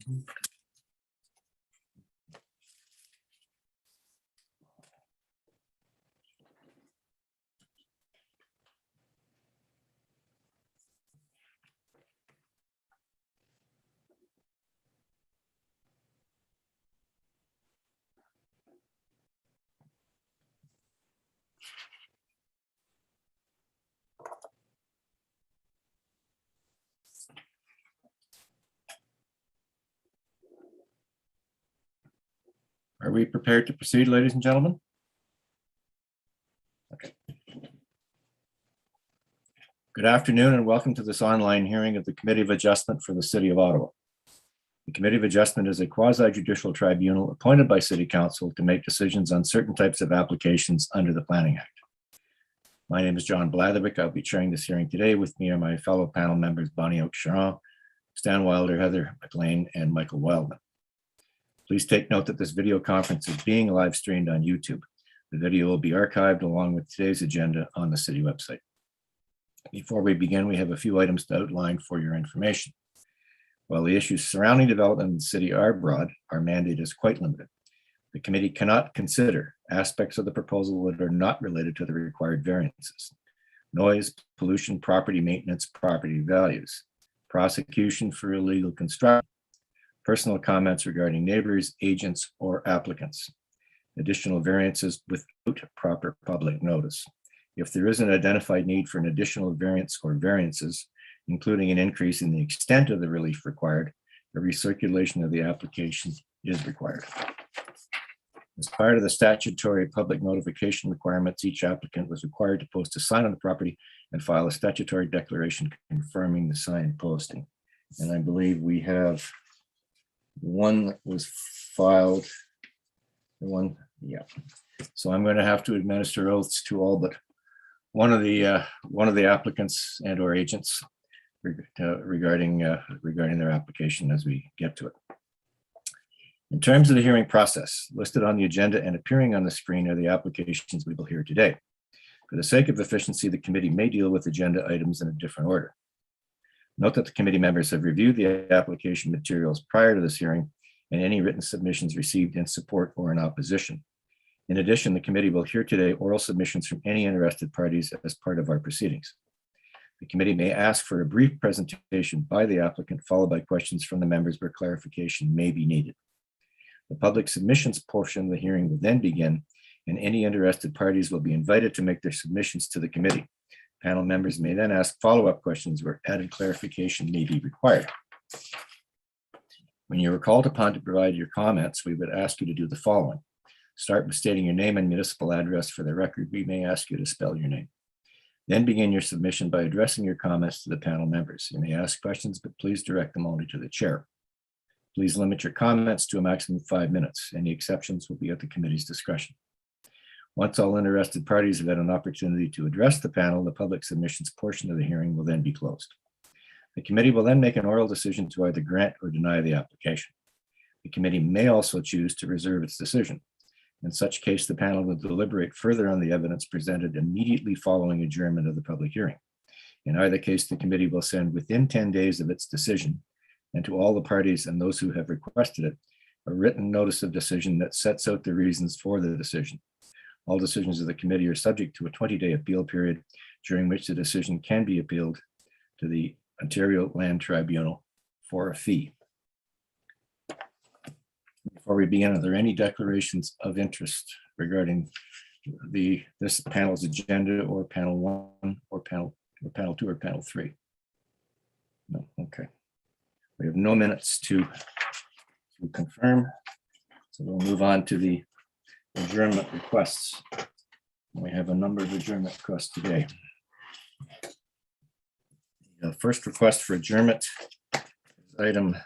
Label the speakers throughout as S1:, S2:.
S1: Are we prepared to proceed, ladies and gentlemen? Okay. Good afternoon and welcome to this online hearing of the Committee of Adjustment for the City of Ottawa. The Committee of Adjustment is a quasi-judicial tribunal appointed by City Council to make decisions on certain types of applications under the Planning Act. My name is John Blatherwick. I'll be chairing this hearing today. With me are my fellow panel members, Bonnie Oak-Charon, Stan Wilder, Heather McLean, and Michael Wildman. Please take note that this video conference is being live streamed on YouTube. The video will be archived along with today's agenda on the City website. Before we begin, we have a few items to outline for your information. While the issues surrounding development in the city are broad, our mandate is quite limited. The committee cannot consider aspects of the proposal that are not related to the required variances: noise, pollution, property maintenance, property values, prosecution for illegal construction, personal comments regarding neighbors, agents, or applicants, additional variances without proper public notice. If there is an identified need for an additional variance or variances, including an increase in the extent of the relief required, a recirculation of the application is required. As part of the statutory public notification requirements, each applicant was required to post a sign on the property and file a statutory declaration confirming the sign posting. And I believe we have one that was filed, So I'm going to have to administer oaths to all but one of the applicants and or agents regarding their application as we get to it. In terms of the hearing process, listed on the agenda and appearing on the screen are the applications we will hear today. For the sake of efficiency, the committee may deal with agenda items in a different order. Note that the committee members have reviewed the application materials prior to this hearing and any written submissions received in support or in opposition. In addition, the committee will hear today oral submissions from any interested parties as part of our proceedings. The committee may ask for a brief presentation by the applicant, followed by questions from the members where clarification may be needed. The public submissions portion of the hearing will then begin, and any interested parties will be invited to make their submissions to the committee. Panel members may then ask follow-up questions where added clarification may be required. When you are called upon to provide your comments, we would ask you to do the following. Start with stating your name and municipal address. For the record, we may ask you to spell your name. Then begin your submission by addressing your comments to the panel members. You may ask questions, but please direct them only to the chair. Please limit your comments to a maximum of 5 minutes. Any exceptions will be at the committee's discretion. Once all interested parties have had an opportunity to address the panel, the public submissions portion of the hearing will then be closed. The committee will then make an oral decision to either grant or deny the application. The committee may also choose to reserve its decision. In such case, the panel will deliberate further on the evidence presented immediately following adjournment of the public hearing. In either case, the committee will send within 10 days of its decision, and to all the parties and those who have requested it, a written notice of decision that sets out the reasons for the decision. All decisions of the committee are subject to a 20-day appeal period, during which the decision can be appealed to the Ontario Land Tribunal for a fee. Before we begin, are there any declarations of interest regarding this panel's agenda, or panel 1 or panel 2 or panel 3? No, okay. We have no minutes to confirm, so we'll move on to the adjournment requests. We have a number of adjournment requests today. The first request for adjournment is item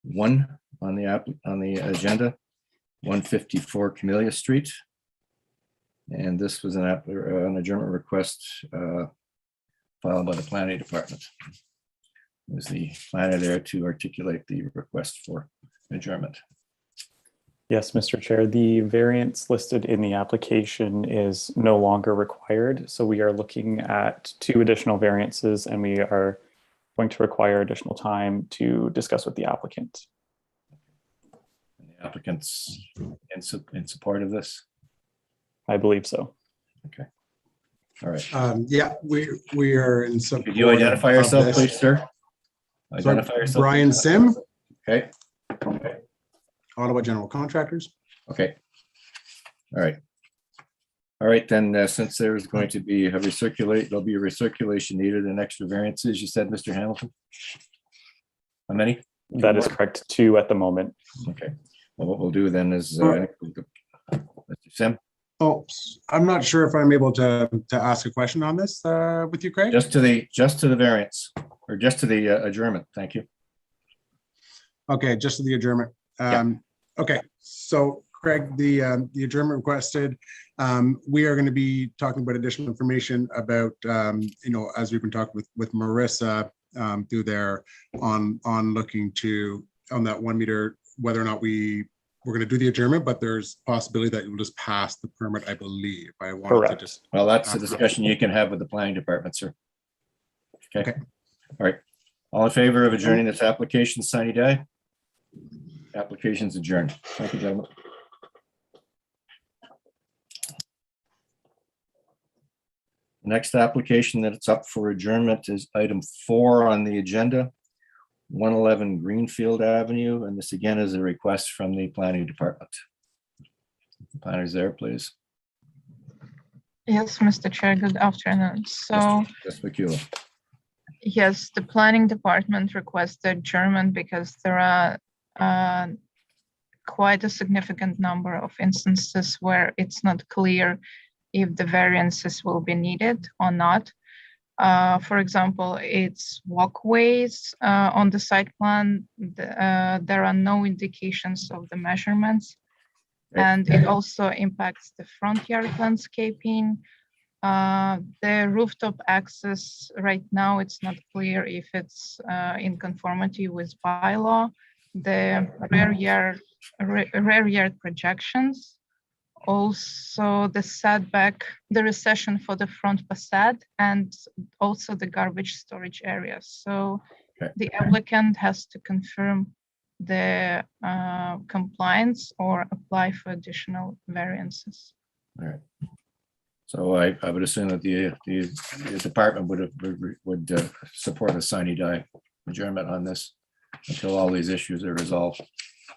S1: 1 on the agenda, 154 Camellia Street. And this was an adjournment request filed by the planning department. Was the planner there to articulate the request for adjournment?
S2: Yes, Mr. Chair, the variance listed in the application is no longer required. So we are looking at 2 additional variances, and we are going to require additional time to discuss with the applicant.
S1: The applicants in support of this?
S2: I believe so.
S1: Okay. All right.
S3: Yeah, we are in support.
S1: Could you identify
S3: of
S1: yourself,
S3: this.
S1: please, sir?
S3: Sorry,
S1: Identify yourself.
S3: Brian Sim,
S1: Okay.
S3: Ottawa General Contractors.
S1: Okay. All right. All right, then, since there's going to be there'll be a recirculation needed and extra variances, you said, Mr. Hamilton? How many?
S2: That is correct. 2 at the moment.
S1: Okay. Well, what we'll do then is, Mr. Sim,
S3: Oh, I'm not sure if I'm able to ask a question on this with you, Craig.
S1: just to the variance, or just to the adjournment. Thank you.
S3: Okay, just to the adjournment. Okay, so Craig, the adjournment requested. We are going to be talking about additional information about, as we've been talking with Marissa through there on looking to on that 1 meter, whether or not we're going to do the adjournment, but there's possibility that you'll just pass the permit, I believe. I want to
S2: Correct.
S3: just.
S1: Well, that's a discussion you can have with the planning department, sir. Okay. All right. All in favor of adjourning this application, sine die? Application's adjourned. Thank you, gentlemen. Next application that's up for adjournment is item 4 on the agenda, 111 Greenfield Avenue, and this again is a request from the planning department. The planners there, please.
S4: Yes, Mr. Chair, good afternoon. So,
S1: Ms. McEwen.
S4: yes, the planning department requested adjournment because there are quite a significant number of instances where it's not clear if the variances will be needed or not. For example, it's walkways on the site plan. There are no indications of the measurements. And it also impacts the front yard landscaping. The rooftop access right now, it's not clear if it's in conformity with bylaw. The rear yard projections, also the setback, the recession for the front facade, and also the garbage storage area. So the applicant has to confirm the compliance or apply for additional variances.
S1: All right. So I would assume that the department would support a sine die adjournment on this until all these issues are resolved.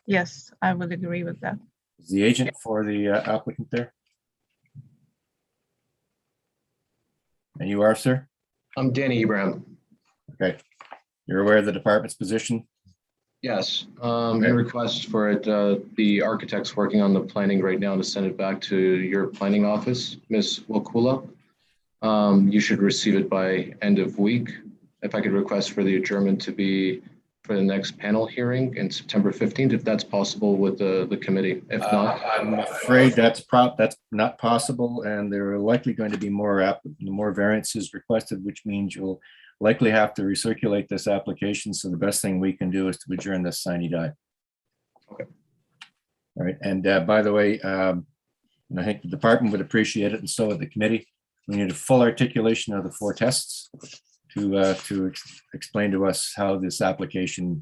S4: Yes, I would agree with that.
S1: Is the agent for the applicant there? And you are, sir?
S5: I'm Danny Abraham.
S1: Okay. You're aware of the department's position?
S5: Yes, in request for it, the architect's working on the planning right now to send it back to your planning office, Ms. Wakula. You should receive it by end of week. If I could request for the adjournment to be for the next panel hearing in September 15th, if that's possible with the committee. If not,
S1: I'm afraid that's not possible, and there are likely going to be more variances requested, which means you'll likely have to recirculate this application. So the best thing we can do is to adjourn this sine die.
S5: Okay.
S1: All right. And by the way, and I think the department would appreciate it, and so would the committee. We need a full articulation of the 4 tests to explain to us how this application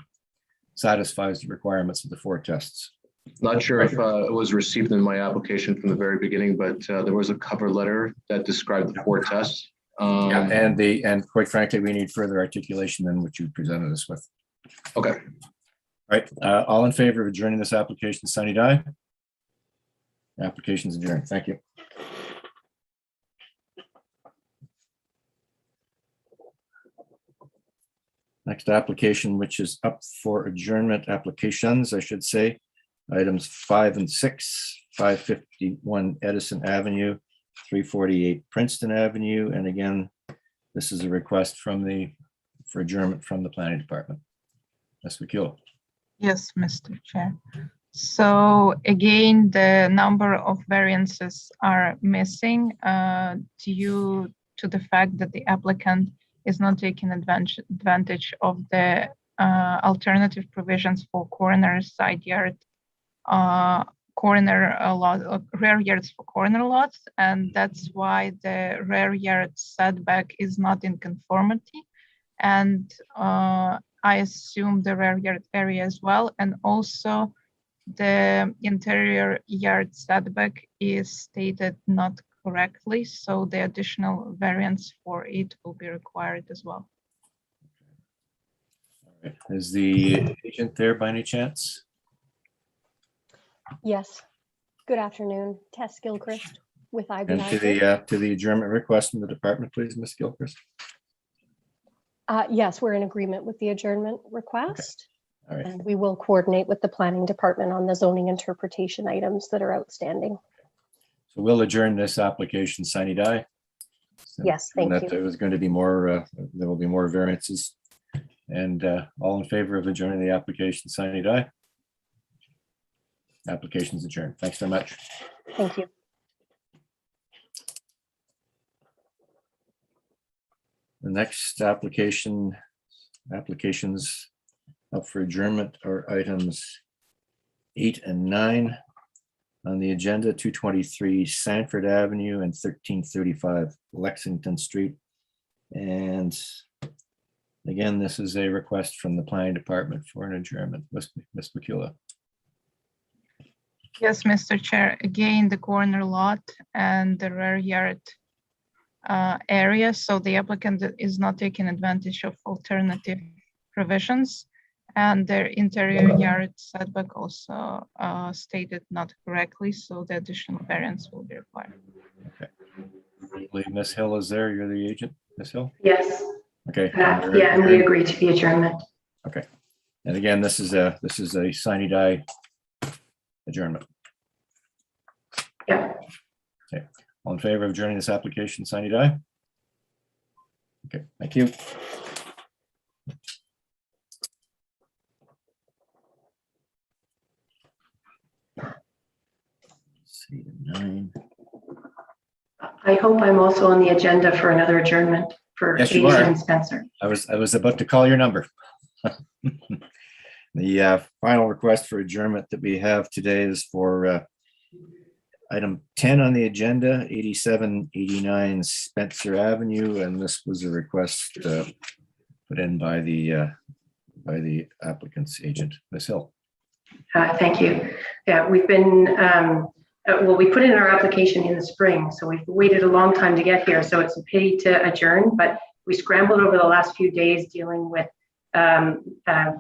S1: satisfies the requirements of the 4 tests.
S5: not sure if it was received in my application from the very beginning, but there was a cover letter that described the 4 tests.
S1: And quite frankly, we need further articulation than what you presented us with.
S5: Okay.
S1: All right, all in favor of adjourning this application, sine die? Application's adjourned. Thank you. Next application, which is up for adjournment, applications, I should say, items 5 and 6, 551 Edison Avenue, 348 Princeton Avenue, and again, this is a request for adjournment from the planning department. Ms. McEwen.
S4: Yes, Mr. Chair. So again, the number of variances are missing due to the fact that the applicant is not taking advantage of the alternative provisions for corner side yard, rear yards for corner lots, and that's why the rear yard setback is not in conformity. and I assume the rear yard area as well. And also the interior yard setback is stated not correctly, so the additional variance for it will be required as well.
S1: Is the agent there by any chance?
S6: Yes. Good afternoon. Tess Gilchrist with IB.
S1: And to the adjournment request from the department, please, Ms. Gilchrist.
S6: Yes, we're in agreement with the adjournment request.
S1: All right.
S6: And we will coordinate with the planning department on the zoning interpretation items that are outstanding.
S1: So we'll adjourn this application sine die. So,
S6: Yes, thank
S1: and that
S6: you.
S1: there was going to be more, there will be more variances. And all in favor of adjourning the application sine die? Application's adjourned. Thanks very much.
S6: Thank you.
S1: The next applications up for adjournment are items 8 and 9 on the agenda, 223 Sanford Avenue and 1335 Lexington Street. And again, this is a request from the planning department for an adjournment. Ms. McCullough.
S4: Yes, Mr. Chair, again, the corner lot and the rear yard area. So the applicant is not taking advantage of alternative provisions, and their interior yard setback also stated not correctly. So the additional variance will be required.
S1: Okay. I believe Ms. Hill is there. You're the agent, Ms. Hill?
S7: Yes.
S1: Okay.
S7: Yeah, and we agree to the adjournment.
S1: Okay. And again, this is a sine die adjournment.
S7: Yeah.
S1: Okay. All in favor of adjourning this application, sine die? Okay, thank you. See, 9.
S7: I hope I'm also on the agenda for another adjournment for
S1: Yes, you
S7: 87
S1: are.
S7: Spencer.
S1: I was about to call your number. The final request for adjournment that we have today is for item 10 on the agenda, 8789 Spencer Avenue, and this was a request put in by the applicant's agent, Ms. Hill.
S7: Thank you. Yeah, we've been, well, we put in our application in the spring, so we've waited a long time to get here. So it's a pity to adjourn, but we scrambled over the last few days dealing with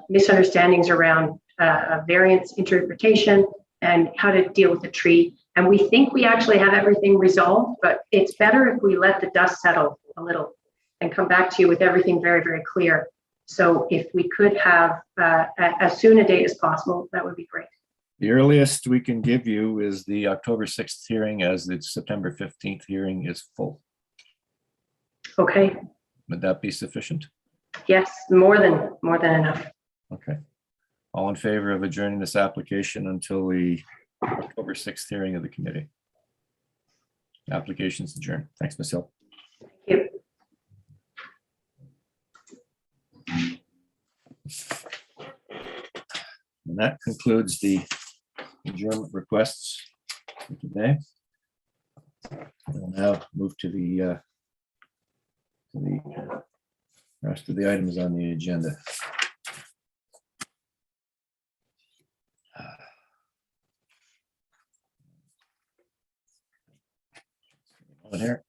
S7: misunderstandings around variance interpretation and how to deal with the tree. And we think we actually have everything resolved, but it's better if we let the dust settle a little and come back to you with everything very, very clear. So if we could have as soon a date as possible, that would be great.
S1: The earliest we can give you is the October 6th hearing, as the September 15th hearing is full.
S7: Okay.
S1: Would that be sufficient?
S7: Yes, more than enough.
S1: Okay. All in favor of adjourning this application until the October 6th hearing of the committee? Application's adjourned. Thanks, Ms. Hill.
S7: Thank you.
S1: And that concludes the adjournment requests for today. We'll now move to the rest of the items on the agenda. On here.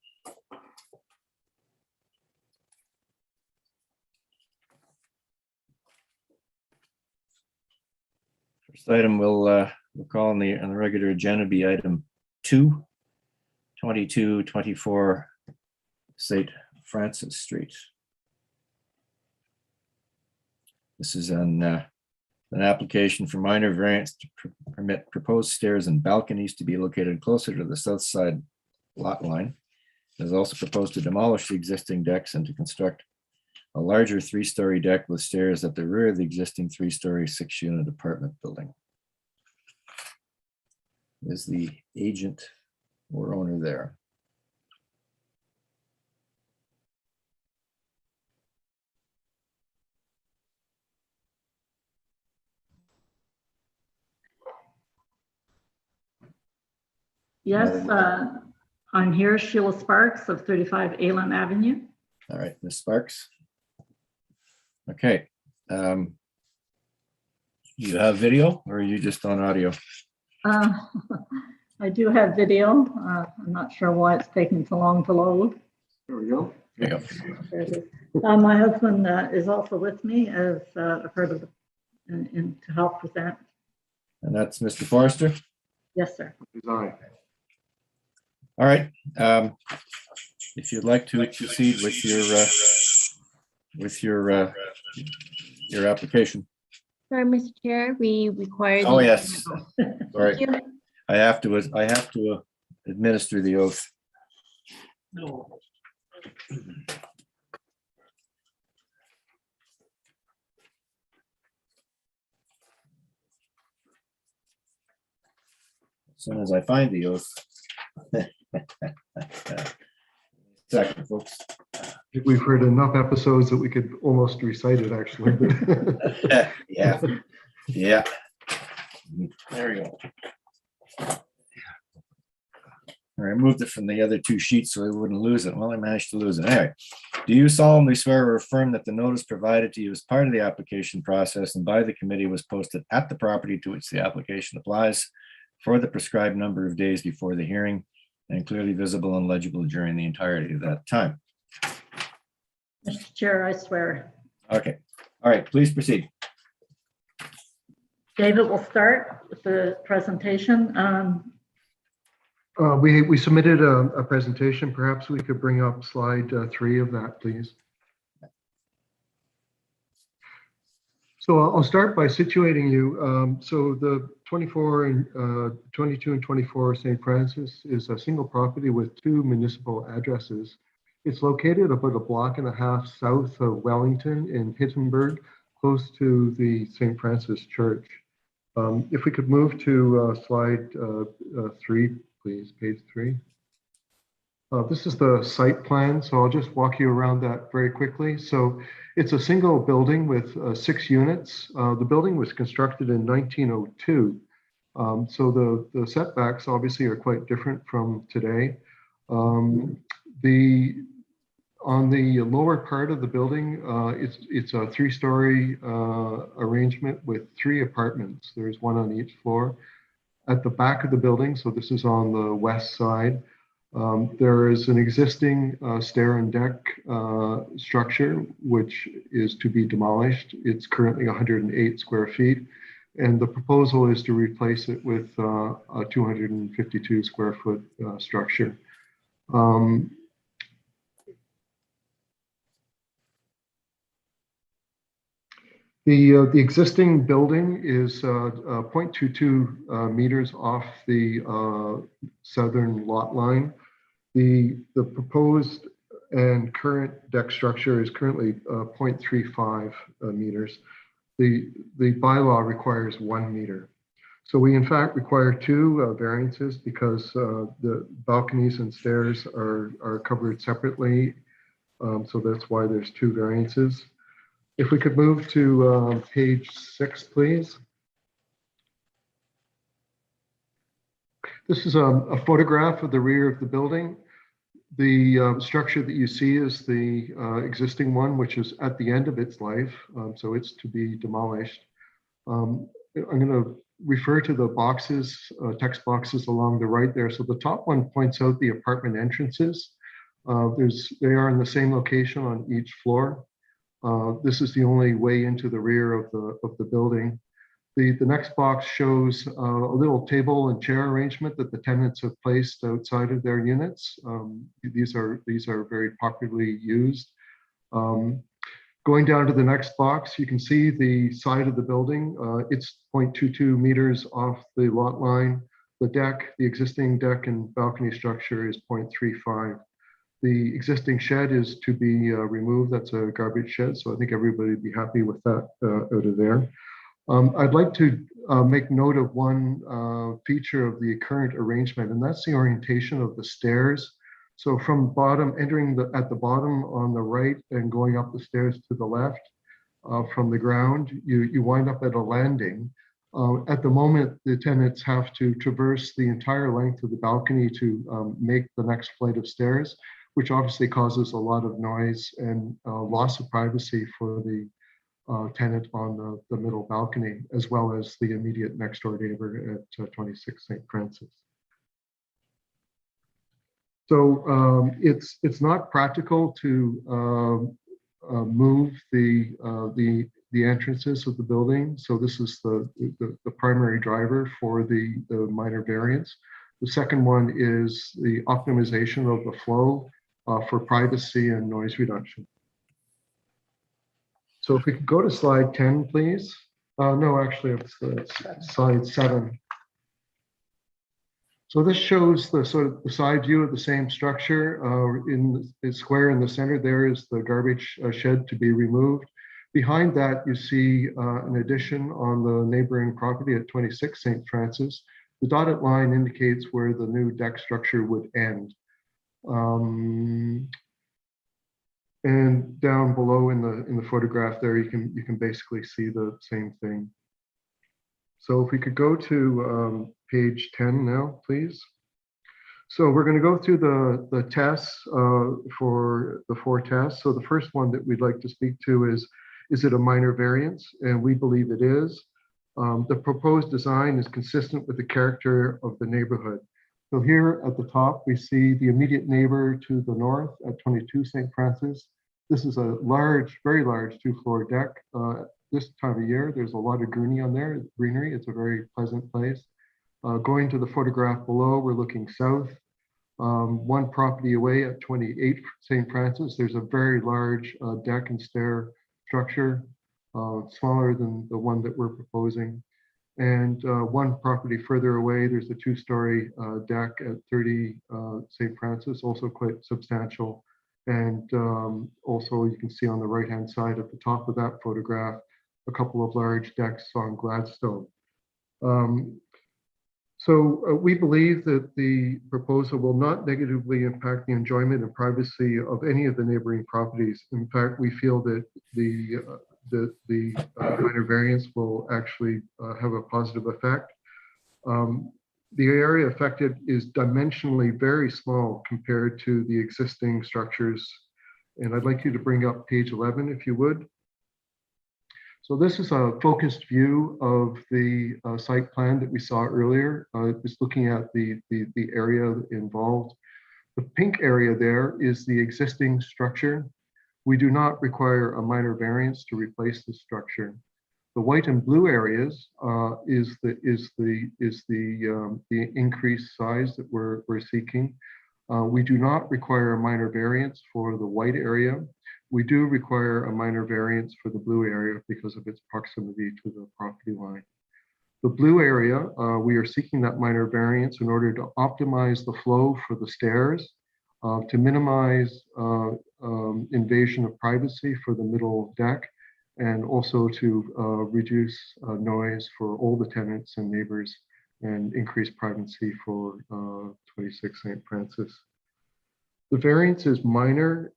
S1: First item we'll call on the regular agenda be item 2, 2224 St. Francis Street. This is an application for minor variance to permit proposed stairs and balconies to be located closer to the south side lot line. It is also proposed to demolish the existing decks and to construct a larger 3-story deck with stairs at the rear of the existing 3-story 6-unit apartment building. Is the agent or owner there?
S8: Yes, I'm here, Sheila Sparks of 35 Allen Avenue.
S1: All right, Ms. Sparks. Okay. You have video or are you just on audio?
S8: I do have video. I'm not sure why it's taking so long to load.
S3: There we go.
S1: There you go.
S8: There it is. My husband is also with me as a part of and to help with that.
S1: And that's Mr. Forrester.
S8: Yes, sir.
S1: All right. If you'd like to proceed with your application.
S9: Sorry, Mr. Chair, we require.
S1: Oh,
S9: the-
S1: yes. Sorry.
S9: Thank you.
S1: I have to administer the oath.
S8: No.
S1: As soon as I find the oath. Second, folks.
S10: We've heard enough episodes that we could almost recite it, actually.
S1: Yeah. Yeah. There we go. All right, I moved it from the other two sheets so I wouldn't lose it. Well, I managed to lose it. Anyway, do you solemnly swear or affirm that the notice provided to you as part of the application process and by the committee was posted at the property to which the application applies for the prescribed number of days before the hearing and clearly visible and legible during the entirety of that time?
S8: Mr. Chair, I swear.
S1: Okay. All right, please proceed.
S8: David will start with the presentation.
S10: We submitted a presentation. Perhaps we could bring up slide 3 of that, please. So I'll start by situating you. So the 22 and 24 St. Francis is a single property with 2 municipal addresses. It's located about a block and a half south of Wellington in Hittenburg, close to the St. Francis Church. If we could move to slide 3, please, page 3. This is the site plan, so I'll just walk you around that very quickly. So it's a single building with 6 units. The building was constructed in 1902. So the setbacks obviously are quite different from today. On the lower part of the building, it's a 3-story arrangement with 3 apartments. There's 1 on each floor. At the back of the building, so this is on the west side, there is an existing stair and deck structure, which is to be demolished. It's currently 108 square feet. And the proposal is to replace it with a 252 square foot structure. The existing building is 0.22 meters off the southern lot line. The proposed and current deck structure is currently 0.35 meters. The bylaw requires 1 meter. So we in fact require 2 variances because the balconies and stairs are covered separately. So that's why there's 2 variances. If we could move to page 6, please. This is a photograph of the rear of the building. The structure that you see is the existing one, which is at the end of its life. So it's to be demolished. I'm going to refer to the boxes, text boxes along the right there. So the top one points out the apartment entrances. They are in the same location on each floor. This is the only way into the rear of the building. The next box shows a little table and chair arrangement that the tenants have placed outside of their units. These are very popularly used. Going down to the next box, you can see the side of the building. It's 0.22 meters off the lot line. The existing deck and balcony structure is 0.35. The existing shed is to be removed. That's a garbage shed, so I think everybody would be happy with that out of there. I'd like to make note of one feature of the current arrangement, and that's the orientation of the stairs. So from bottom, entering at the bottom on the right and going up the stairs to the left from the ground, you wind up at a landing. At the moment, the tenants have to traverse the entire length of the balcony to make the next flight of stairs, which obviously causes a lot of noise and loss of privacy for tenant on the middle balcony, as well as the immediate next door neighbor at 26 St. Francis. So it's not practical to move the entrances of the building. So this is the primary driver for the minor variance. The second one is the optimization of the flow for privacy and noise reduction. So if we could go to slide 10, please. No, actually, it's slide 7. So this shows the sort of the side view of the same structure. In the square in the center, there is the garbage shed to be removed. Behind that, you see an addition on the neighboring property at 26 St. Francis. The dotted line indicates where the new deck structure would end. And down below in the photograph there, you can basically see the same thing. So if we could go to page 10 now, please. So we're going to go through the tests for the 4 tests. So the first one that we'd like to speak to is it a minor variance? And we believe it is. The proposed design is consistent with the character of the neighborhood. So here at the top, we see the immediate neighbor to the north at 22 St. Francis. This is a large, very large 2-floor deck. This time of year, there's a lot of greenery. It's a very pleasant place. Going to the photograph below, we're looking south. One property away at 28 St. Francis, there's a very large deck and stair structure, smaller than the one that we're proposing. And one property further away, there's a 2-story deck at 30 St. Francis, also quite substantial. And also you can see on the right-hand side at the top of that photograph, a couple of large decks on Gladstone. So we believe that the proposal will not negatively impact the enjoyment and privacy of any of the neighboring properties. In fact, we feel that the minor variance will actually have a positive effect. The area affected is dimensionally very small compared to the existing structures. And I'd like you to bring up page 11, if you would. So this is a focused view of the site plan that we saw earlier, just looking at the area involved. The pink area there is the existing structure. We do not require a minor variance to replace the structure. The white and blue areas is the increased size that we're seeking. We do not require a minor variance for the white area. We do require a minor variance for the blue area because of its proximity to the property line. The blue area, we are seeking that minor variance in order to optimize the flow for the stairs, to minimize invasion of privacy for the middle deck, and also to reduce noise for all the tenants and neighbors and increase privacy for 26 St. Francis. The variance is minor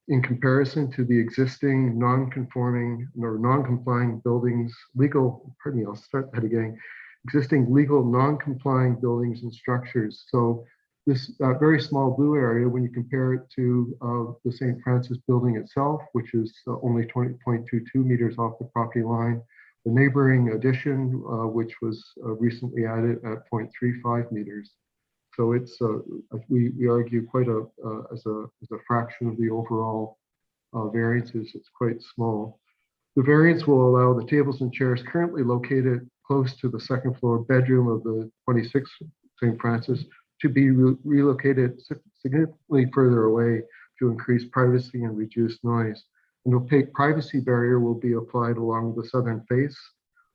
S10: in comparison to the existing non-conforming or non-complying buildings, I'll start that again, existing legal non-complying buildings and structures. So this very small blue area, when you compare it to the St. Francis building itself, which is only 20.22 meters off the property line, the neighboring addition, which was recently added at 0.35 meters. So it's we argue quite as a fraction of the overall variances. It's quite small. The variance will allow the tables and chairs currently located close to the second floor bedroom of the 26 St. Francis to be relocated significantly further away to increase privacy and reduce noise. An opaque privacy barrier will be applied along the southern face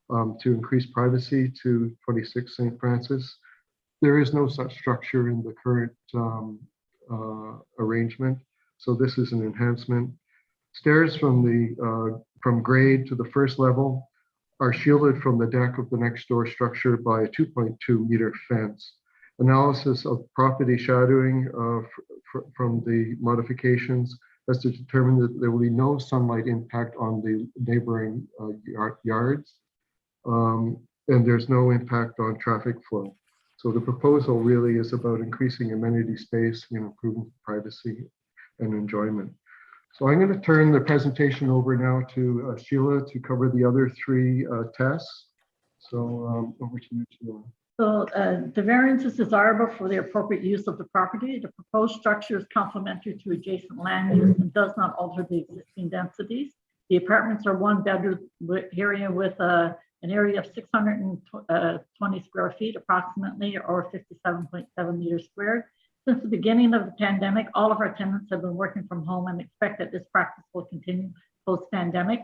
S10: to increase privacy to 26 St. Francis. There is no such structure in the current arrangement, so this is an enhancement. Stairs from grade to the first level are shielded from the deck of the next door structure by a 2.2 meter fence. Analysis of property shadowing from the modifications has to determine that there will be no sunlight impact on the neighboring yards, and there's no impact on traffic flow. So the proposal really is about increasing amenity space and improving privacy and enjoyment. So I'm going to turn the presentation over now to Sheila to cover the other three tests. So over to you, Sheila.
S8: So the variance is desirable for the appropriate use of the property. The proposed structure is complementary to adjacent land use and does not alter the existing densities. The apartments are one bedroom area with an area of 620 square feet approximately, or 57.7 meters squared. Since the beginning of the pandemic, all of our tenants have been working from home and expect that this practice will continue post-pandemic.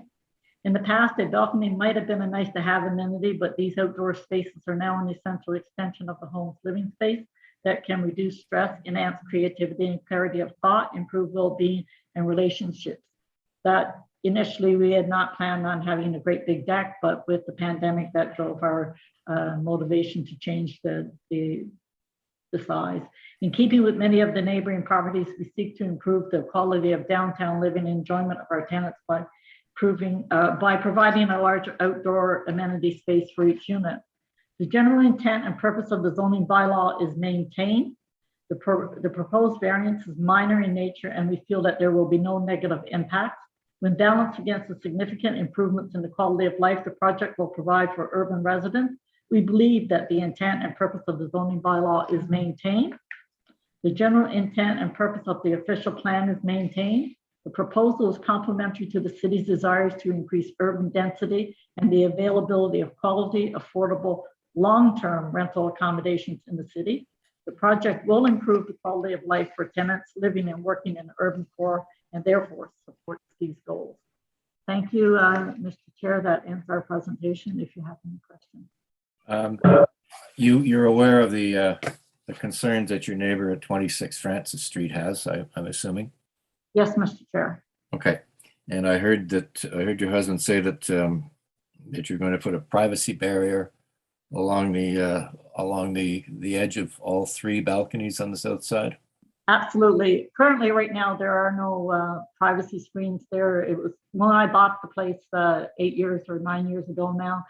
S8: In the past, a balcony might have been a nice to have amenity, but these outdoor spaces are now an essential extension of the home's living space that can reduce stress, enhance creativity and clarity of thought, improve well-being and relationships. That initially we had not planned on having a great big deck, but with the pandemic that drove our motivation to change the size. In keeping with many of the neighboring properties, we seek to improve the quality of downtown living and enjoyment of our tenants by providing a large outdoor amenity space for each unit. The general intent and purpose of the zoning bylaw is maintained. The proposed variance is minor in nature, and we feel that there will be no negative impact. When balanced against the significant improvements in the quality of life the project will provide for urban residents, we believe that the intent and purpose of the zoning bylaw is maintained. The general intent and purpose of the official plan is maintained. The proposal is complementary to the city's desires to increase urban density and the availability of quality, affordable, long-term rental accommodations in the city. The project will improve the quality of life for tenants living and working in the urban core and therefore supports these goals. Thank you, Mr. Chair. That ends our presentation. If you have any questions.
S1: You're aware of the concerns that your neighbor at 26 Francis Street has, I'm assuming?
S8: Yes, Mr. Chair.
S1: Okay. And I heard your husband say that that you're going to put a privacy barrier along the edge of all three balconies on the south side.
S8: Absolutely. Currently, right now, there are no privacy screens there. It was when I bought the place 8 years or 9 years ago now,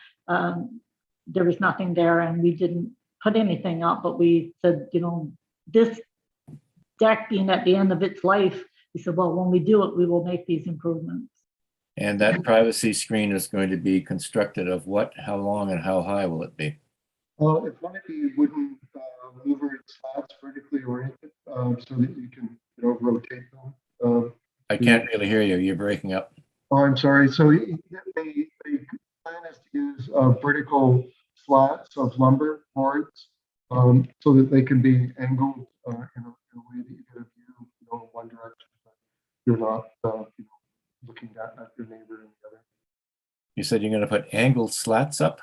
S8: there was nothing there and we didn't put anything up, but we said, you know, this deck being at the end of its life, we said, well, when we do it, we will make these improvements.
S1: And that privacy screen is going to be constructed of what, how long, and how high will it be?
S10: Well, it's going to be wooden louvered slats vertically oriented so that you can rotate them.
S1: I can't really hear you. You're breaking up.
S10: Oh, I'm sorry. So the plan is to use vertical slats of lumber boards so that they can be angled in a way that you get a view in one direction, but you're not looking at your neighbor in the other.
S1: You said you're going to put angled slats up?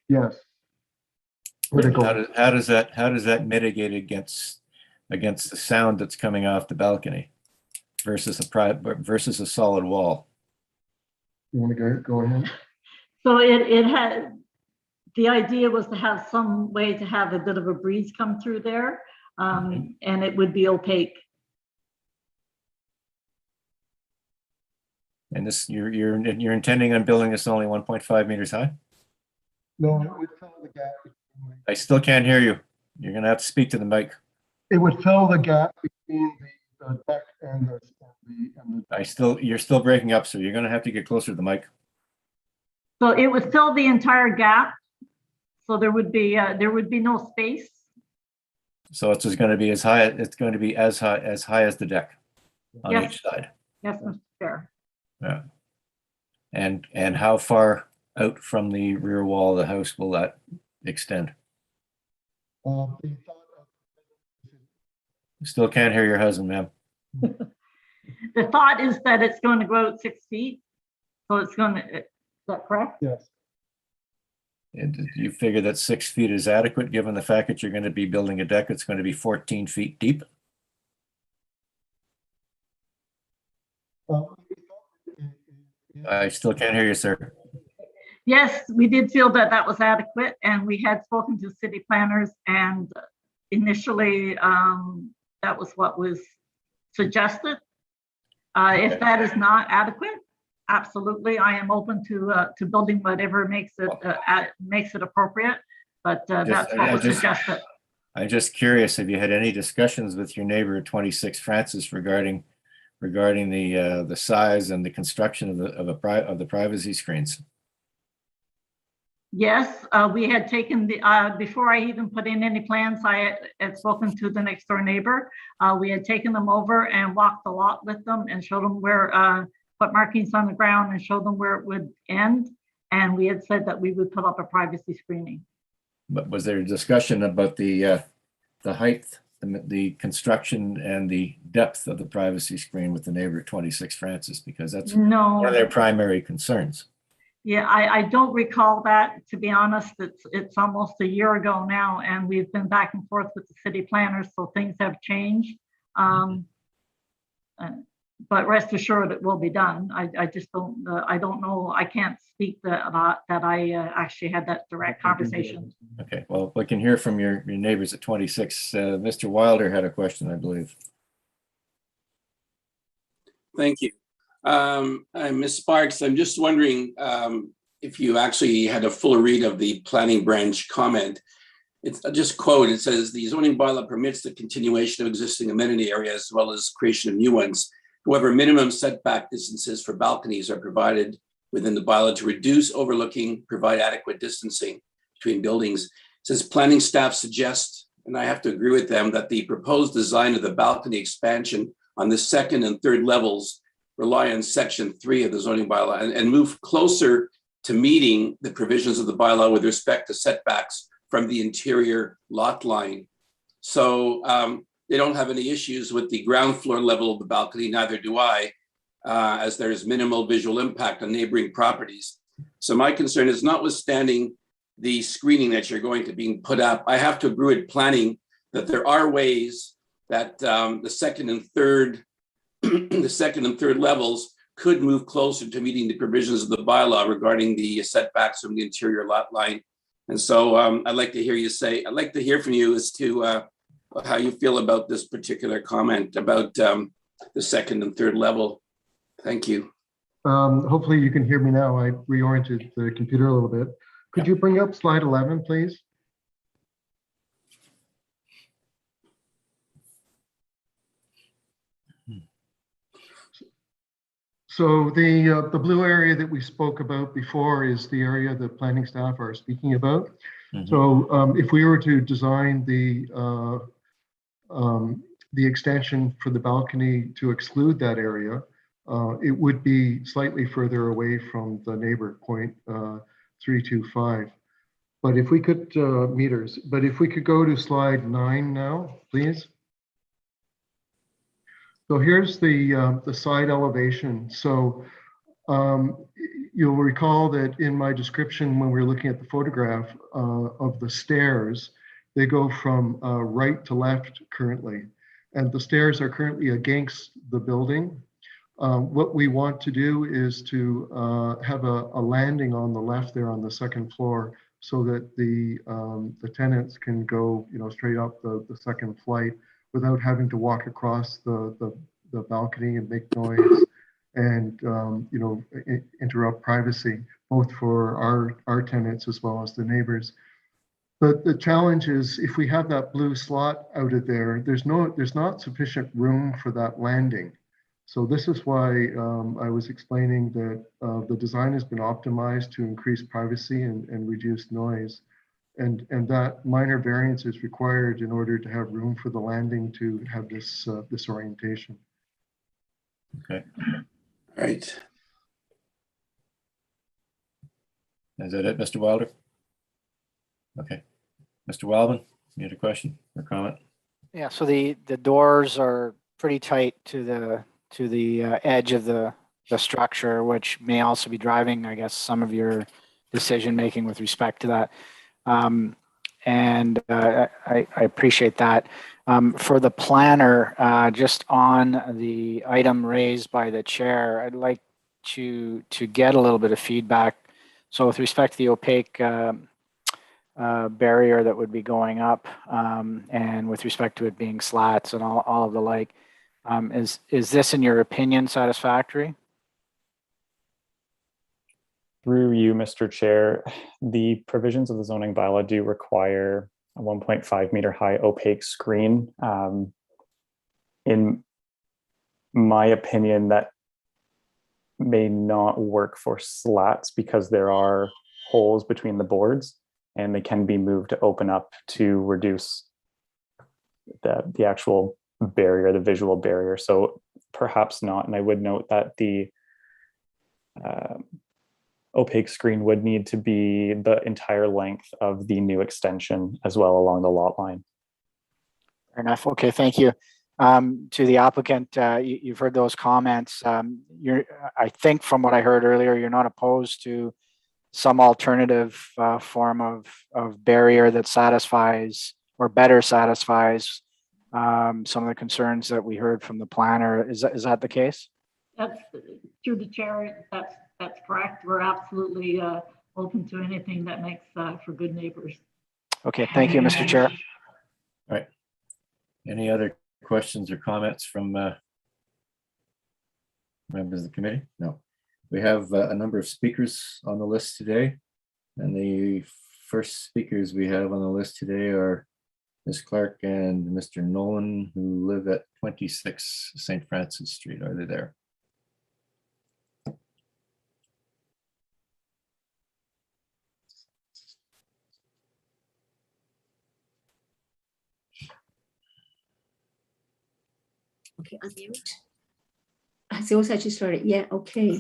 S10: Yes.
S1: How does that mitigate against the sound that's coming off the balcony versus a solid wall?
S10: You want to go ahead?
S8: So it had, the idea was to have some way to have a bit of a breeze come through there, and it would be opaque.
S1: And this, you're intending on building this only 1.5 meters high?
S10: No, it would fill the gap.
S1: I still can't hear you. You're going to have to speak to the mic.
S10: It would fill the gap between the deck and the
S1: You're still breaking up, so you're going to have to get closer to the mic.
S8: So it would fill the entire gap. So there would be no space.
S1: So it's just going to be as high. It's going to be as high as the deck on
S8: Yes.
S1: each side.
S8: Yes, Mr. Chair.
S1: Yeah. And how far out from the rear wall of the house will that extend? Still can't hear your husband, ma'am.
S8: The thought is that it's going to go out 6 feet. So it's going to, is that correct?
S10: Yes.
S1: And do you figure that 6 feet is adequate, given the fact that you're going to be building a deck that's going to be 14 feet deep? I still can't hear you, sir.
S8: Yes, we did feel that that was adequate, and we had spoken to city planners, and initially that was what was suggested. If that is not adequate, absolutely, I am open to building whatever makes it appropriate. But that's what was suggested.
S1: I'm just curious, have you had any discussions with your neighbor at 26 Francis regarding regarding the size and the construction of the privacy screens?
S8: Yes, we had taken the, before I even put in any plans, I had spoken to the next door neighbor. We had taken them over and walked the lot with them and showed them where, put markings on the ground and showed them where it would end. And we had said that we would put up a privacy screening.
S1: But was there a discussion about the height, the construction and the depth of the privacy screen with the neighbor at 26 Francis? Because that's one
S8: No,
S1: of their primary concerns.
S8: yeah, I don't recall that, to be honest. It's almost a year ago now, and we've been back and forth with the city planners, so things have changed. But rest assured it will be done. I just don't, I don't know, I can't speak that I actually had that direct conversation.
S1: Okay, well, we can hear from your neighbors at 26. Mr. Wilder had a question, I believe.
S11: Thank you. Ms. Sparks, I'm just wondering if you actually had a full read of the planning branch comment. It's just quote, it says, the zoning bylaw permits the continuation of existing amenity areas as well as creation of new ones. However, minimum setback distances for balconies are provided within the bylaw to reduce overlooking, provide adequate distancing between buildings. It says planning staff suggests, and I have to agree with them, that the proposed design of the balcony expansion on the second and third levels rely on section 3 of the zoning bylaw and move closer to meeting the provisions of the bylaw with respect to setbacks from the interior lot line. So they don't have any issues with the ground floor level of the balcony, neither do I, as there's minimal visual impact on neighboring properties. So my concern is, notwithstanding the screening that you're going to be put up, I have to agree with planning that there are ways that the second and third levels could move closer to meeting the provisions of the bylaw regarding the setbacks from the interior lot line. And so I'd like to hear from you as to how you feel about this particular comment about the second and third level. Thank you.
S10: Hopefully you can hear me now. I reoriented the computer a little bit. Could you bring up slide 11, please? So the blue area that we spoke about before is the area that planning staff are speaking about. Mm-hmm. So if we were to design the extension for the balcony to exclude that area, it would be slightly further away from the neighbor, 0.325. But if we could meters, but if we could go to slide 9 now, please. So here's the side elevation. So you'll recall that in my description, when we were looking at the photograph of the stairs, they go from right to left currently. And the stairs are currently against the building. What we want to do is to have a landing on the left there on the second floor, so that the tenants can go, straight up the second flight without having to walk across the balcony and make noise and interrupt privacy, both for our tenants as well as the neighbors. But the challenge is, if we have that blue slot out of there, there's not sufficient room for that landing. So this is why I was explaining that the design has been optimized to increase privacy and reduce noise. And that minor variance is required in order to have room for the landing to have this orientation.
S1: Okay.
S11: All right.
S1: Is that it, Mr. Wilder? Okay. Mr. Wildman, you had a question or comment?
S12: Yeah, so the doors are pretty tight to the edge of the structure, which may also be driving, I guess, some of your decision making with respect to that. And I appreciate that. For the planner, just on the item raised by the chair, I'd like to get a little bit of feedback. So with respect to the opaque barrier that would be going up, and with respect to it being slats and all of the like, is this, in your opinion, satisfactory?
S2: Through you, Mr. Chair, the provisions of the zoning bylaw do require a 1.5 meter high opaque screen. In my opinion, that may not work for slats because there are holes between the boards and they can be moved to open up to reduce the actual barrier, the visual barrier. So perhaps not. And I would note that the opaque screen would need to be the entire length of the new extension as well along the lot line.
S12: Fair enough. Okay, thank you. To the applicant, you've heard those comments. I think from what I heard earlier, you're not opposed to some alternative form of barrier that satisfies or better satisfies some of the concerns that we heard from the planner. Is that the case?
S8: That's through the chair. That's correct. We're absolutely open to anything that makes for good neighbors.
S12: Okay, thank you, Mr. Chair.
S1: All right. Any other questions or comments from members of the committee? No. We have a number of speakers on the list today. And the first speakers we have on the list today are Ms. Clark and Mr. Nolan, who live at 26 St. Francis Street. Are they there?
S13: Okay, unmute. So I just started. Yeah, okay.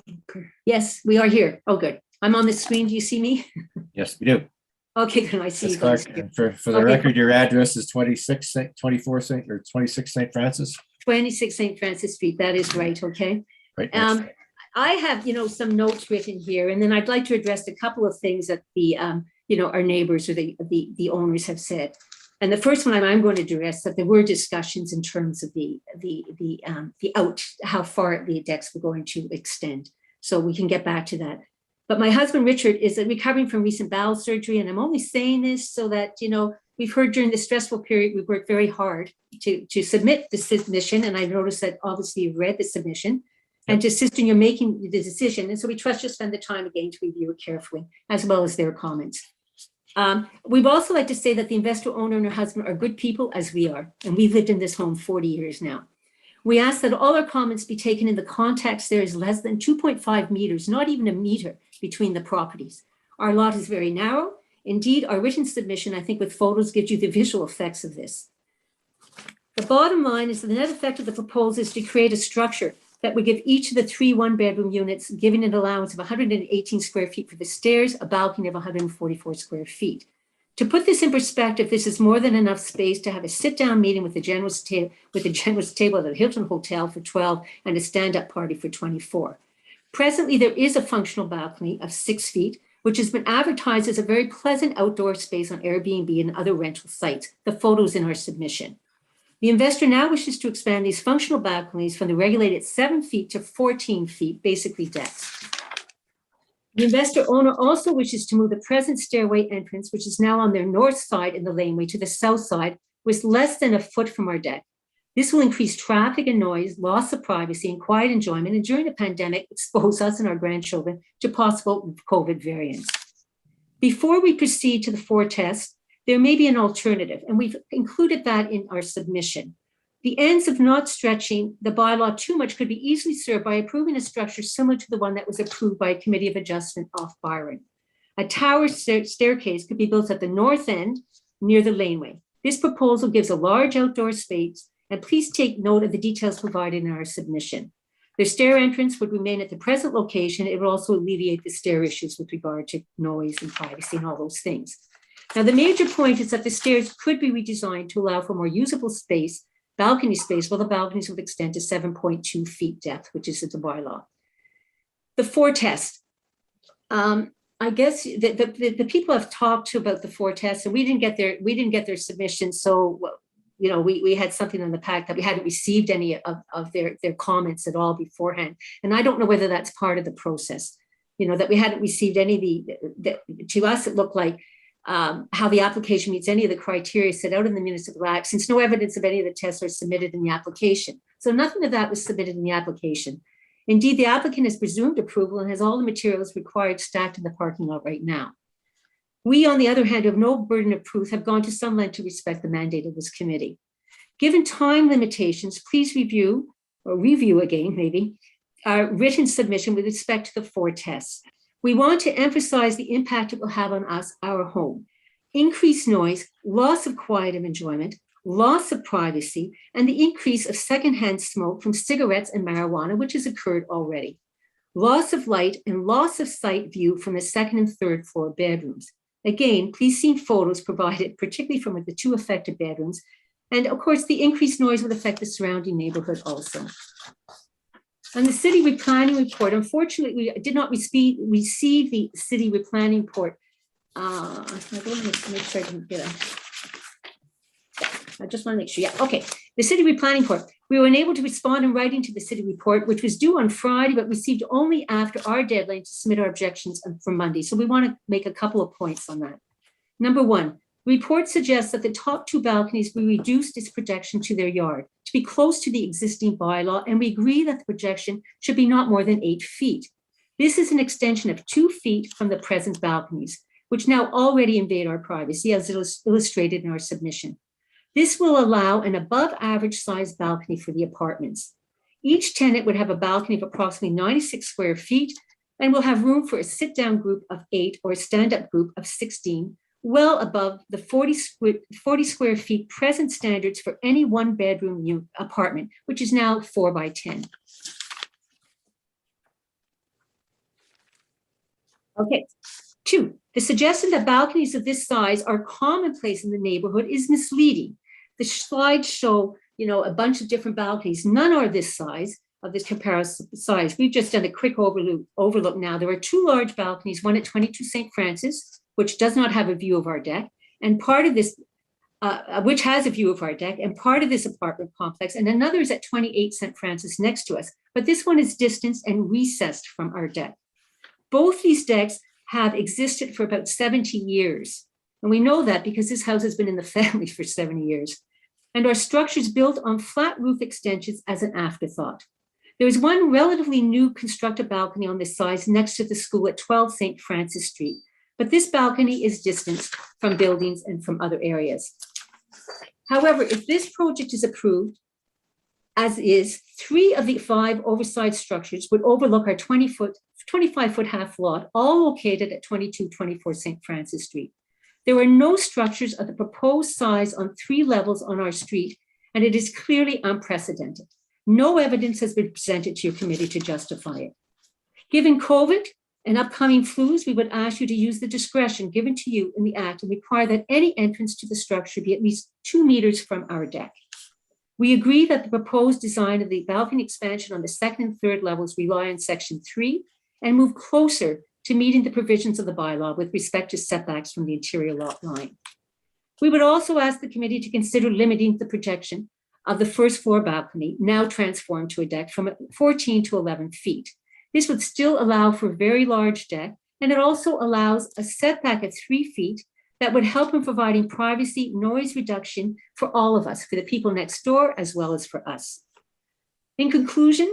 S13: Yes, we are here. Oh, good. I'm on the screen. Do you see me?
S1: Yes, we do.
S13: Okay, good. I see
S1: Ms.
S13: you
S1: Clark,
S13: guys.
S1: for the record, your address is 26 St. Francis?
S13: 26 St. Francis Street. That is right. Okay.
S1: Right. Next.
S13: I have, some notes written here, and then I'd like to address a couple of things that the, our neighbors or the owners have said. And the first one I'm going to address that there were discussions in terms of the how far the decks were going to extend. So we can get back to that. But my husband, Richard, is recovering from recent bowel surgery. And I'm only saying this so that, we've heard during this stressful period, we've worked very hard to submit the submission. And I noticed that obviously you've read the submission and to assist in your making the decision. And so we trust you'll spend the time again to review it carefully, as well as their comments. We'd also like to say that the investor owner and her husband are good people as we are, and we've lived in this home 40 years now. We ask that all our comments be taken in the context there is less than 2.5 meters, not even a meter between the properties. Our lot is very narrow. Indeed, our written submission, I think with photos, gives you the visual effects of this. The bottom line is that the net effect of the proposal is to create a structure that would give each of the 3 one-bedroom units, giving an allowance of 118 square feet for the stairs, a balcony of 144 square feet. To put this in perspective, this is more than enough space to have a sit-down meeting with a generous table at the Hilton Hotel for 12 and a stand-up party for 24. Presently, there is a functional balcony of 6 feet, which has been advertised as a very pleasant outdoor space on Airbnb and other rental sites. The photos in our submission. The investor now wishes to expand these functional balconies from the regulated 7 feet to 14 feet, basically decks. The investor owner also wishes to move the present stairway entrance, which is now on their north side in the laneway, to the south side, with less than a foot from our deck. This will increase traffic and noise, loss of privacy, and quiet enjoyment, and during the pandemic, expose us and our grandchildren to possible COVID variants. Before we proceed to the 4 tests, there may be an alternative, and we've included that in our submission. The ends of not stretching the bylaw too much could be easily served by approving a structure similar to the one that was approved by a committee of adjustment off Byron. A tower staircase could be built at the north end near the laneway. This proposal gives a large outdoor space, and please take note of the details provided in our submission. The stair entrance would remain at the present location. It would also alleviate the stair issues with regard to noise and privacy and all those things. Now, the major point is that the stairs could be redesigned to allow for more usable space, balcony space, while the balconies would extend to 7.2 feet depth, which is the bylaw. The 4 tests. I guess the people have talked about the 4 tests, and we didn't get their submission. So, we had something on the pack that we hadn't received any of their comments at all beforehand. And I don't know whether that's part of the process, that we hadn't received any of to us, it looked like how the application meets any of the criteria set out in the municipal act, since no evidence of any of the tests are submitted in the application. So nothing of that was submitted in the application. Indeed, the applicant has presumed approval and has all the materials required stacked in the parking lot right now. We, on the other hand, who have no burden of proof, have gone to some length to respect the mandate of this committee. Given time limitations, please review or review again, maybe, our written submission with respect to the 4 tests. We want to emphasize the impact it will have on us, our home. Increased noise, loss of quiet and enjoyment, loss of privacy, and the increase of secondhand smoke from cigarettes and marijuana, which has occurred already. Loss of light and loss of sight view from the 2nd and 3rd floor bedrooms. Again, please see photos provided, particularly from the 2 affected bedrooms. And of course, the increased noise would affect the surrounding neighborhood also. On the city replanning report, unfortunately, we did not receive the city replanning report. I want to make sure I didn't get I just want to make sure, yeah, okay. The city replanning report, we were unable to respond in writing to the city report, which was due on Friday, but received only after our deadline to submit our objections for Monday. So we want to make a couple of points on that. Number 1, the report suggests that the top 2 balconies be reduced its projection to their yard to be close to the existing bylaw, and we agree that the projection should be not more than 8 feet. This is an extension of 2 feet from the present balconies, which now already invade our privacy, as illustrated in our submission. This will allow an above average size balcony for the apartments. Each tenant would have a balcony of approximately 96 square feet and will have room for a sit-down group of 8 or a stand-up group of 16, well above the 40 square feet present standards for any 1-bedroom apartment, which is now 4 by 10. Okay. 2, the suggestion that balconies of this size are commonplace in the neighborhood is misleading. The slides show, a bunch of different balconies. None are this size, of this comparison size. We've just done a quick overlook now. There are 2 large balconies, one at 22 St. Francis, which does not have a view of our deck, and part of this, which has a view of our deck, and part of this apartment complex, and another is at 28 St. Francis next to us. But this one is distanced and recessed from our deck. Both these decks have existed for about 70 years. And we know that because this house has been in the family for 70 years. And our structures built on flat roof extensions as an afterthought. There is one relatively new constructed balcony on this size next to the school at 12 St. Francis Street. But this balcony is distanced from buildings and from other areas. However, if this project is approved, as is, 3 of the 5 oversized structures would overlook our 25-foot half lot, all located at 2224 St. Francis Street. There are no structures of the proposed size on 3 levels on our street, and it is clearly unprecedented. No evidence has been presented to your committee to justify it. Given COVID and upcoming flus, we would ask you to use the discretion given to you in the Act and require that any entrance to the structure be at least 2 meters from our deck. We agree that the proposed design of the balcony expansion on the 2nd and 3rd levels rely on Section 3 and move closer to meeting the provisions of the bylaw with respect to setbacks from the interior lot line. We would also ask the committee to consider limiting the projection of the 1st floor balcony, now transformed to a deck, from 14 to 11 feet. This would still allow for a very large deck, and it also allows a setback of 3 feet that would help in providing privacy, noise reduction for all of us, for the people next door, as well as for us. In conclusion,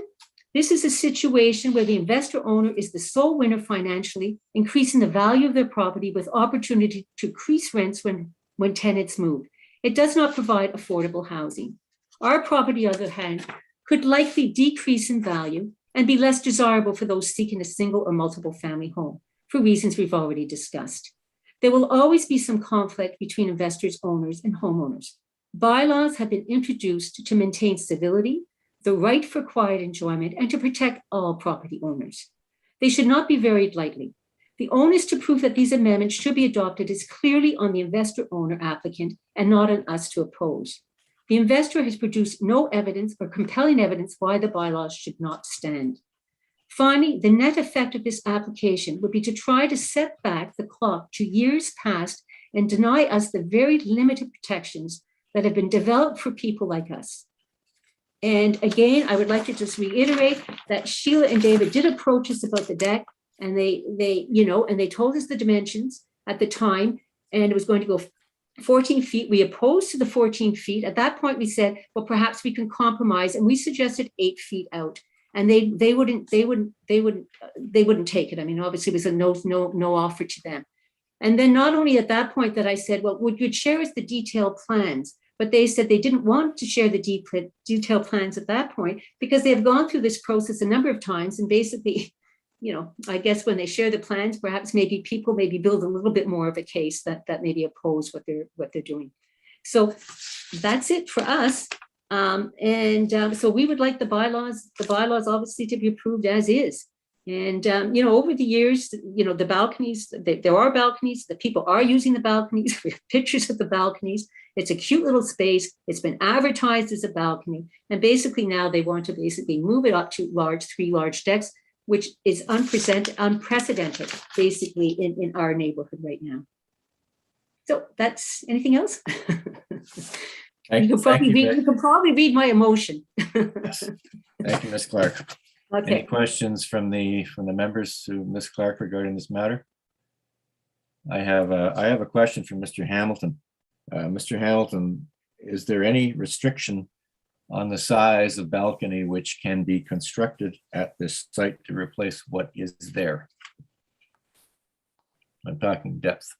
S13: this is a situation where the investor owner is the sole winner financially, increasing the value of their property with opportunity to increase rents when tenants move. It does not provide affordable housing. Our property, on the other hand, could likely decrease in value and be less desirable for those seeking a single or multiple family home, for reasons we've already discussed. There will always be some conflict between investors, owners, and homeowners. Bylaws have been introduced to maintain civility, the right for quiet enjoyment, and to protect all property owners. They should not be varied lightly. The onus to prove that these amendments should be adopted is clearly on the investor owner applicant and not on us to oppose. The investor has produced no evidence or compelling evidence why the bylaws should not stand. Finally, the net effect of this application would be to try to set back the clock to years past and deny us the very limited protections that have been developed for people like us. And again, I would like to just reiterate that Sheila and David did approach us about the deck, and they told us the dimensions at the time, and it was going to go 14 feet. We opposed to the 14 feet. At that point, we said, well, perhaps we can compromise, and we suggested 8 feet out. And they wouldn't take it. I mean, obviously, it was a no offer to them. And then not only at that point that I said, well, would you share us the detailed plans? but they said they didn't want to share the detailed plans at that point because they have gone through this process a number of times, and basically, I guess when they share the plans, perhaps maybe people maybe build a little bit more of a case that maybe oppose what they're doing. So that's it for us. So we would like the bylaws obviously to be approved as is. And, over the years, the balconies, there are balconies, the people are using the balconies. We have pictures of the balconies. It's a cute little space. It's been advertised as a balcony. And basically now they want to basically move it up to 3 large decks, which is unprecedented basically in our neighborhood right now. So that's, anything else? You can probably read my emotion.
S1: Yes. Thank you, Ms. Clark.
S13: Okay.
S1: Any questions from the members to Ms. Clark regarding this matter? I have a question from Mr. Hamilton. Mr. Hamilton, is there any restriction on the size of balcony which can be constructed at this site to replace what is there? I'm talking depth.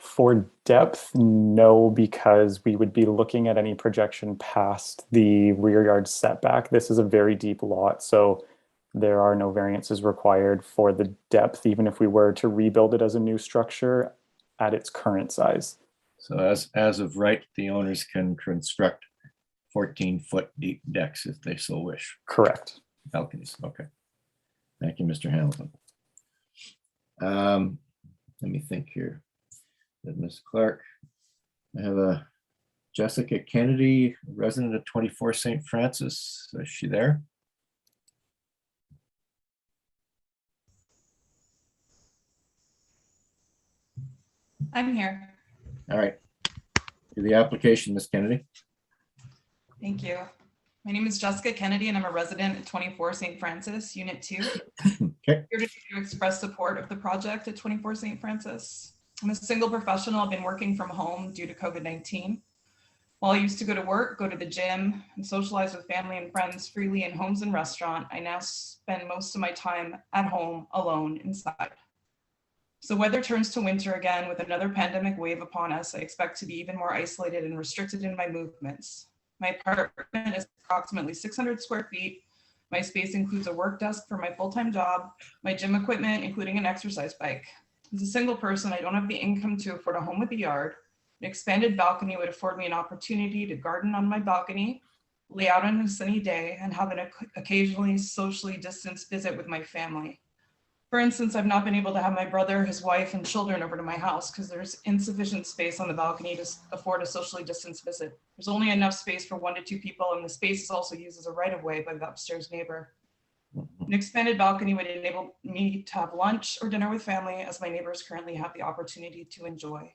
S2: For depth, no, because we would be looking at any projection past the rear yard setback. This is a very deep lot, so there are no variances required for the depth, even if we were to rebuild it as a new structure at its current size.
S1: So as of right, the owners can construct 14-foot deep decks if they so wish.
S2: Correct.
S1: Balconies, okay. Thank you, Mr. Hamilton. Let me think here. Ms. Clark, I have a Jessica Kennedy, resident of 24 St. Francis. Is she there?
S14: I'm here.
S1: All right. Do the application, Ms. Kennedy.
S14: Thank you. My name is Jessica Kennedy and I'm a resident at 24 St. Francis, Unit 2.
S1: Okay.
S14: Here to express support of the project at 24 St. Francis. I'm a single professional. I've been working from home due to COVID-19. While I used to go to work, go to the gym, and socialize with family and friends freely in homes and restaurant, I now spend most of my time at home alone inside. So weather turns to winter again with another pandemic wave upon us. I expect to be even more isolated and restricted in my movements. My apartment is approximately 600 square feet. My space includes a work desk for my full-time job, my gym equipment, including an exercise bike. As a single person, I don't have the income to afford a home with a yard. An expanded balcony would afford me an opportunity to garden on my balcony, lay out on a sunny day, and have an occasionally socially distanced visit with my family. For instance, I've not been able to have my brother, his wife, and children over to my house because there's insufficient space on the balcony to afford a socially distanced visit. There's only enough space for 1 to 2 people, and the space is also used as a right-of-way by the upstairs neighbor. An expanded balcony would enable me to have lunch or dinner with family, as my neighbors currently have the opportunity to enjoy.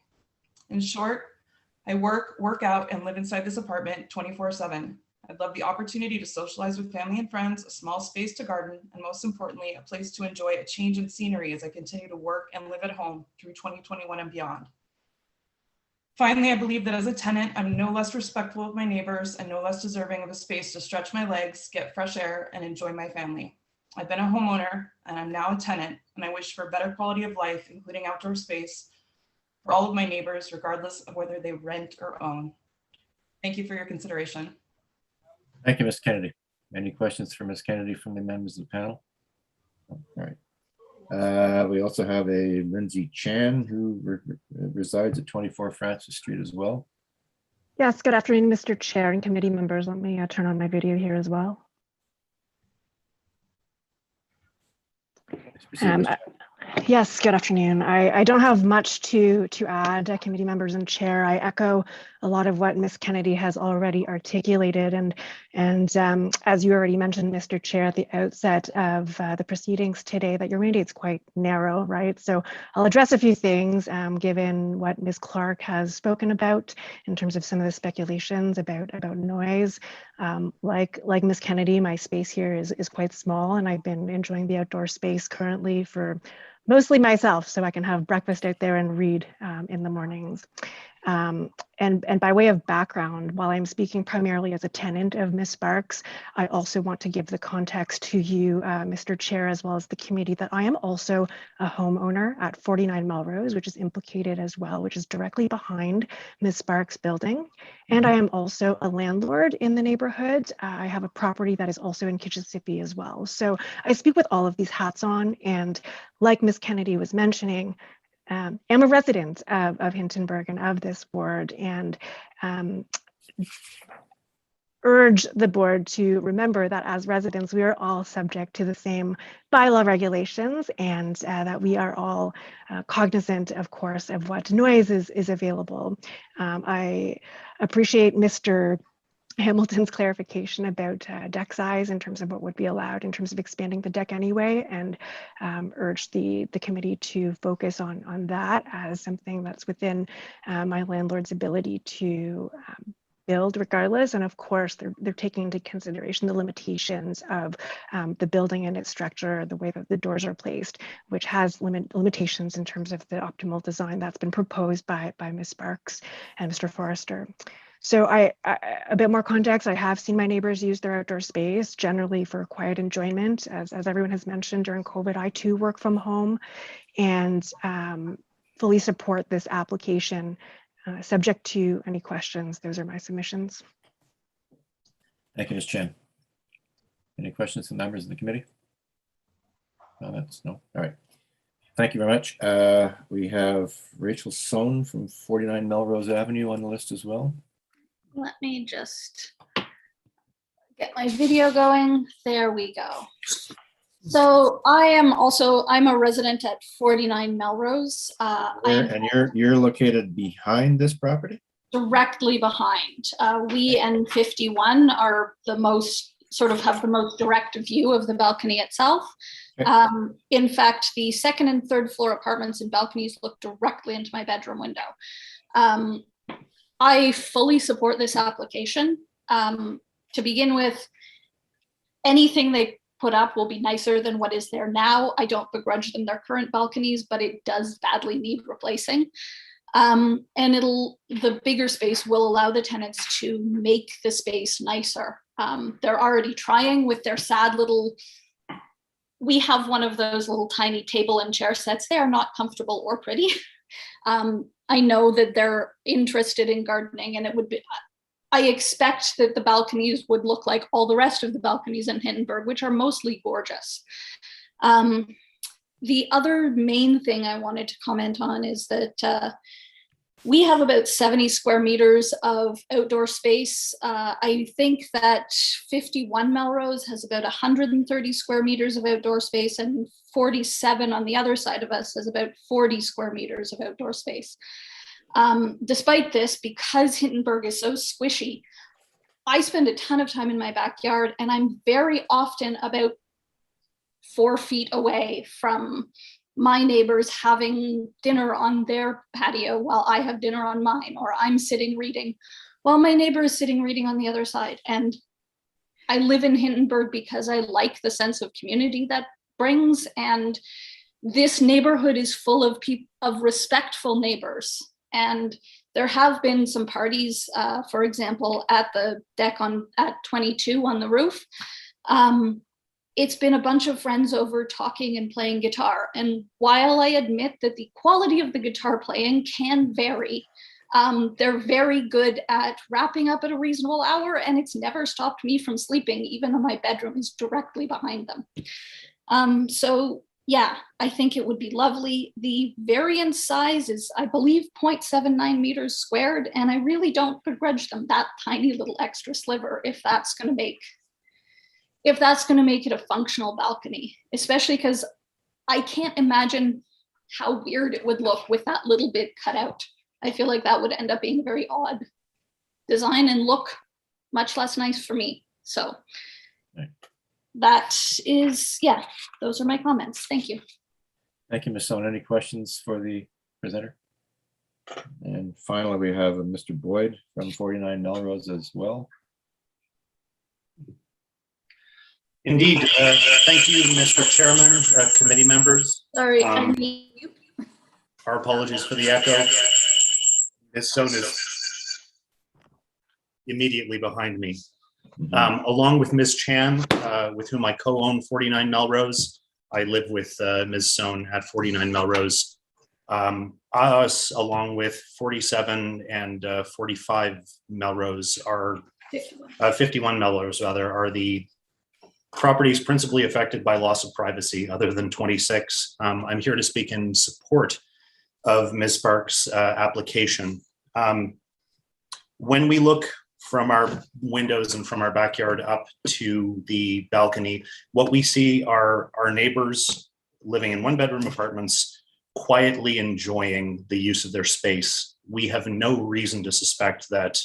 S14: In short, I work out, and live inside this apartment 24/7. I'd love the opportunity to socialize with family and friends, a small space to garden, and most importantly, a place to enjoy a change in scenery as I continue to work and live at home through 2021 and beyond. Finally, I believe that as a tenant, I'm no less respectful of my neighbors and no less deserving of a space to stretch my legs, get fresh air, and enjoy my family. I've been a homeowner and I'm now a tenant, and I wish for a better quality of life, including outdoor space, for all of my neighbors, regardless of whether they rent or own. Thank you for your consideration.
S1: Thank you, Ms. Kennedy. Any questions for Ms. Kennedy from the members of the panel? All right. We also have a Lindsay Chan who resides at 24 Francis Street as well.
S15: Yes, good afternoon, Mr. Chair and committee members. Let me turn on my video here as well. Yes, good afternoon. I don't have much to add, committee members and chair. I echo a lot of what Ms. Kennedy has already articulated. And as you already mentioned, Mr. Chair, at the outset of the proceedings today, that your mandate's quite narrow, right? So I'll address a few things given what Ms. Clark has spoken about in terms of some of the speculations about noise. Like Ms. Kennedy, my space here is quite small, and I've been enjoying the outdoor space currently for mostly myself, so I can have breakfast out there and read in the mornings. And by way of background, while I'm speaking primarily as a tenant of Ms. Sparks, I also want to give the context to you, Mr. Chair, as well as the committee, that I am also a homeowner at 49 Melrose, which is implicated as well, which is directly behind Ms. Sparks' building. And I am also a landlord in the neighborhood. I have a property that is also in Kitchissippi as well. So I speak with all of these hats on, and like Ms. Kennedy was mentioning, am a resident of Hintonburg and of this ward, and urge the board to remember that as residents, we are all subject to the same bylaw regulations, and that we are all cognizant, of course, of what noise is available. I appreciate Mr. Hamilton's clarification about deck size in terms of what would be allowed in terms of expanding the deck anyway, and urge the committee to focus on that as something that's within my landlord's ability to build regardless. And of course, they're taking into consideration the limitations of the building and its structure, the way that the doors are placed, which has limitations in terms of the optimal design that's been proposed by Ms. Sparks and Mr. Forrester. So a bit more context, I have seen my neighbors use their outdoor space generally for quiet enjoyment. As everyone has mentioned, during COVID, I too work from home, and fully support this application. Subject to any questions, those are my submissions.
S1: Thank you, Ms. Chen. Any questions from members of the committee? No. All right. Thank you very much. We have Rachel Sohn from 49 Melrose Avenue on the list as well.
S16: Let me just get my video going. There we go. So I'm a resident at 49 Melrose.
S1: And you're located behind this property?
S16: Directly behind. We and 51 are the most, have the most direct view of the balcony itself. Okay. In fact, the second and third floor apartments and balconies look directly into my bedroom window. I fully support this application. To begin with, anything they put up will be nicer than what is there now. I don't begrudge them their current balconies, but it does badly need replacing. And the bigger space will allow the tenants to make the space nicer. They're already trying with their sad little, we have one of those little tiny table and chair sets. They are not comfortable or pretty. I know that they're interested in gardening, and it would be, I expect that the balconies would look like all the rest of the balconies in Hindenburg, which are mostly gorgeous. The other main thing I wanted to comment on is that we have about 70 square meters of outdoor space. I think that 51 Melrose has about 130 square meters of outdoor space, and 47 on the other side of us has about 40 square meters of outdoor space. Despite this, because Hindenburg is so squishy, I spend a ton of time in my backyard, and I'm very often about 4 feet away from my neighbors having dinner on their patio while I have dinner on mine, or I'm sitting reading while my neighbor is sitting reading on the other side. And I live in Hindenburg because I like the sense of community that brings, and this neighborhood is full of respectful neighbors. And there have been some parties, for example, at the deck at 22 on the roof. It's been a bunch of friends over talking and playing guitar. And while I admit that the quality of the guitar playing can vary, they're very good at wrapping up at a reasonable hour, and it's never stopped me from sleeping, even though my bedroom is directly behind them. So yeah, I think it would be lovely. The variance size is, I believe, 0.79 meters squared, and I really don't begrudge them that tiny little extra sliver if that's going to make it a functional balcony, especially because I can't imagine how weird it would look with that little bit cut out. I feel like that would end up being a very odd design and look much less nice for me. So that is, yeah, those are my comments. Thank you.
S1: Thank you, Ms. Sohn. Any questions for the presenter? And finally, we have Mr. Boyd from 49 Melrose as well.
S17: Indeed. Thank you, Mr. Chairman, committee members.
S16: Sorry,
S17: our apologies for the echo. Ms. Sohn is immediately behind me. Along with Ms. Chan, with whom I co-own 49 Melrose. I live with Ms. Sohn at 49 Melrose. Us, along with 47 and 45 Melrose, are 51 Melrose rather, are the properties principally affected by loss of privacy other than 26. I'm here to speak in support of Ms. Sparks' application. When we look from our windows and from our backyard up to the balcony, what we see are our neighbors living in one-bedroom apartments, quietly enjoying the use of their space. We have no reason to suspect that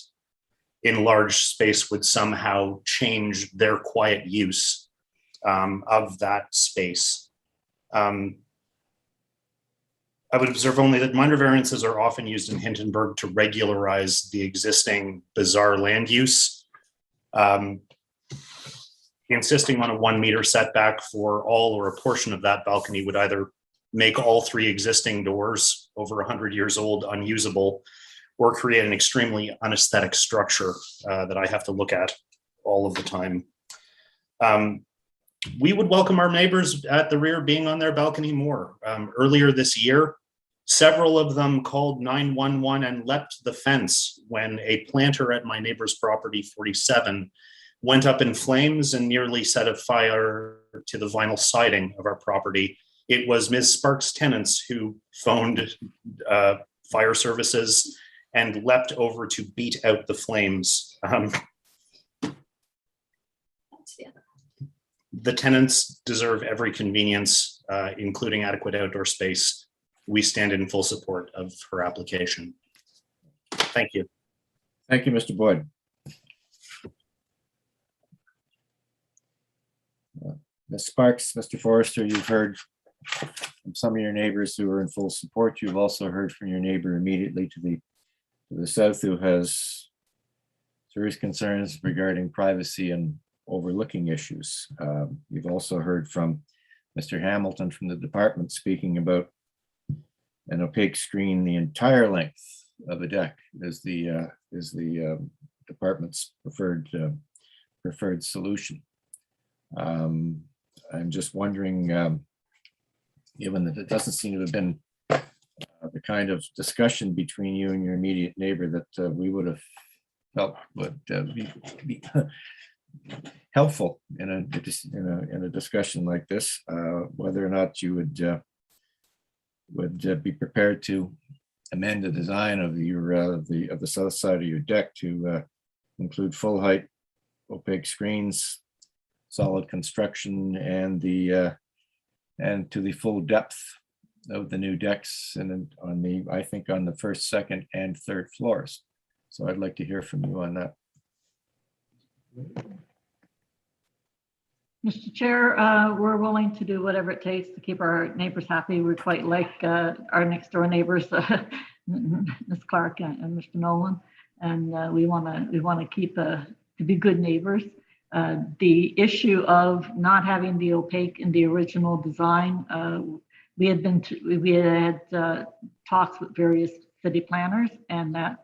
S17: enlarged space would somehow change their quiet use of that space. I would observe only that minor variances are often used in Hindenburg to regularize the existing bizarre land use. Insisting on a 1 meter setback for all or a portion of that balcony would either make all 3 existing doors over 100 years old unusable, or create an extremely unaesthetic structure that I have to look at all of the time. We would welcome our neighbors at the rear being on their balcony more. Earlier this year, several of them called 911 and leapt the fence when a planter at my neighbor's property 47 went up in flames and nearly set a fire to the vinyl siding of our property. It was Ms. Sparks' tenants who phoned fire services and leapt over to beat out the flames. The tenants deserve every convenience, including adequate outdoor space. We stand in full support of her application. Thank you.
S1: Thank you, Mr. Boyd. Ms. Sparks, Mr. Forrester, you've heard from some of your neighbors who are in full support. You've also heard from your neighbor immediately to the south who has serious concerns regarding privacy and overlooking issues. You've also heard from Mr. Hamilton from the department speaking about an opaque screen the entire length of a deck is the department's preferred solution. I'm just wondering, given that it doesn't seem to have been the kind of discussion between you and your immediate neighbor that we would have felt would be helpful in a discussion like this, whether or not you would be prepared to amend the design of the south side of your deck to include full height opaque screens, solid construction, and to the full depth of the new decks, and I think on the first, second, and third floors. So I'd like to hear from you on that.
S8: Mr. Chair, we're willing to do whatever it takes to keep our neighbors happy. We're quite like our next door neighbors, Ms. Clark and Mr. Nolan, and we want to keep to be good neighbors. The issue of not having the opaque in the original design, we had talks with various city planners, and that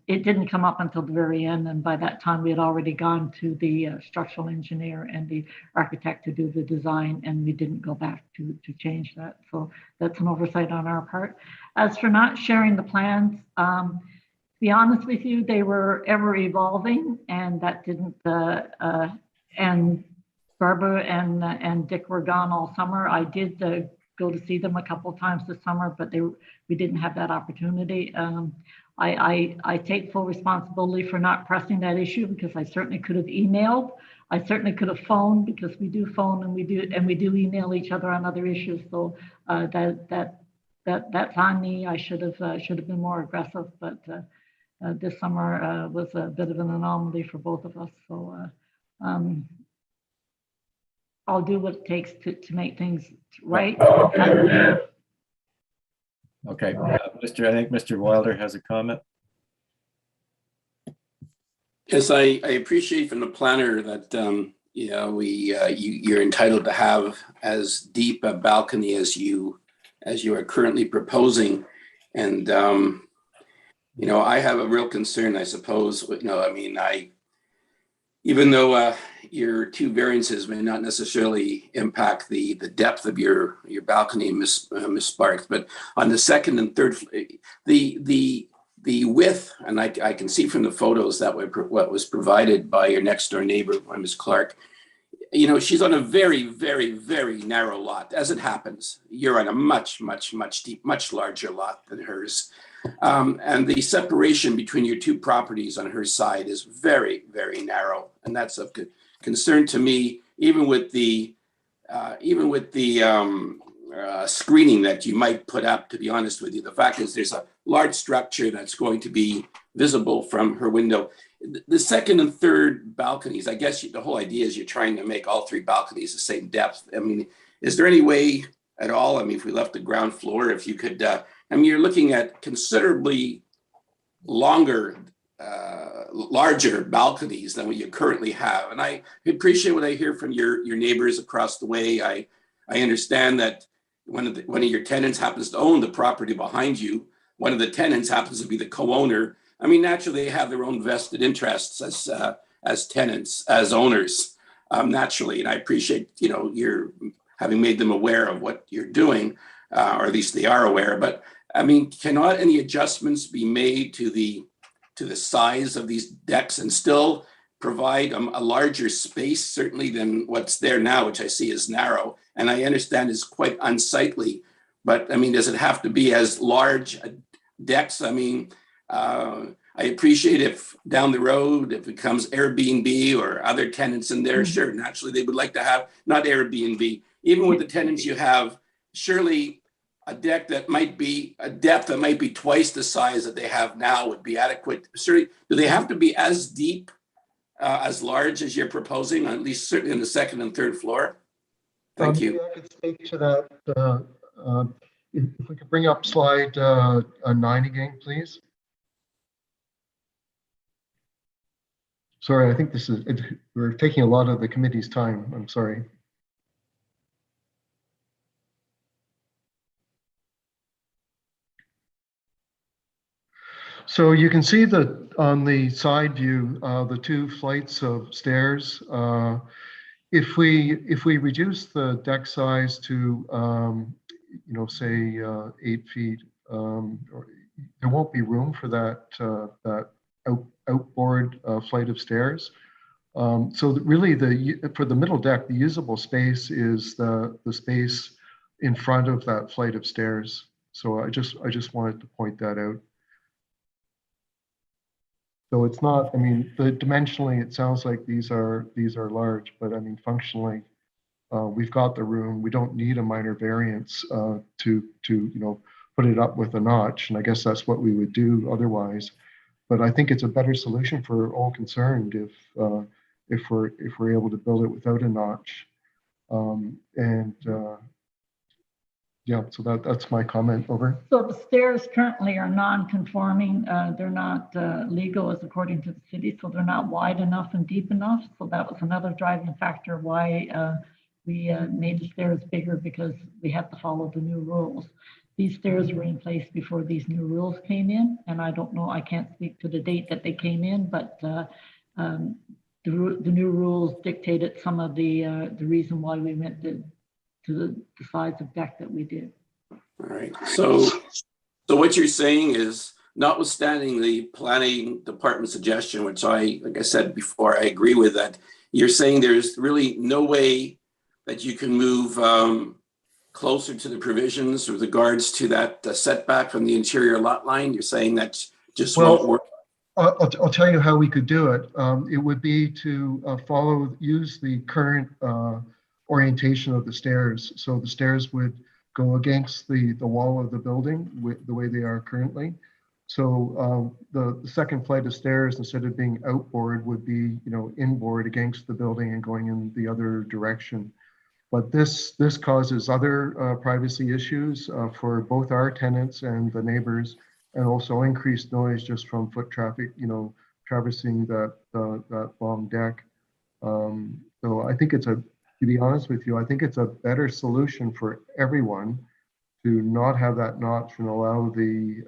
S8: it didn't come up until the very end. And by that time, we had already gone to the structural engineer and the architect to do the design, and we didn't go back to change that. So that's an oversight on our part. As for not sharing the plans, to be honest with you, they were ever evolving, and that didn't, and Barbara and Dick were gone all summer. I did go to see them a couple of times this summer, but we didn't have that opportunity. I take full responsibility for not pressing that issue, because I certainly could have emailed. I certainly could have phoned, because we do phone and we do email each other on other issues. So that's on me. I should have been more aggressive, but this summer was a bit of an anomaly for both of us. So I'll do what it takes to make things right.
S1: Okay, I think Mr. Wilder has a comment.
S11: Yes, I appreciate from the planner that you're entitled to have as deep a balcony as you are currently proposing, and I have a real concern, I suppose, even though your two variances may not necessarily impact the depth of your balcony, Miss Sparks, but on the second and third, the width, and I can see from the photos that what was provided by your next door neighbor, Ms. Clark, she's on a very, very, very narrow lot. As it happens, you're on a much, much, much deep, much larger lot than hers. And the separation between your two properties on her side is very, very narrow. And that's of concern to me, even with the screening that you might put up, to be honest with you. The fact is there's a large structure that's going to be visible from her window. The second and third balconies, I guess the whole idea is you're trying to make all three balconies the same depth. Is there any way at all, if we left the ground floor, if you could, you're looking at considerably larger balconies than what you currently have. And I appreciate what I hear from your neighbors across the way. I understand that one of your tenants happens to own the property behind you. One of the tenants happens to be the co-owner. Naturally, they have their own vested interests as tenants, as owners, naturally. And I appreciate, you're having made them aware of what you're doing, or at least they are aware. But cannot any adjustments be made to the size of these decks and still provide a larger space, certainly than what's there now, which I see is narrow, and I understand is quite unsightly. But does it have to be as large decks? I appreciate if down the road, if it becomes Airbnb or other tenants in there, sure, naturally they would like to have, not Airbnb, even with the tenants you have, surely a deck that might be a depth that might be twice the size that they have now would be adequate. Certainly, do they have to be as deep, as large as you're proposing, at least certainly in the second and third floor? Thank you.
S10: I could speak to that. If we could bring up slide 9 again, please. Sorry, I think we're taking a lot of the committee's time. I'm sorry. So you can see that on the side view, the two flights of stairs. If we reduce the deck size to, say 8 feet, there won't be room for that outboard flight of stairs. So really, for the middle deck, the usable space is the space in front of that flight of stairs. So I just wanted to point that out. So it's not, dimensionally, it sounds like these are large, but functionally, we've got the room. We don't need a minor variance to put it up with a notch, and I guess that's what we would do otherwise. But I think it's a better solution for all concerned if we're able to build it without a notch. Yeah, so that's my comment. Over.
S8: So the stairs currently are non-conforming. They're not legal as according to the city, so they're not wide enough and deep enough. So that was another driving factor why we made the stairs bigger, because we have to follow the new rules. These stairs were in place before these new rules came in, and I don't know, I can't speak to the date that they came in, but the new rules dictated some of the reason why we went to the size of deck that we did.
S11: All right. So what you're saying is, notwithstanding the planning department suggestion, which like I said before, I agree with that. You're saying there's really no way that you can move closer to the provisions with regards to that setback from the interior lot line. You're saying that just won't work.
S10: I'll tell you how we could do it. It would be to use the current orientation of the stairs. So the stairs would go against the wall of the building the way they are currently. So the second flight of stairs, instead of being outboard, would be inboard against the building and going in the other direction. But this causes other privacy issues for both our tenants and the neighbors, and also increased noise just from foot traffic, traversing that long deck. So I think to be honest with you, I think it's a better solution for everyone to not have that notch and allow the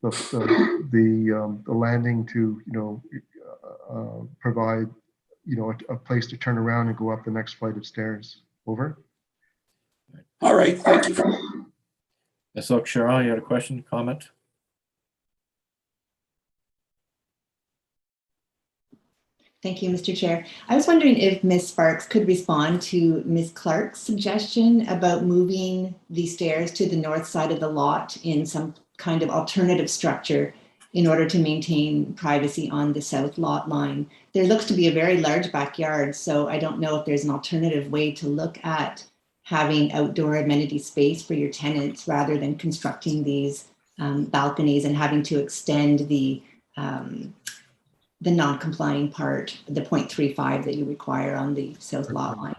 S10: the landing to, provide, a place to turn around and go up the next flight of stairs. Over.
S11: All right, thank you.
S1: Ms. Oakshire, you had a question, comment?
S18: Thank you, Mr. Chair. I was wondering if Ms. Sparks could respond to Ms. Clark's suggestion about moving the stairs to the north side of the lot in some kind of alternative structure in order to maintain privacy on the south lot line. There looks to be a very large backyard, so I don't know if there's an alternative way to look at having outdoor amenity space for your tenants rather than constructing these balconies and having to extend the non-complying part, the 0.35 that you require on the south lot line.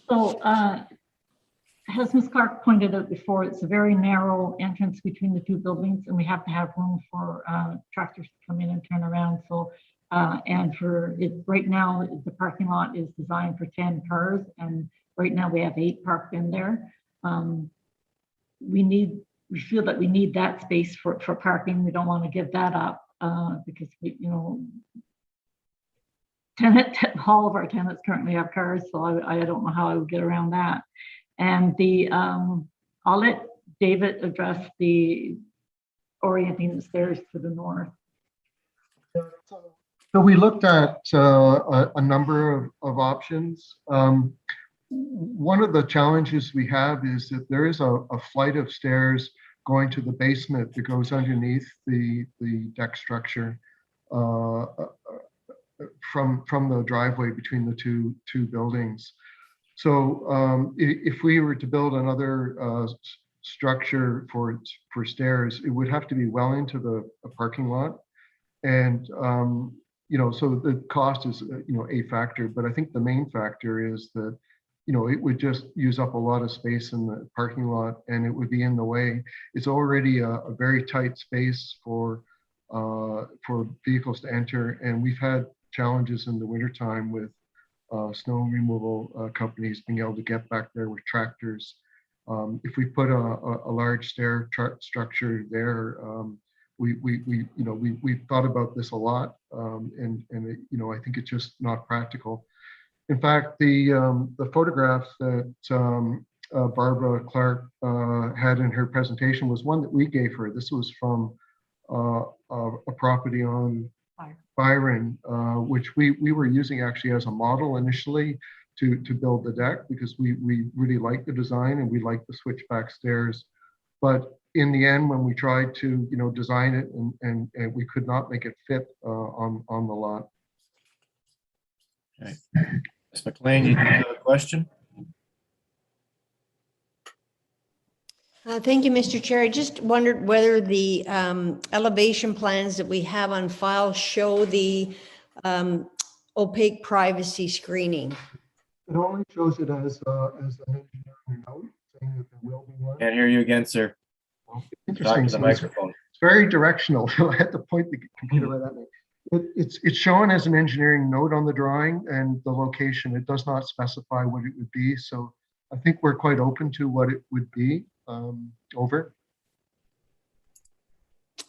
S8: So as Ms. Clark pointed out before, it's a very narrow entrance between the two buildings, and we have to have room for tractors to come in and turn around. So, and for it, right now, the parking lot is designed for 10 cars, and right now we have 8 parked in there. We feel that we need that space for parking. We don't want to give that up because all of our tenants currently have cars, so I don't know how I would get around that. And I'll let David address the orienting the stairs to the north.
S10: So we looked at a number of options. One of the challenges we have is that there is a flight of stairs going to the basement that goes underneath the deck structure from the driveway between the two buildings. So if we were to build another structure for stairs, it would have to be well into the parking lot. And, so the cost is, a factor, but I think the main factor is that, it would just use up a lot of space in the parking lot and it would be in the way. It's already a very tight space for vehicles to enter. And we've had challenges in the wintertime with snow removal companies being able to get back there with tractors. If we put a large stair structure there, we've thought about this a lot, and I think it's just not practical. In fact, the photograph that Barbara Clark had in her presentation was one that we gave her. This was from a property on Byron, which we were using actually as a model initially to build the deck because we really liked the design and we liked the switchback stairs. But in the end, when we tried to design it and we could not make it fit on the lot.
S1: Okay. Ms. McLean, you have a question?
S19: Thank you, Mr. Chair. I just wondered whether the elevation plans that we have on file show the opaque privacy screening.
S10: It only shows it as an engineering note, saying that there will be one.
S1: Can't hear you again, sir.
S10: Interesting.
S1: Talk to the microphone.
S10: It's very directional. So I had to point the computer right at me. It's shown as an engineering note on the drawing and the location. It does not specify what it would be. So I think we're quite open to what it would be. Over.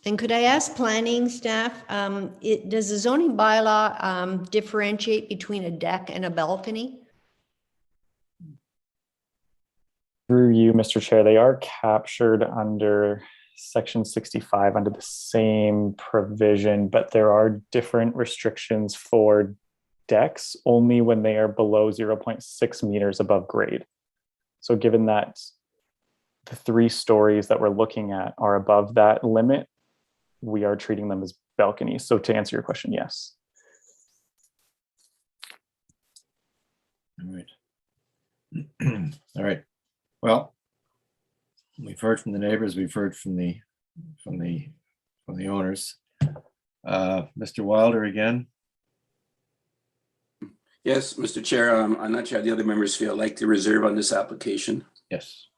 S19: And could I ask planning staff, does the zoning bylaw differentiate between a deck and a balcony?
S2: Through you, Mr. Chair, they are captured under Section 65 under the same provision, but there are different restrictions for decks only when they are below 0.6 meters above grade. So given that the 3 stories that we're looking at are above that limit, we are treating them as balconies. So to answer your question, yes.
S1: All right. All right. Well, we've heard from the neighbors. We've heard from the owners. Mr. Wilder again.
S11: Yes, Mr. Chair, I'm not sure how the other members feel. I'd like to reserve on this application.
S1: Yes.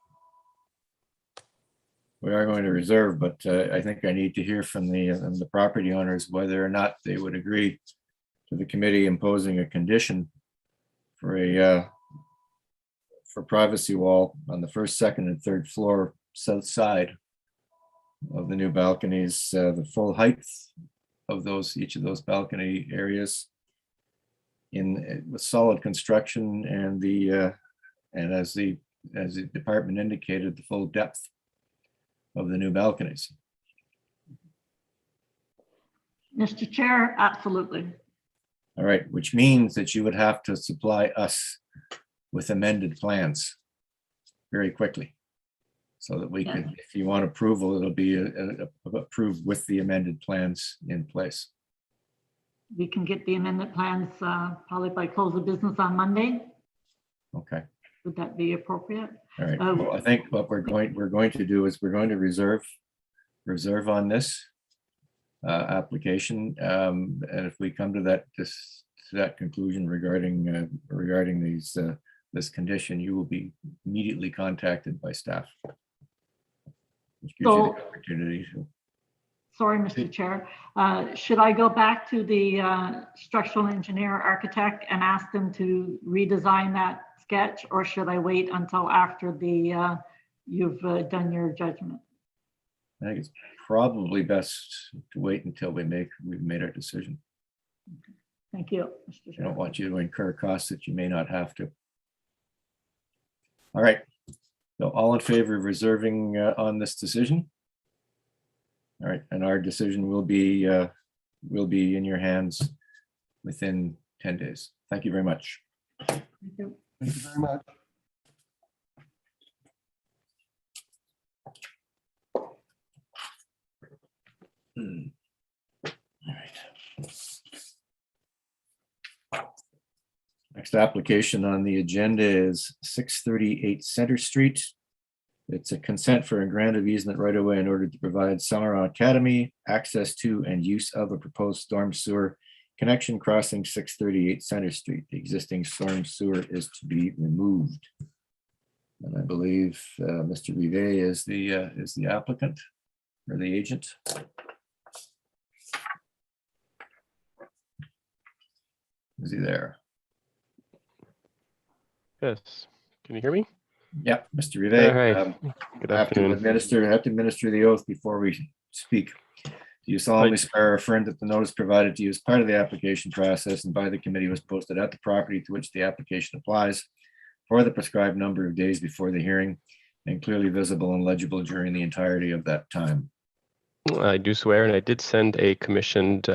S1: We are going to reserve, but I think I need to hear from the property owners whether or not they would agree to the committee imposing a condition for privacy wall on the first, second, and third floor south side of the new balconies, the full height of those, each of those balcony areas with solid construction, and and as the department indicated, the full depth of the new balconies.
S8: Mr. Chair, absolutely.
S1: All right, which means that you would have to supply us with amended plans very quickly, so that we can, if you want approval, it'll be approved with the amended plans in place.
S8: We can get the amendment plans probably by close of business on Monday.
S1: Okay.
S8: Would that be appropriate?
S1: All right. Well, I think what we're going to do is we're going to reserve on this application, and if we come to that conclusion regarding these this condition, you will be immediately contacted by staff, which gives you the opportunity to.
S8: Sorry, Mr. Chair. Should I go back to the structural engineer architect and ask them to redesign that sketch, or should I wait until after you've done your judgment?
S1: I think it's probably best to wait until we've made our decision.
S8: Okay. Thank you, Mr. Chair.
S1: I don't want you to incur costs that you may not have to. All right. So all in favor of reserving on this decision? All right, and our decision will be in your hands within 10 days. Thank you very much.
S8: Thank you.
S10: Thank you very much.
S1: All right. Next application on the agenda is 638 Center Street. It's a consent for a grant of easement right away in order to provide Summer Academy access to and use of a proposed storm sewer connection crossing 638 Center Street. The existing storm sewer is to be removed. And I believe Mr. Rivet is the applicant or the agent. Is he there?
S20: Yes. Can you hear me?
S1: Yeah, Mr. Rivet.
S20: All right. Good afternoon.
S1: Have to administer the oath before we speak. Do you solemnly swear or affirm that the notice provided to you as part of the application process and by the committee was posted at the property to which the application applies for the prescribed number of days before the hearing and clearly visible and legible during the entirety of that time?
S20: I do swear, and I did send a commissioned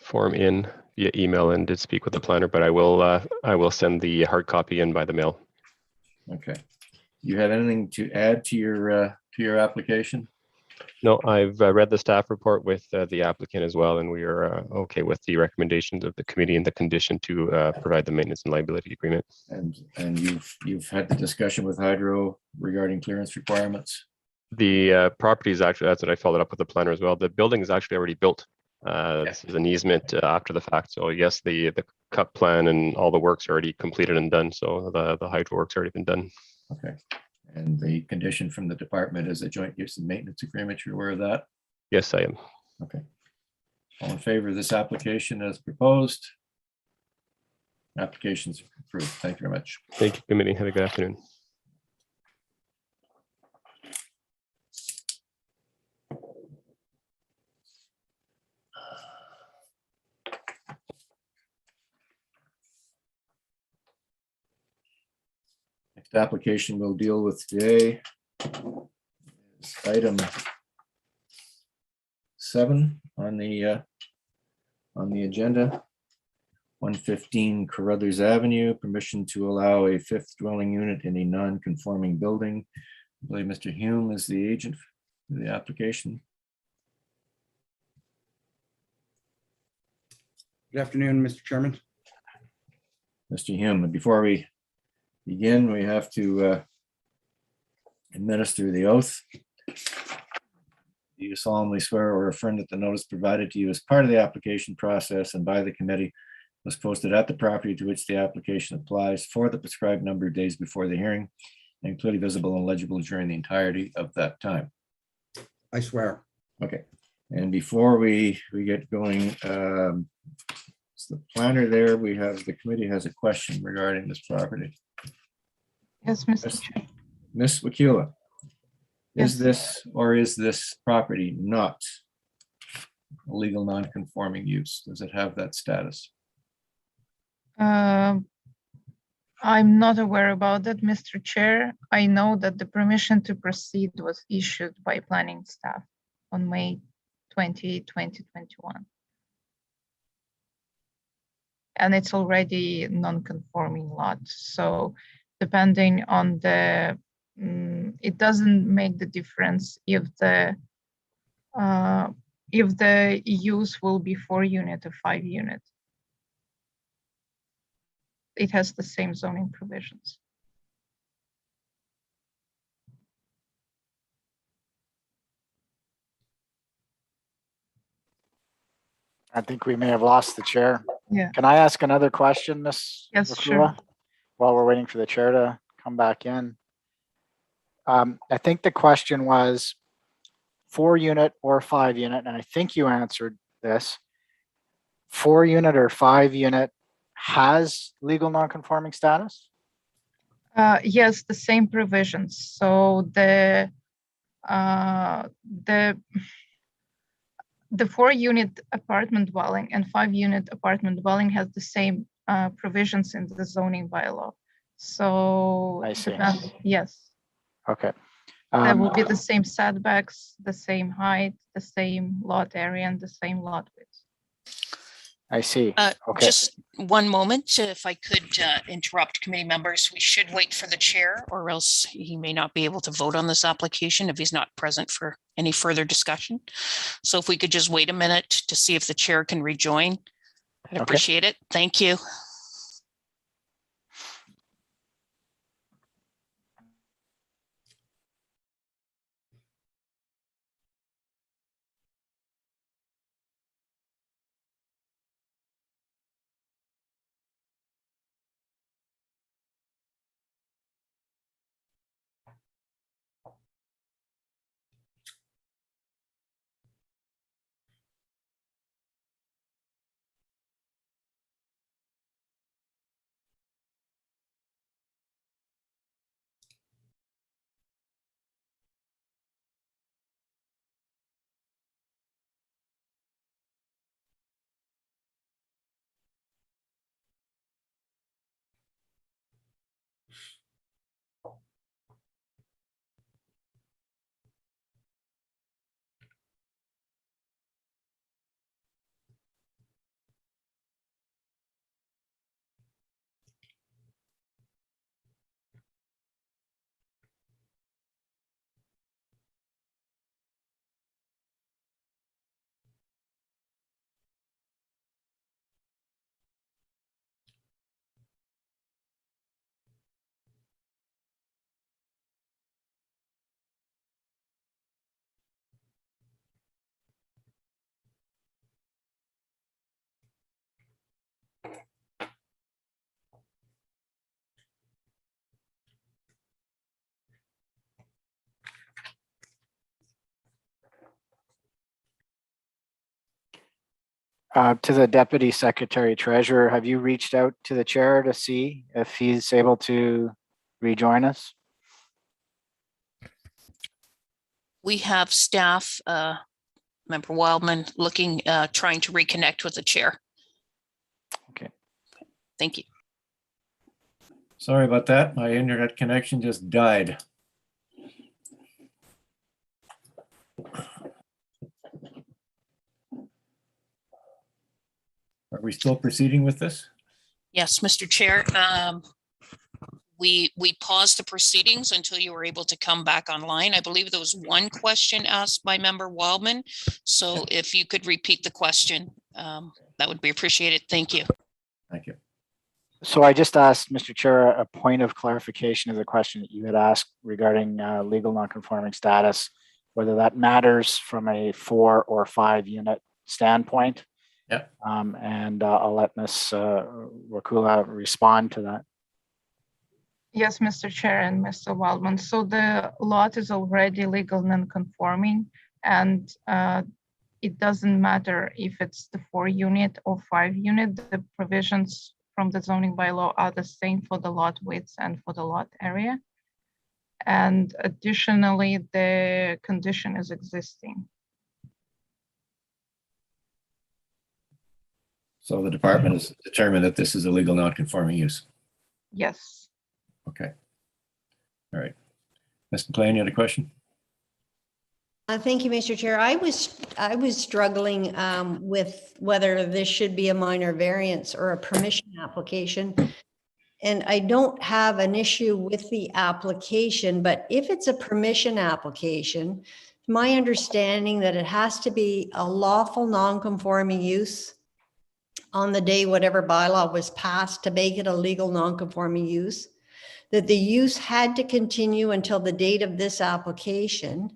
S20: form in via email and did speak with the planner, but I will send the hard copy in by the mail.
S1: Okay. You have anything to add to your application?
S20: No, I've read the staff report with the applicant as well, and we are okay with the recommendations of the committee and the condition to provide the maintenance and liability agreement.
S1: And you've had the discussion with Hydro regarding clearance requirements?
S20: The property is actually, that's what I followed up with the planner as well. The building is actually already built. This is an easement after the fact. So yes, the cut plan and all the work's already completed and done. So the hydro work's already been done.
S1: Okay. And the condition from the department is a joint use and maintenance agreement. You're aware of that?
S20: Yes, I am.
S1: Okay. All in favor of this application as proposed? Applications approved. Thank you very much.
S20: Thank you, committee. Have a good afternoon.
S1: Next application we'll deal with today is item 7 on the agenda. 115 Carruthers Avenue, permission to allow a 5th dwelling unit in a non-conforming building. I believe Mr. Hume is the agent for the application.
S21: Good afternoon, Mr. Chairman.
S1: Mr. Hume, before we begin, we have to administer the oath. Do you solemnly swear or affirm that the notice provided to you as part of the application process and by the committee was posted at the property to which the application applies for the prescribed number of days before the hearing and clearly visible and legible during the entirety of that time?
S21: I swear.
S1: Okay. And before we get going, it's the planner there. The committee has a question regarding this property.
S4: Yes, Mr. Chair.
S1: Ms. Wakula. Is this, or is this property not a legal non-conforming use? Does it have that status?
S4: I'm not aware about that, Mr. Chair. I know that the permission to proceed was issued by planning staff on May 20, 2021. And it's already non-conforming lot. So depending on the, it doesn't make the difference if the use will be 4-unit or 5-unit. It has the same zoning provisions.
S12: I think we may have lost the chair.
S4: Yeah.
S12: Can I ask another question, Ms.
S4: Yes,
S12: Wakula,
S4: sure.
S12: while we're waiting for the chair to come back in? I think the question was 4-unit or 5-unit, and I think you answered this. 4-unit or 5-unit has legal non-conforming status?
S4: Yes, the same provisions. So the 4-unit apartment dwelling and 5-unit apartment dwelling has the same provisions in the zoning bylaw. So
S12: I see.
S4: Yes,
S12: Okay.
S4: there will be the same setbacks, the same height, the same lot area, and the same lot width.
S12: I see. Okay.
S5: Just one moment, if I could interrupt committee members, we should wait for the chair or else he may not be able to vote on this application if he's not present for any further discussion. So if we could just wait a minute to see if the chair can rejoin, I'd appreciate it. Thank you.
S12: To the Deputy Secretary Treasurer, have you reached out to the chair to see if he's able to rejoin us?
S5: We have staff, Member Wildman, looking, trying to reconnect with the chair.
S12: Okay.
S5: Thank you.
S1: Sorry about that. My internet connection just died. Are we still proceeding with this?
S5: Yes, Mr. Chair. We paused the proceedings until you were able to come back online. I believe there was one question asked by Member Wildman. So if you could repeat the question, that would be appreciated. Thank you.
S1: Thank you.
S12: So I just asked, Mr. Chair, a point of clarification of the question that you had asked regarding legal non-conforming status, whether that matters from a 4 or 5-unit standpoint.
S1: Yeah.
S12: And I'll let Ms. Wakula respond to that.
S4: Yes, Mr. Chair and Mr. Waldman. So the lot is already legal non-conforming, and it doesn't matter if it's the 4-unit or 5-unit. The provisions from the zoning bylaw are the same for the lot width and for the lot area. And additionally, the condition is existing.
S1: So the department has determined that this is a legal non-conforming use.
S4: Yes.
S1: Okay. All right. Ms. McLean, you had a question?
S19: Thank you, Mr. Chair. I was struggling with whether this should be a minor variance or a permission application. And I don't have an issue with the application, but if it's a permission application, my understanding that it has to be a lawful non-conforming use on the day whatever bylaw was passed to make it a legal non-conforming use, that the use had to continue until the date of this application.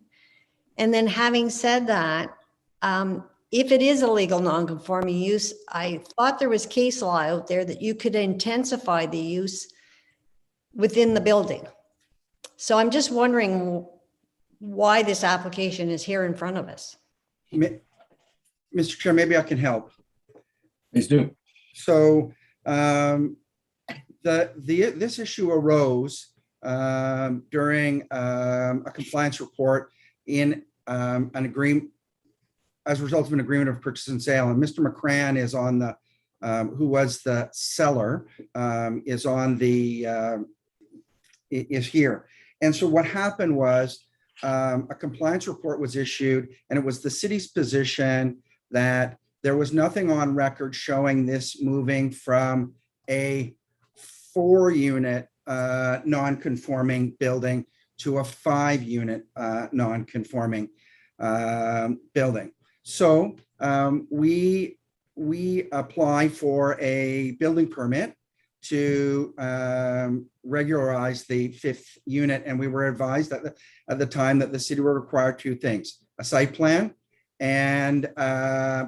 S19: And then having said that, if it is a legal non-conforming use, I thought there was case law out there that you could intensify the use within the building. So I'm just wondering why this application is here in front of us.
S21: Mr. Chair, maybe I can help.
S1: Please do.
S21: So this issue arose during a compliance report in an agreement as a result of an agreement of purchase and sale. And Mr. McCran is on the, who was the seller, is on the, is here. And so what happened was a compliance report was issued, and it was the city's position that there was nothing on record showing this moving from a 4-unit non-conforming building to a 5-unit non-conforming building. So we apply for a building permit to regularize the 5th unit, and we were advised at the time that the city would require 2 things: a site plan and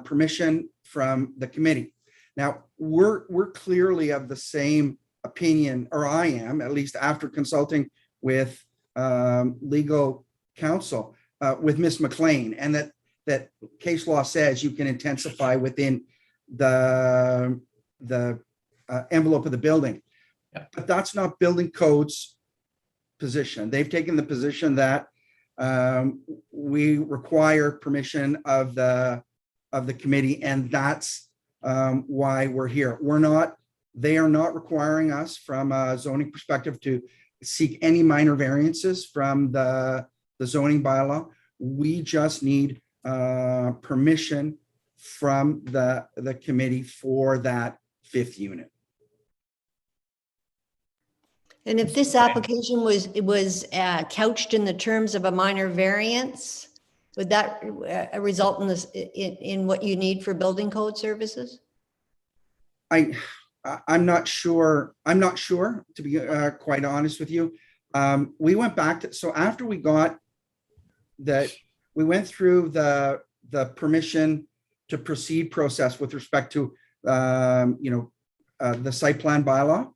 S21: permission from the committee. Now, we're clearly of the same opinion, or I am, at least after consulting with legal counsel, with Ms. McLean, and that case law says you can intensify within the envelope of the building. Yeah. But that's not building code's position. They've taken the position that we require permission of the committee, and that's why we're here. They are not requiring us from a zoning perspective to seek any minor variances from the zoning bylaw. We just need permission from the committee for that 5th unit.
S19: And if this application was couched in the terms of a minor variance, would that result in this in what you need for building code services?
S21: I'm not sure. I'm not sure, to be quite honest with you. We went back to, so after we got that, we went through the permission to proceed process with respect to the site plan bylaw.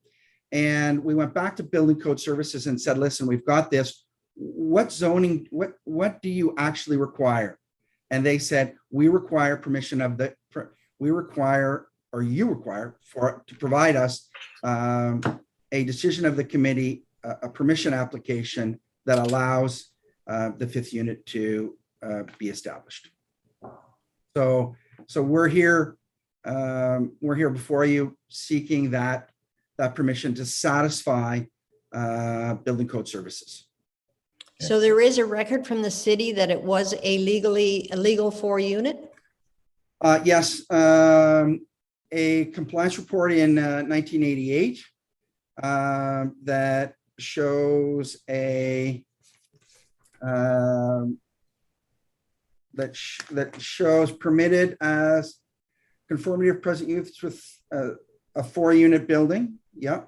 S21: And we went back to building code services and said, listen, we've got this. What zoning, what do you actually require? And they said, we require permission of the, we require, or you require to provide us a decision of the committee, a permission application that allows the 5th unit to be established. So we're here before you seeking that permission to satisfy building code services.
S19: So there is a record from the city that it was a legal 4-unit?
S21: Yes, a compliance report in 1988 that shows a that shows permitted as conformity of present use with a 4-unit building. Yeah.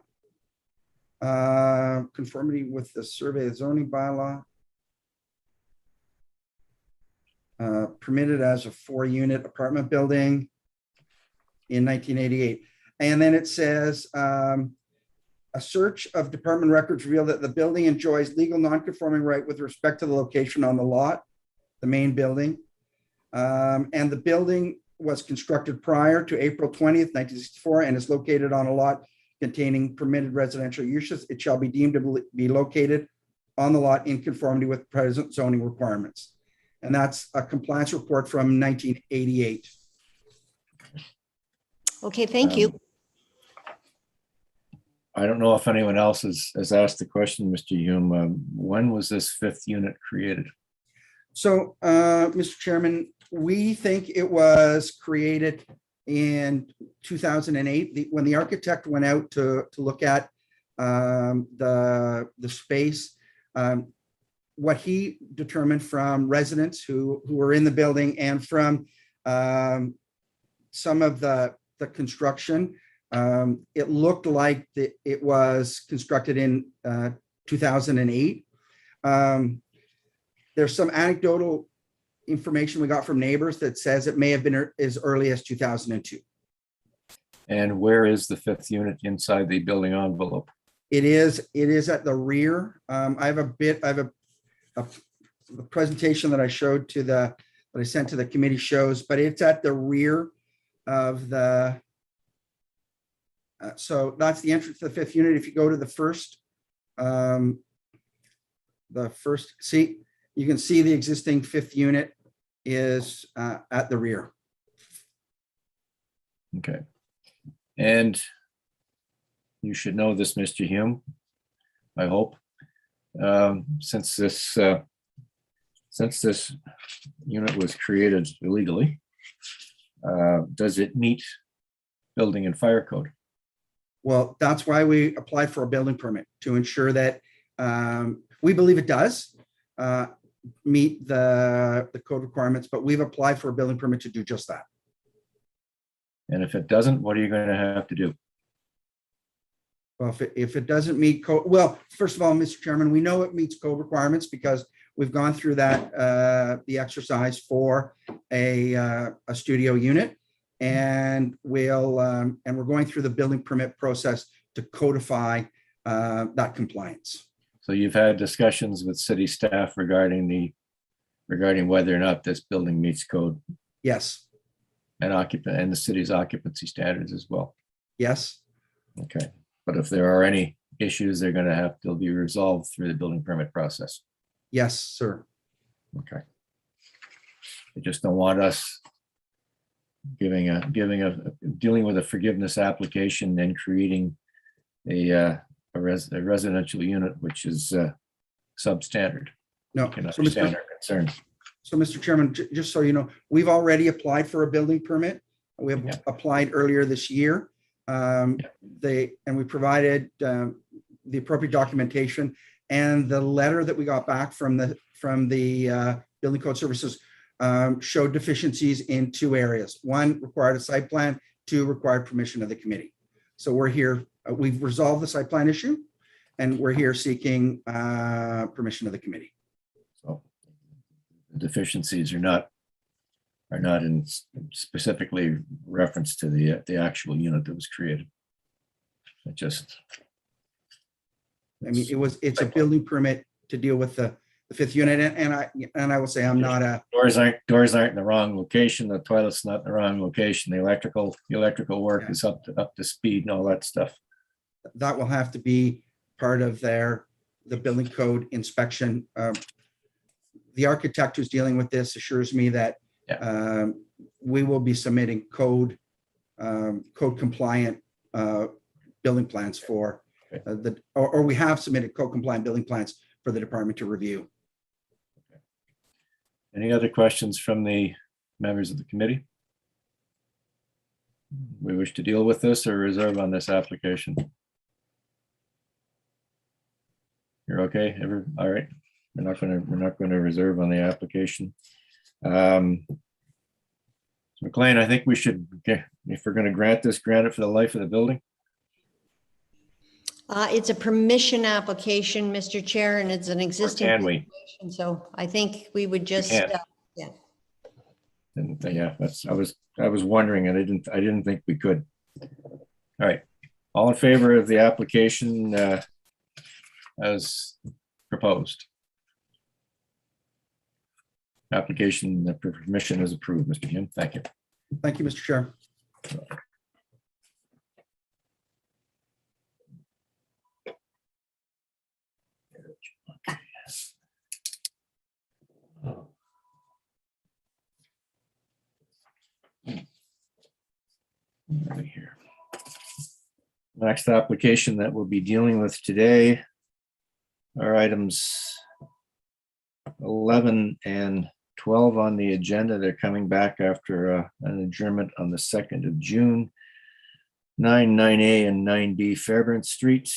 S21: Conformity with the survey of zoning bylaw. Permitted as a 4-unit apartment building in 1988. And then it says, a search of department records revealed that the building enjoys legal non-conforming right with respect to the location on the lot, the main building. And the building was constructed prior to April 20th, 1964, and is located on a lot containing permitted residential uses. It shall be deemed to be located on the lot in conformity with present zoning requirements. And that's a compliance report from 1988.
S19: Okay, thank you.
S1: I don't know if anyone else has asked the question, Mr. Hume. When was this fifth unit created?
S21: So, Mr. Chairman, we think it was created in 2008, when the architect went out to look at the space. What he determined from residents who were in the building and from some of the construction, it looked like it was constructed in 2008. There's some anecdotal information we got from neighbors that says it may have been as early as 2002.
S1: And where is the fifth unit inside the building envelope?
S21: It is at the rear. I have a presentation that I showed that I sent to the committee shows, but it's at the rear of the, so that's the entrance to the fifth unit. If you go to the first seat, you can see the existing fifth unit is at the rear.
S1: Okay. And you should know this, Mr. Hume, I hope. Since this unit was created illegally, does it meet building and fire code?
S21: Well, that's why we applied for a building permit, to ensure that we believe it does meet the code requirements, but we've applied for a building permit to do just that.
S1: And if it doesn't, what are you going to have to do?
S21: Well, if it doesn't meet code, well, first of all, Mr. Chairman, we know it meets code requirements because we've gone through that, the exercise for a studio unit. And we're going through the building permit process to codify that compliance.
S1: So you've had discussions with city staff regarding whether or not this building meets code?
S21: Yes.
S1: And the city's occupancy standards as well?
S21: Yes.
S1: Okay. But if there are any issues, they'll be resolved through the building permit process?
S21: Yes, sir.
S1: Okay. I just don't want us dealing with a forgiveness application and creating a residential unit which is substandard.
S21: No.
S1: You can understand our concerns.
S21: So, Mr. Chairman, just so you know, we've already applied for a building permit. We have applied earlier this year. And we provided the appropriate documentation, and the letter that we got back from the building code services showed deficiencies in two areas. One required a site plan, two required permission of the committee. So we're here, we've resolved the site plan issue, and we're here seeking permission of the committee.
S1: So the deficiencies are not in specifically reference to the actual unit that was created. It just,
S21: I mean, it's a building permit to deal with the fifth unit, and I will say I'm not a.
S1: Doors aren't in the wrong location. The toilet's not in the wrong location. The electrical work is up to speed and all that stuff.
S21: That will have to be part of the building code inspection. The architect who's dealing with this assures me that we will be submitting code compliant building plans for or we have submitted code compliant building plans for the department to review.
S1: Any other questions from the members of the committee? We wish to deal with this or reserve on this application? You're okay? All right. We're not going to reserve on the application. McLean, I think we should, if we're going to grant it for the life of the building.
S19: It's a permission application, Mr. Chair, and it's an existing situation. So I think we would just, yeah.
S1: And yeah, I was wondering, and I didn't think we could. All right. All in favor of the application as proposed? Application, the permission is approved, Mr. Hume. Thank you.
S21: Thank you, Mr. Chair.
S1: we here? Next application that we'll be dealing with today are items 11 and 12 on the agenda. They're coming back after an adjournment on the 2nd of June. 9A and 9B Fairburn Street.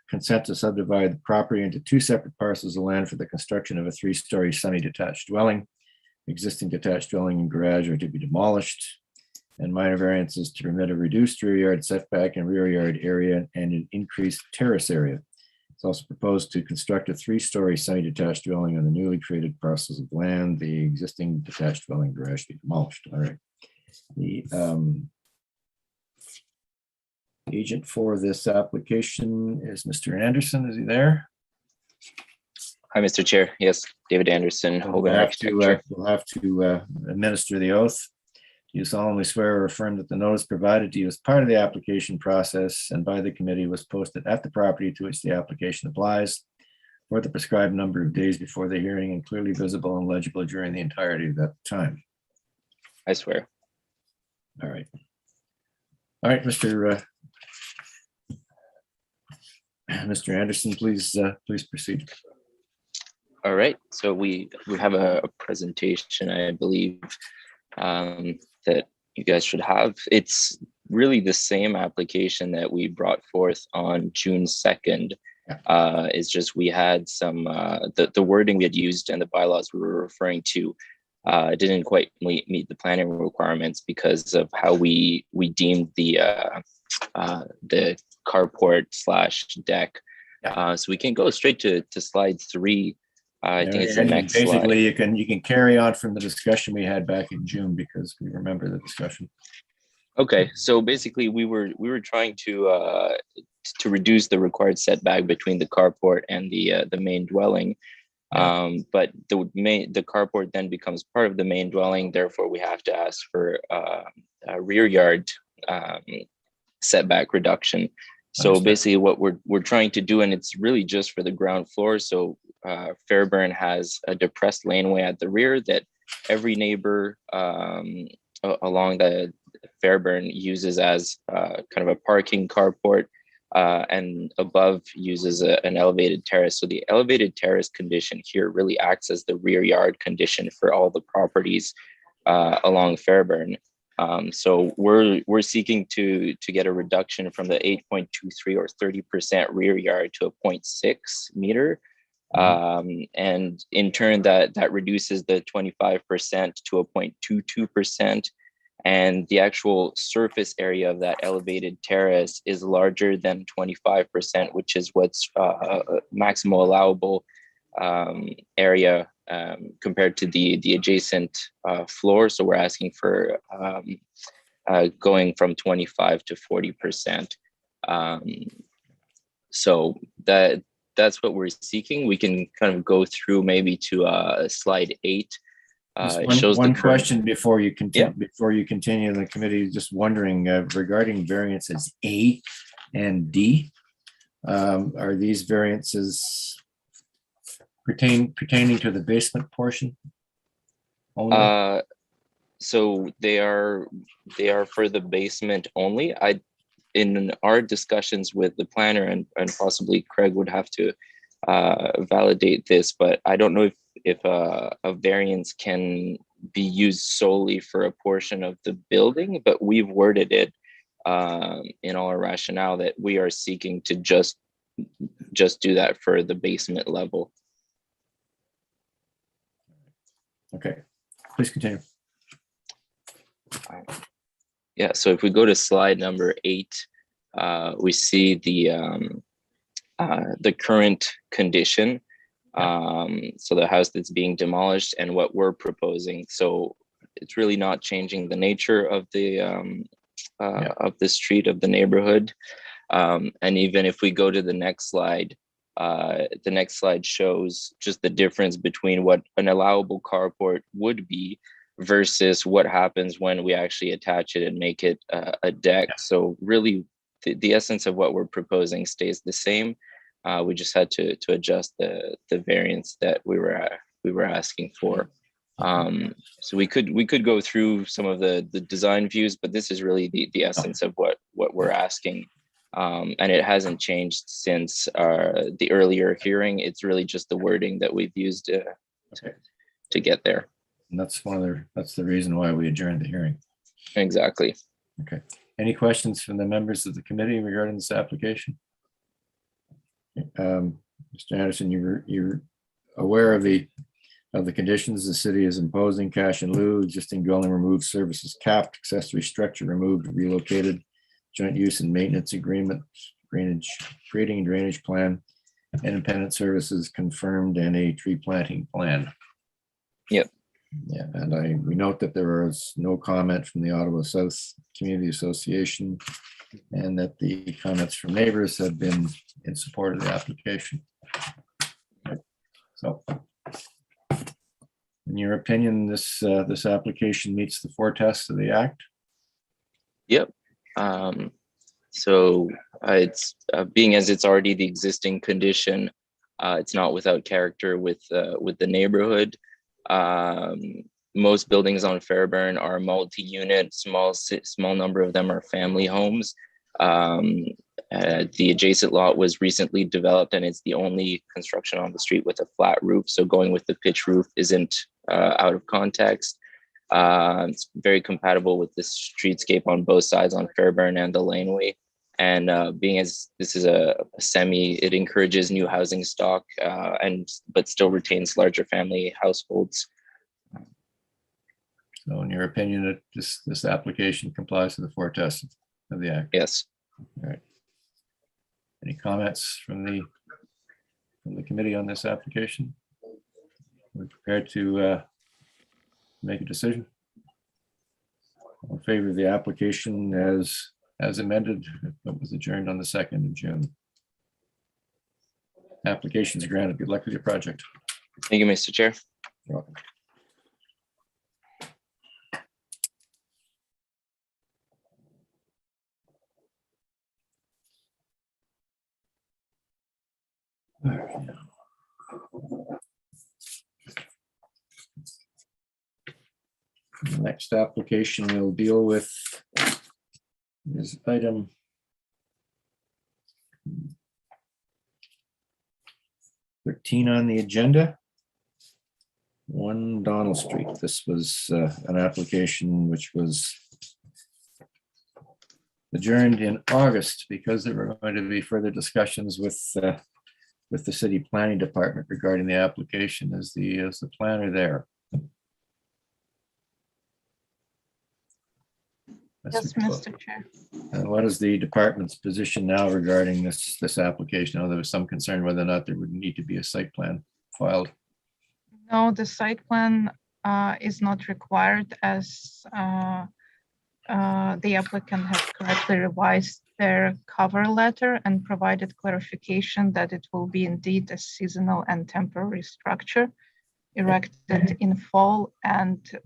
S1: Consent to subdivide the property into two separate parcels of land for the construction of a 3-story semi-detached dwelling. Existing detached dwelling and garage are to be demolished, and minor variances to permit a reduced rear yard setback and rear yard area and an increased terrace area. It's also proposed to construct a 3-story semi-detached dwelling on the newly created parcels of land. The existing detached dwelling garage be demolished. All right. The agent for this application is Mr. Anderson. Is he there?
S6: Hi, Mr. Chair. Yes, David Anderson.
S1: We'll have to administer the oath. Do you solemnly swear or affirm that the notice provided to you as part of the application process and by the committee was posted at the property to which the application applies for the prescribed number of days before the hearing and clearly visible and legible during the entirety of that time?
S6: I swear.
S1: All right. All right, Mr. Anderson, please proceed.
S6: All right. So we have a presentation, I believe, that you guys should have. It's really the same application that we brought forth on June 2nd. It's just we had some, the wording we had used and the bylaws we were referring to didn't quite meet the planning requirements because of how we deemed the carport / deck. So we can go straight to slide 3. I think it's the next
S1: basically
S6: slide.
S1: you can carry on from the discussion we had back in June because we remember the discussion.
S6: Okay, so basically we were trying to reduce the required setback between the carport and the main dwelling. But the carport then becomes part of the main dwelling. Therefore, we have to ask for a rear yard setback reduction. So basically what we're trying to do, and it's really just for the ground floor. So Fairburn has a depressed laneway at the rear that every neighbor along the Fairburn uses as kind of a parking carport, and above uses an elevated terrace. So the elevated terrace condition here really acts as the rear yard condition for all the properties along Fairburn. So we're seeking to get a reduction from the 8.23 or 30% rear yard to a 0.6 meter. And in turn, that reduces the 25% to a 0.22%. And the actual surface area of that elevated terrace is larger than 25%, which is what's maximal allowable area compared to the adjacent floor. So we're asking for going from 25 to 40%. So that's what we're seeking. We can kind of go through maybe to slide 8. It shows
S1: one
S6: the
S1: question before you continue. Yeah. Before you continue, the committee is just wondering regarding variances A and D. Are these variances pertaining to the basement portion only?
S6: So they are for the basement only. In our discussions with the planner and possibly Craig would have to validate this, but I don't know if a variance can be used solely for a portion of the building, but we've worded it in all our rationale that we are seeking to just do that for the basement level.
S1: Okay, please continue.
S6: Yeah, so if we go to slide number 8, we see the current condition. So the house that's being demolished and what we're proposing. So it's really not changing the nature of the street, of the neighborhood. And even if we go to the next slide shows just the difference between what an allowable carport would be versus what happens when we actually attach it and make it a deck. So really the essence of what we're proposing stays the same. We just had to adjust the variance that we were asking for. So we could go through some of the design views, but this is really the essence of what we're asking. And it hasn't changed since the earlier hearing. It's really just the wording that we've used to get there.
S1: And that's that's the reason why we adjourned the hearing.
S6: Exactly.
S1: Okay. Any questions from the members of the committee regarding this application? Mr. Anderson, you're aware of the conditions the city is imposing: cash in lieu, existing dwelling removed, services capped, accessory structure removed, relocated, joint use and maintenance agreement, drainage, creating a drainage plan, independent services confirmed, and a tree planting plan.
S6: Yep.
S1: Yeah, and we note that there was no comment from the Ottawa South Community Association, and that the comments from neighbors have been in support of the application. So, in your opinion, this application meets the four tests of the Act?
S6: Yep. So it's being as it's already the existing condition, it's not without character with the neighborhood. Most buildings on Fairbairn are multi-unit, small number of them are family homes. The adjacent lot was recently developed, and it's the only construction on the street with a flat roof. So going with the pitch roof isn't out of context. It's very compatible with the streetscape on both sides on Fairbairn and the laneway. And being as this is a semi, it encourages new housing stock but still retains larger family households.
S1: So in your opinion, that this application complies with the four tests of the Act?
S6: Yes.
S1: All right. Any comments from the committee on this application? We're prepared to make a decision. In favor of the application as amended, that was adjourned on the 2nd of June. Applications are granted. Good luck with your project.
S6: Thank you, Mr. Chair.
S1: You're welcome. All right. The next application we'll deal with is item 13 on the agenda. 1 Donald Street. This was an application which was adjourned in August because there were going to be further discussions with the city planning department regarding the application. Is the planner there?
S4: Yes, Mr. Chair.
S1: And what is the department's position now regarding this application? I know there was some concern whether or not there would need to be a site plan filed.
S4: No, the site plan is not required, as the applicant has correctly revised their cover letter and provided clarification that it will be indeed a seasonal and temporary structure erected in fall and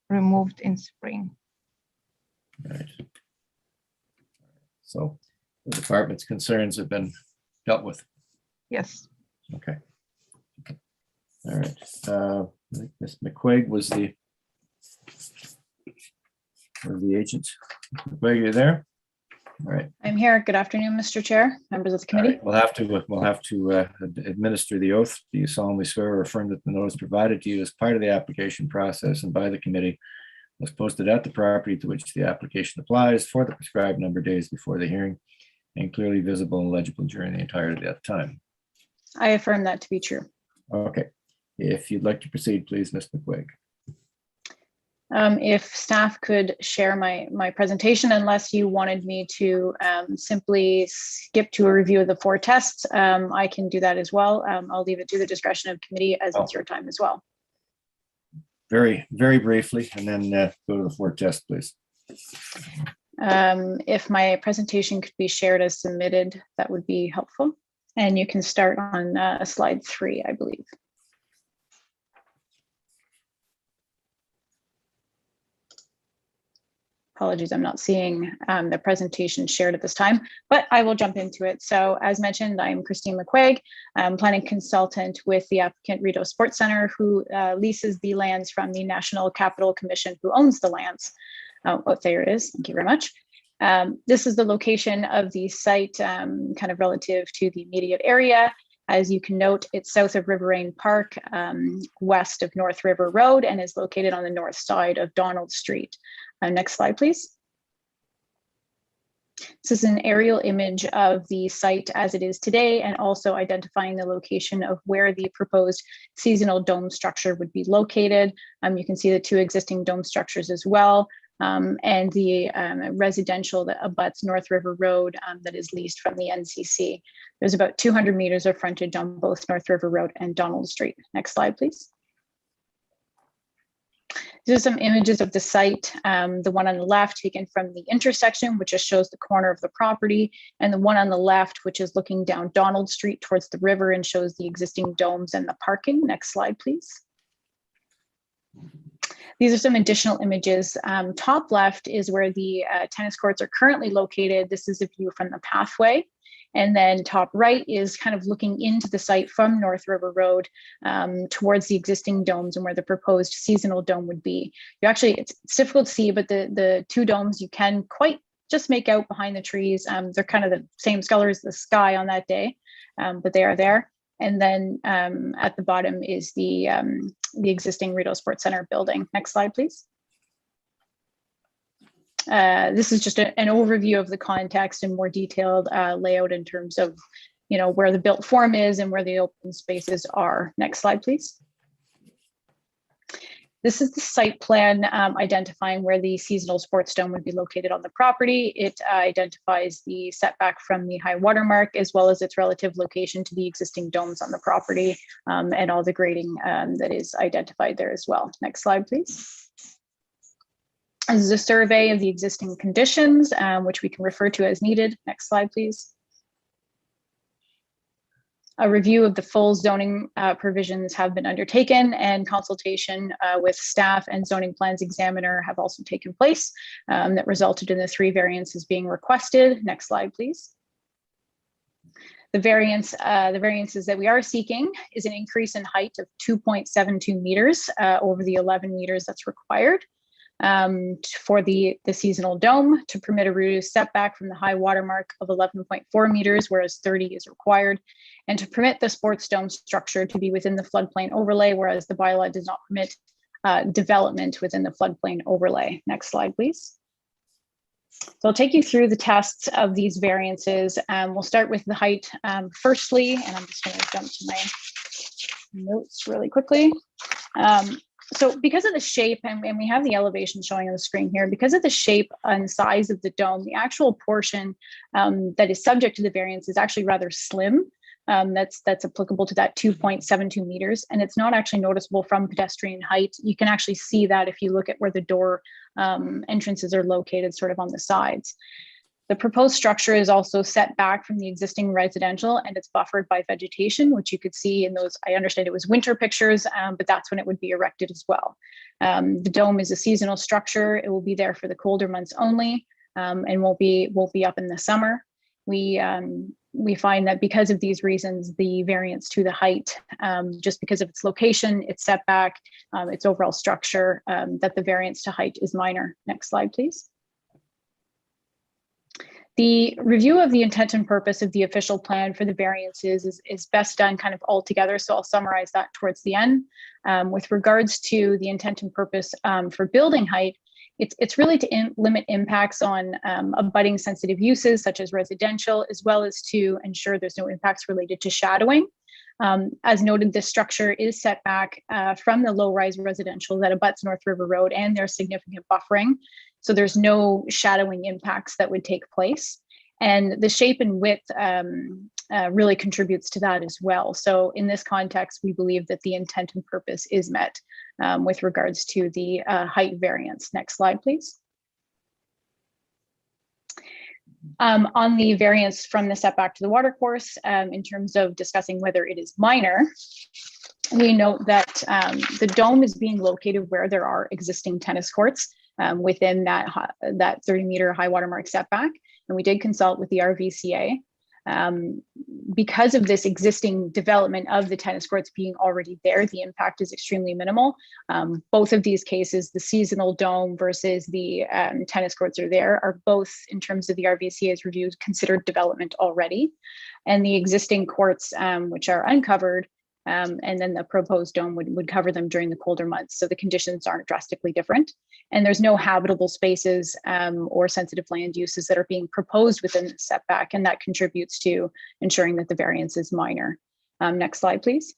S4: removed in spring.
S1: Right. So the department's concerns have been dealt with.
S4: Yes.
S1: Okay. All right. I think Ms. McQuaig was the agent. McQuaig, you there? All right.
S7: I'm here. Good afternoon, Mr. Chair, members of the
S1: All
S7: committee.
S1: right. We'll have to administer the oath. Do you solemnly swear or affirm that the notice provided to you as part of the application process and by the committee was posted at the property to which the application applies for the prescribed number of days before the hearing and clearly visible and legible during the entirety of that time?
S7: I affirm that to be true.
S1: Okay. If you'd like to proceed, please, Ms. McQuaig.
S7: If staff could share my presentation, unless you wanted me to simply skip to a review of the 4 tests, I can do that as well. I'll leave it to the discretion of committee as it's your time as well.
S1: Very, very briefly, and then go to the 4 tests, please.
S7: If my presentation could be shared as submitted, that would be helpful. And you can start on slide 3, I believe. Apologies, I'm not seeing the presentation shared at this time, but I will jump into it. So as mentioned, I'm Christine McQuaig, planning consultant with the applicant Rideau Sports Center, who leases the lands from the National Capital Commission, who owns the lands. Oh, there it is. Thank you very much. This is the location of the site kind of relative to the immediate area. As you can note, it's south of Riverine Park, west of North River Road, and is located on the north side of Donald Street. Next slide, please. This is an aerial image of the site as it is today, and also identifying the location of where the proposed seasonal dome structure would be located. You can see the two existing dome structures as well, and the residential that abuts North River Road that is leased from the NCC. There's about 200 meters of frontage on both North River Road and Donald Street. Next slide, please. These are some images of the site. The one on the left taken from the intersection, which just shows the corner of the property, and the one on the left, which is looking down Donald Street towards the river and shows the existing domes and the parking. Next slide, please. These are some additional images. Top left is where the tennis courts are currently located. This is a view from the pathway. And then top right is kind of looking into the site from North River Road towards the existing domes and where the proposed seasonal dome would be. You actually, it's difficult to see, but the two domes you can quite just make out behind the trees. They're kind of the same color as the sky on that day, but they are there. And then at the bottom is the existing Rideau Sports Center building. Next slide, please. This is just an overview of the context and more detailed layout in terms of, where the built form is and where the open spaces are. Next slide, please. This is the site plan identifying where the seasonal sports dome would be located on the property. It identifies the setback from the high water mark, as well as its relative location to the existing domes on the property, and all the grading that is identified there as well. Next slide, please. This is a survey of the existing conditions, which we can refer to as needed. Next slide, please. A review of the full zoning provisions have been undertaken, and consultation with staff and zoning plans examiner have also taken place that resulted in the 3 variances being requested. Next slide, please. The variances that we are seeking is an increase in height of 2.72 meters over the 11 meters that's required. For the seasonal dome, to permit a reduced setback from the high water mark of 11.4 meters, whereas 30 is required, and to permit the sports dome structure to be within the floodplain overlay, whereas the bylaw does not permit development within the floodplain overlay. Next slide, please. So I'll take you through the tests of these variances. We'll start with the height firstly, and I'm just going to jump to my notes really quickly. So because of the shape, and we have the elevation showing on the screen here, because of the shape and size of the dome, the actual portion that is subject to the variance is actually rather slim. That's applicable to that 2.72 meters, and it's not actually noticeable from pedestrian height. You can actually see that if you look at where the door entrances are located, sort of on the sides. The proposed structure is also set back from the existing residential, and it's buffered by vegetation, which you could see in those, I understand it was winter pictures, but that's when it would be erected as well. The dome is a seasonal structure. It will be there for the colder months only, and won't be up in the summer. We find that because of these reasons, the variance to the height, just because of its location, its setback, its overall structure, that the variance to height is minor. Next slide, please. The review of the intent and purpose of the official plan for the variances is best done kind of all together. So I'll summarize that towards the end. With regards to the intent and purpose for building height, it's really to limit impacts on abutting sensitive uses such as residential, as well as to ensure there's no impacts related to shadowing. As noted, this structure is set back from the low-rise residential that abuts North River Road, and there's significant buffering. So there's no shadowing impacts that would take place. And the shape and width really contributes to that as well. So in this context, we believe that the intent and purpose is met with regards to the height variance. Next slide, please. On the variance from the setback to the watercourse, in terms of discussing whether it is minor, we note that the dome is being located where there are existing tennis courts. within that 30-meter high watermark setback. And we did consult with the RVCA. Because of this existing development of the tennis courts being already there, the impact is extremely minimal. Both of these cases, the seasonal dome versus the tennis courts are both, in terms of the RVCA's review, considered development already. And the existing courts, which are uncovered, and then the proposed dome would cover them during the colder months. So the conditions aren't drastically different. And there's no habitable spaces or sensitive land uses that are being proposed within the setback, and that contributes to ensuring that the variance is minor. Next slide, please.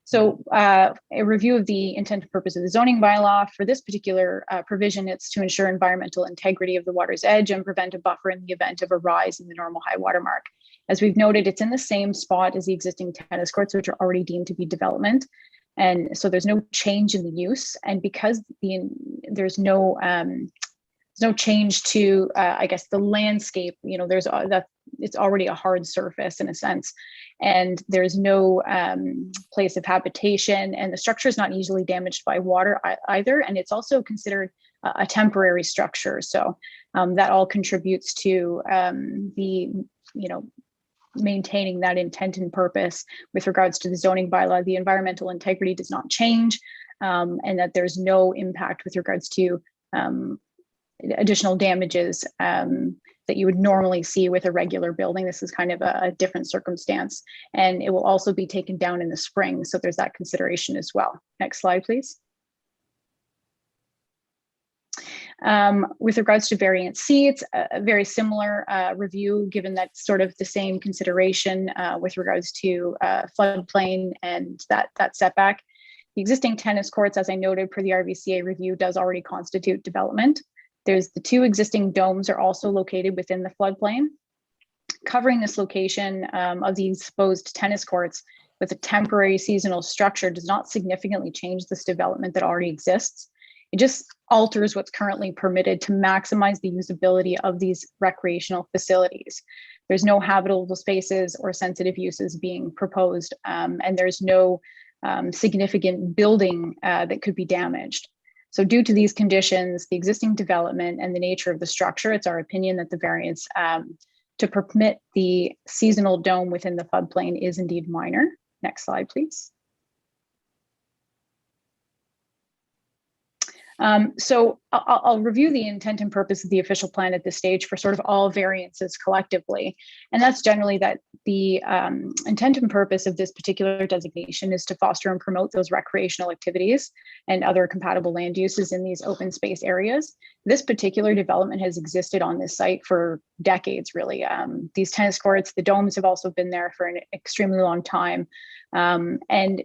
S7: So a review of the intent and purpose of the zoning bylaw. For this particular provision, it's to ensure environmental integrity of the water's edge and prevent a buffer in the event of a rise in the normal high water mark. As we've noted, it's in the same spot as the existing tennis courts, which are already deemed to be development. And so there's no change in the use. And because there's no change to, I guess, the landscape, it's already a hard surface in a sense, and there's no place of habitation, and the structure is not easily damaged by water either. And it's also considered a temporary structure. So that all contributes to maintaining that intent and purpose with regards to the zoning bylaw. The environmental integrity does not change, and that there's no impact with regards to additional damages that you would normally see with a regular building. This is kind of a different circumstance, and it will also be taken down in the spring. So there's that consideration as well. Next slide, please. With regards to variant C, it's a very similar review, given that sort of the same consideration with regards to floodplain and that setback. The existing tennis courts, as I noted per the RVCA review, does already constitute development. There's the 2 existing domes are also located within the floodplain. Covering this location of the exposed tennis courts with a temporary seasonal structure does not significantly change this development that already exists. It just alters what's currently permitted to maximize the usability of these recreational facilities. There's no habitable spaces or sensitive uses being proposed, and there's no significant building that could be damaged. So due to these conditions, the existing development and the nature of the structure, it's our opinion that the variance to permit the seasonal dome within the floodplain is indeed minor. Next slide, please. So I'll review the intent and purpose of the official plan at this stage for sort of all variances collectively. And that's generally that the intent and purpose of this particular designation is to foster and promote those recreational activities and other compatible land uses in these open space areas. This particular development has existed on this site for decades, really. These tennis courts, the domes have also been there for an extremely long time. And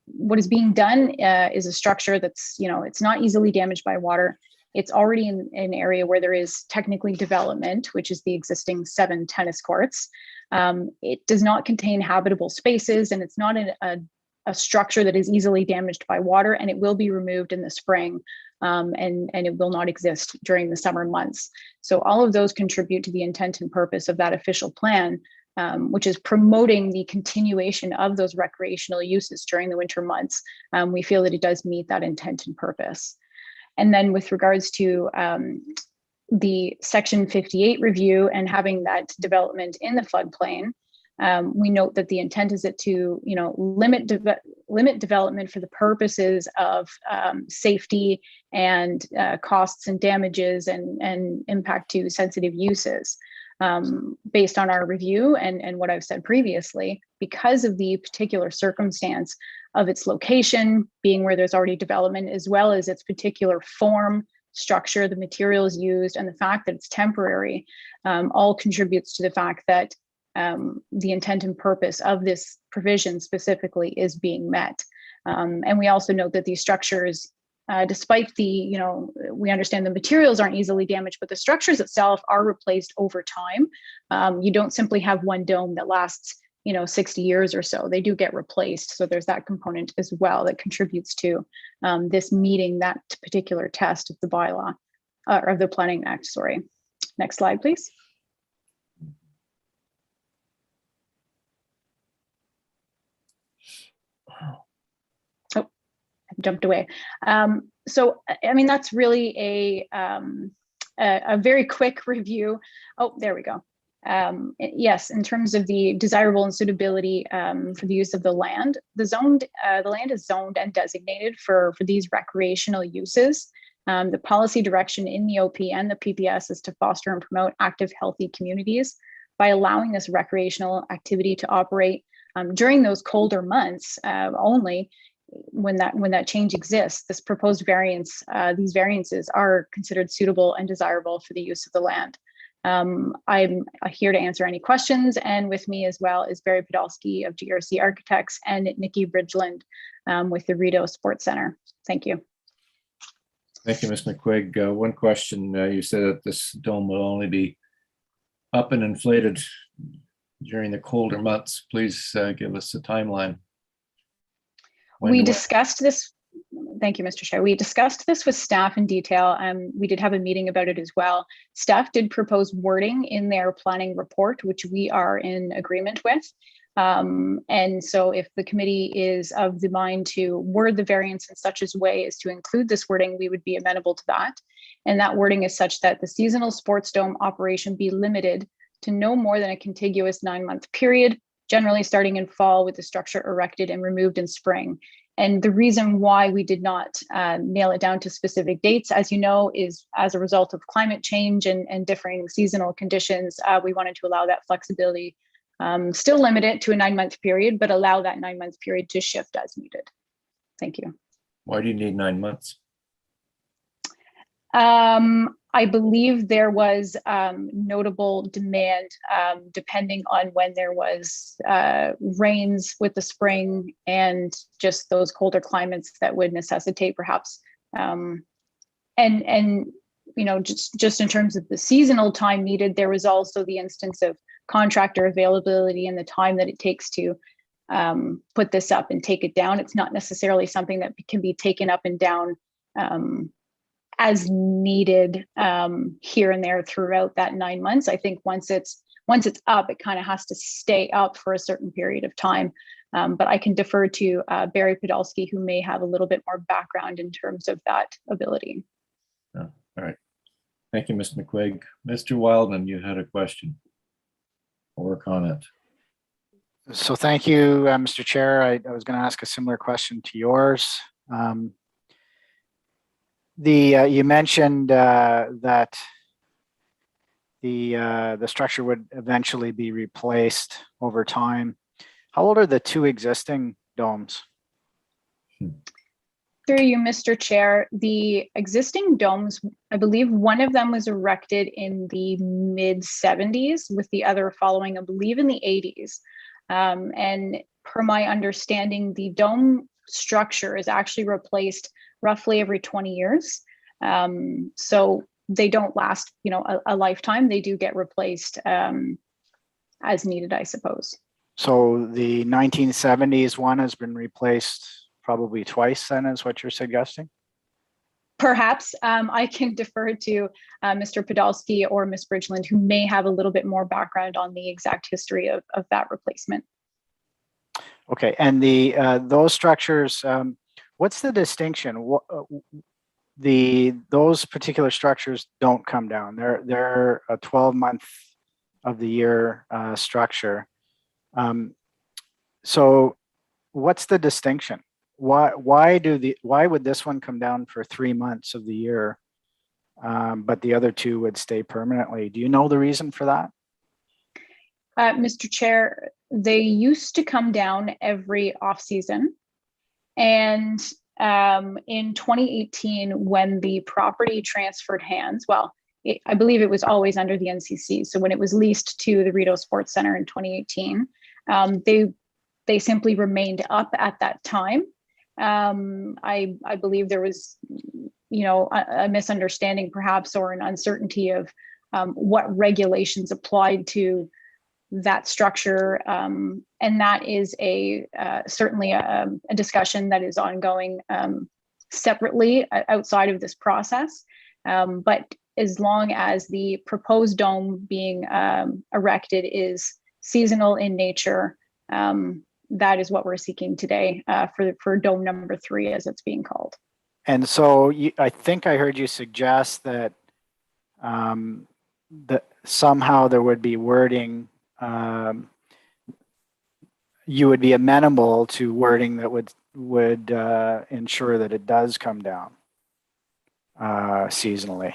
S7: what is being done is a structure that's, it's not easily damaged by water. It's already in an area where there is technically development, which is the existing 7 tennis courts. It does not contain habitable spaces, and it's not a structure that is easily damaged by water, and it will be removed in the spring, and it will not exist during the summer months. So all of those contribute to the intent and purpose of that official plan, which is promoting the continuation of those recreational uses during the winter months. We feel that it does meet that intent and purpose. And then with regards to the Section 58 review and having that development in the floodplain, we note that the intent is to limit development for the purposes of safety and costs and damages and impact to sensitive uses. Based on our review and what I've said previously, because of the particular circumstance of its location being where there's already development, as well as its particular form, structure, the materials used, and the fact that it's temporary, all contributes to the fact that the intent and purpose of this provision specifically is being met. And we also note that these structures, despite the, we understand the materials aren't easily damaged, but the structures itself are replaced over time. You don't simply have one dome that lasts, 60 years or so. They do get replaced. So there's that component as well that contributes to this meeting that particular test of the bylaw, or of the Planning Act, sorry. Next slide, please. Oh, I jumped away. So, I mean, that's really a very quick review. Oh, there we go. Yes, in terms of the desirable and suitability for the use of the land, the land is zoned and designated for these recreational uses. The policy direction in the OP and the PPS is to foster and promote active, healthy communities by allowing this recreational activity to operate during those colder months only. When that change exists, this proposed variance, these variances are considered suitable and desirable for the use of the land. I'm here to answer any questions, and with me as well is Barry Podolsky of GRC Architects and Nikki Bridgeland with the Rideau Sports Center. Thank you.
S1: Thank you, Ms. McQuigg. One question, you said that this dome will only be up and inflated during the colder months. Please give us a timeline.
S7: We discussed this. Thank you, Mr. Chair. We discussed this with staff in detail. We did have a meeting about it as well. Staff did propose wording in their planning report, which we are in agreement with. And so if the committee is of the mind to word the variance in such a way as to include this wording, we would be amenable to that. And that wording is such that the seasonal sports dome operation be limited to no more than a contiguous 9-month period, generally starting in fall with the structure erected and removed in spring. And the reason why we did not nail it down to specific dates, as you know, is as a result of climate change and differing seasonal conditions. We wanted to allow that flexibility, still limit it to a 9-month period, but allow that 9-month period to shift as needed. Thank you.
S1: Why do you need 9 months?
S7: I believe there was notable demand depending on when there was rains with the spring and just those colder climates that would necessitate perhaps and you know, just in terms of the seasonal time needed, there was also the instance of contractor availability and the time that it takes to put this up and take it down. It's not necessarily something that can be taken up and down as needed here and there throughout that 9 months. I think once it's up, it kind of has to stay up for a certain period of time. But I can defer to Barry Podolsky, who may have a little bit more background in terms of that ability.
S1: Oh, all right. Thank you, Ms. McQuigg. Mr. Wildman, you had a question or a comment.
S12: So thank you, Mr. Chair. I was going to ask a similar question to yours. You mentioned that the structure would eventually be replaced over time. How old are the 2 existing domes?
S7: Through you, Mr. Chair, the existing domes, I believe one of them was erected in the mid 70s with the other following, I believe, in the 80s. And per my understanding, the dome structure is actually replaced roughly every 20 years. So they don't last, you know, a lifetime. They do get replaced as needed, I suppose.
S12: So the 1970s one has been replaced probably twice then, is what you're suggesting?
S7: Perhaps I can defer to Mr. Podolsky or Ms. Bridgeland, who may have a little bit more background on the exact history of that replacement.
S12: Okay, and those structures, what's the distinction? Those particular structures don't come down. They're a 12-month of the year structure. So what's the distinction? Why would this one come down for 3 months of the year, but the other 2 would stay permanently? Do you know the reason for that?
S7: Mr. Chair, they used to come down every off season, and in 2018, when the property transferred hands, well, I believe it was always under the NCC. So when it was leased to the Rideau Sports Center in 2018, they simply remained up at that time. I believe there was, you know, a misunderstanding perhaps, or an uncertainty of what regulations applied to that structure. And that is certainly a discussion that is ongoing separately outside of this process. But as long as the proposed dome being erected is seasonal in nature, that is what we're seeking today for dome number 3, as it's being called.
S12: And so I think I heard you suggest that that somehow there would be wording, you would be amenable to wording that would ensure that it does come down seasonally.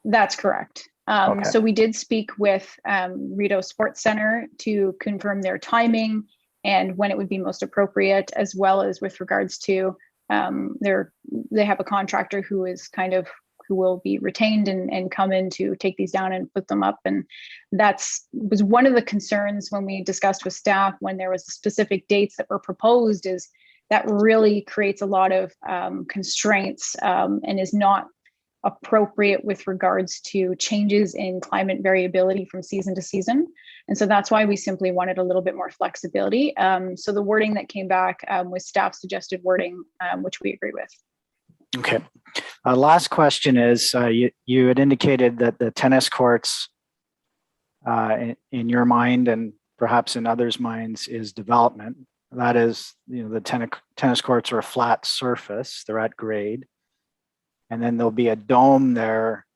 S7: That's correct.
S12: Okay.
S7: So we did speak with Rideau Sports Center to confirm their timing and when it would be most appropriate, as well as with regards to they have a contractor who will be retained and come in to take these down and put them up. And was one of the concerns when we discussed with staff when there was specific dates that were proposed, is that really creates a lot of constraints and is not appropriate with regards to changes in climate variability from season to season. And so that's why we simply wanted a little bit more flexibility. So the wording that came back was staff suggested wording, which we agree with.
S12: Okay. Last question is, you had indicated that the tennis courts in your mind and perhaps in others' minds is development. That is, the tennis courts are a flat surface, they're at grade. And then there'll be a dome there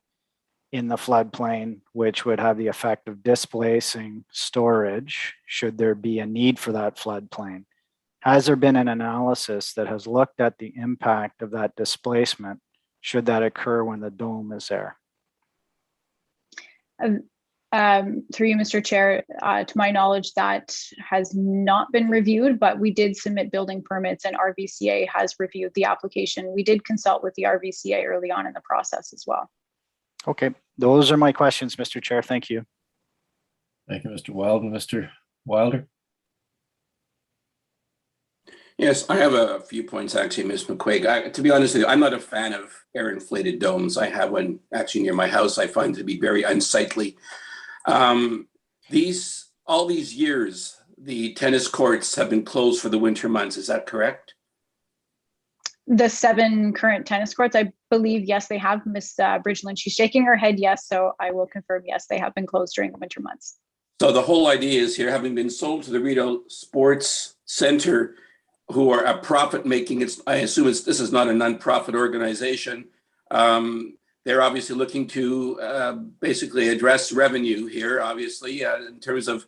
S12: in the floodplain, which would have the effect of displacing storage should there be a need for that floodplain. Has there been an analysis that has looked at the impact of that displacement should that occur when the dome is there?
S7: Through you, Mr. Chair, to my knowledge, that has not been reviewed, but we did submit building permits and RVCA has reviewed the application. We did consult with the RVCA early on in the process as well.
S12: Okay, those are my questions, Mr. Chair. Thank you.
S1: Thank you, Mr. Wilden. Mr. Wilder?
S11: Yes, I have a few points actually, Ms. McQuaig. To be honest with you, I'm not a fan of air inflated domes. I have one actually near my house. I find it to be very unsightly. All these years, the tennis courts have been closed for the winter months. Is that correct?
S7: The 7 current tennis courts, I believe, yes, they have. Ms. Bridgeland, she's shaking her head yes, so I will confirm yes, they have been closed during the winter months.
S11: So the whole idea is here, having been sold to the Rideau Sports Center, who are a profit-making, I assume this is not a non-profit organization. They're obviously looking to basically address revenue here, obviously, in terms of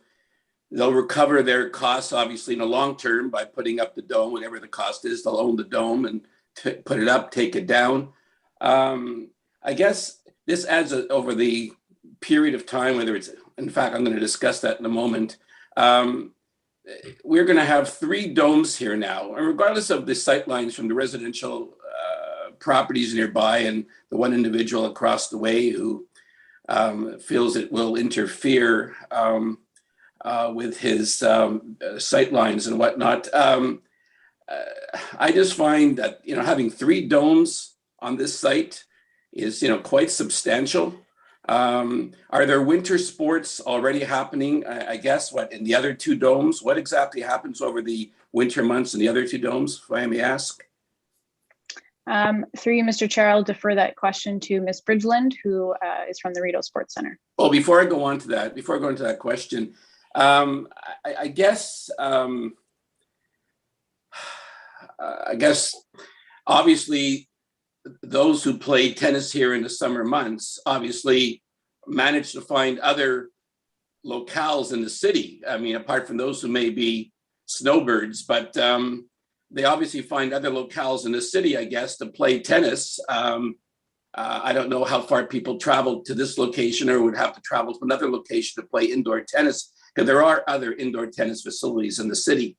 S11: they'll recover their costs, obviously, in the long term by putting up the dome, whatever the cost is, they'll own the dome and put it up, take it down. I guess this adds over the period of time, whether it's, in fact, I'm going to discuss that in a moment. We're going to have 3 domes here now, and regardless of the sight lines from the residential properties nearby and the one individual across the way who feels it will interfere with his sight lines and whatnot. I just find that, having 3 domes on this site is, quite substantial. Are there winter sports already happening? I guess in the other 2 domes? What exactly happens over the winter months in the other 2 domes, if I may ask?
S7: Through you, Mr. Chair, I'll defer that question to Ms. Bridgeland, who is from the Rideau Sports Center.
S11: Well, before I go on to that question, I guess obviously those who play tennis here in the summer months obviously manage to find other locales in the city. I mean, apart from those who may be snowbirds, but they obviously find other locales in the city, I guess, to play tennis. I don't know how far people travel to this location or would have to travel to another location to play indoor tennis, because there are other indoor tennis facilities in the city.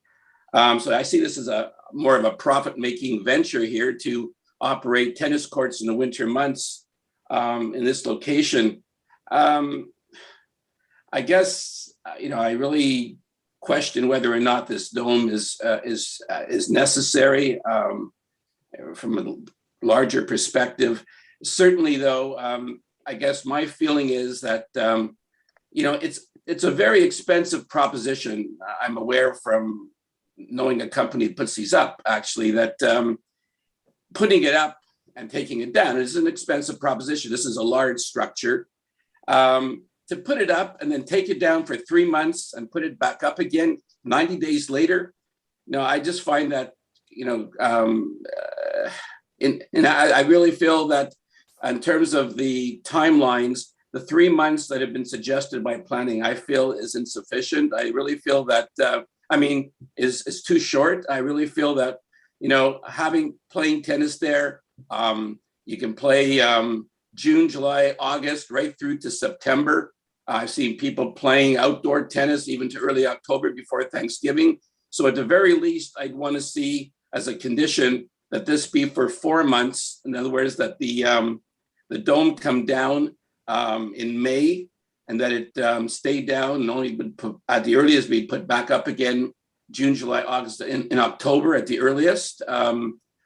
S11: So I see this as more of a profit-making venture here to operate tennis courts in the winter months in this location. I guess, I really question whether or not this dome is necessary from a larger perspective. Certainly, though, I guess my feeling is that it's a very expensive proposition. I'm aware from knowing a company that puts these up, actually, that putting it up and taking it down is an expensive proposition. This is a large structure. To put it up and then take it down for 3 months and put it back up again 90 days later, I just find that, and I really feel that in terms of the timelines, the 3 months that have been suggested by planning, I feel is insufficient. I really feel that, is too short. I really feel that, playing tennis there, you can play June, July, August, right through to September. I've seen people playing outdoor tennis even to early October before Thanksgiving. So at the very least, I'd want to see as a condition that this be for 4 months. In other words, that the dome come down in May, and that it stay down and only been put, at the earliest be put back up again June, July, August, in October at the earliest.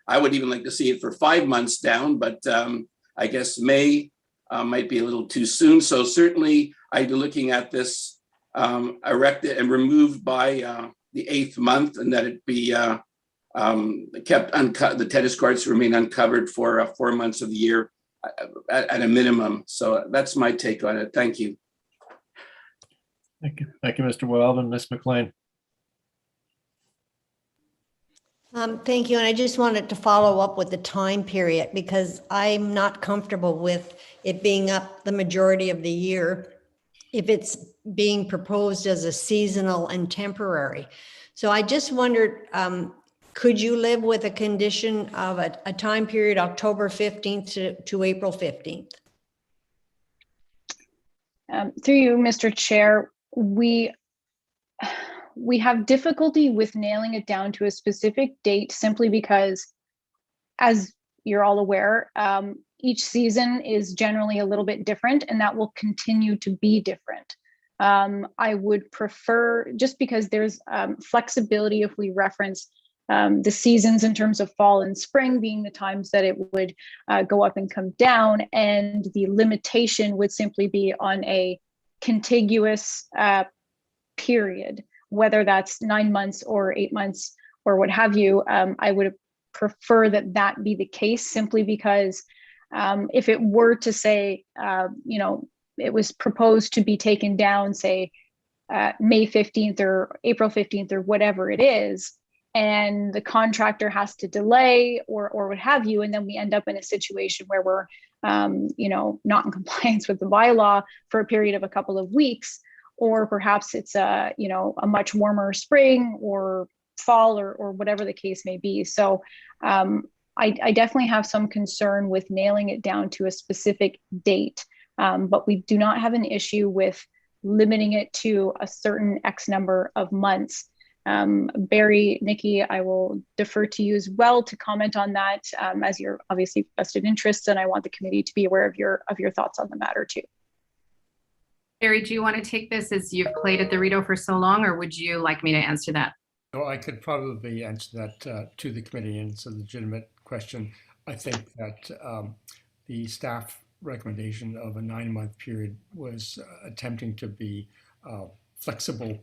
S11: I would even like to see it for 5 months down, but I guess May might be a little too soon. So certainly I'd be looking at this erected and removed by the 8th month, and that it be kept uncut. The tennis courts remain uncovered for 4 months of the year at a minimum. So that's my take on it. Thank you.
S1: Thank you. Thank you, Mr. Wildman. Ms. McLean.
S19: Thank you. And I just wanted to follow up with the time period, because I'm not comfortable with it being up the majority of the year if it's being proposed as a seasonal and temporary. So I just wondered, could you live with a condition of a time period, October 15th to April 15th?
S7: Through you, Mr. Chair, we have difficulty with nailing it down to a specific date simply because, as you're all aware, each season is generally a little bit different, and that will continue to be different. I would prefer, just because there's flexibility if we reference the seasons in terms of fall and spring being the times that it would go up and come down, and the limitation would simply be on a contiguous period, whether that's 9 months or 8 months or what have you. I would prefer that that be the case, simply because if it were to say, it was proposed to be taken down, say, May 15th or April 15th or whatever it is, and the contractor has to delay or what have you, and then we end up in a situation where we're, not in compliance with the bylaw for a period of a couple of weeks, or perhaps it's a much warmer spring or fall or whatever the case may be. So I definitely have some concern with nailing it down to a specific date, but we do not have an issue with limiting it to a certain X number of months. Barry, Nikki, I will defer to you as well to comment on that, as you're obviously vested interests, and I want the committee to be aware of your thoughts on the matter too.
S3: Barry, do you want to take this, as you've played at the Rideau for so long, or would you like me to answer that?
S22: No, I could probably answer that to the committee, and it's a legitimate question. I think that the staff recommendation of a 9-month period was attempting to be flexible,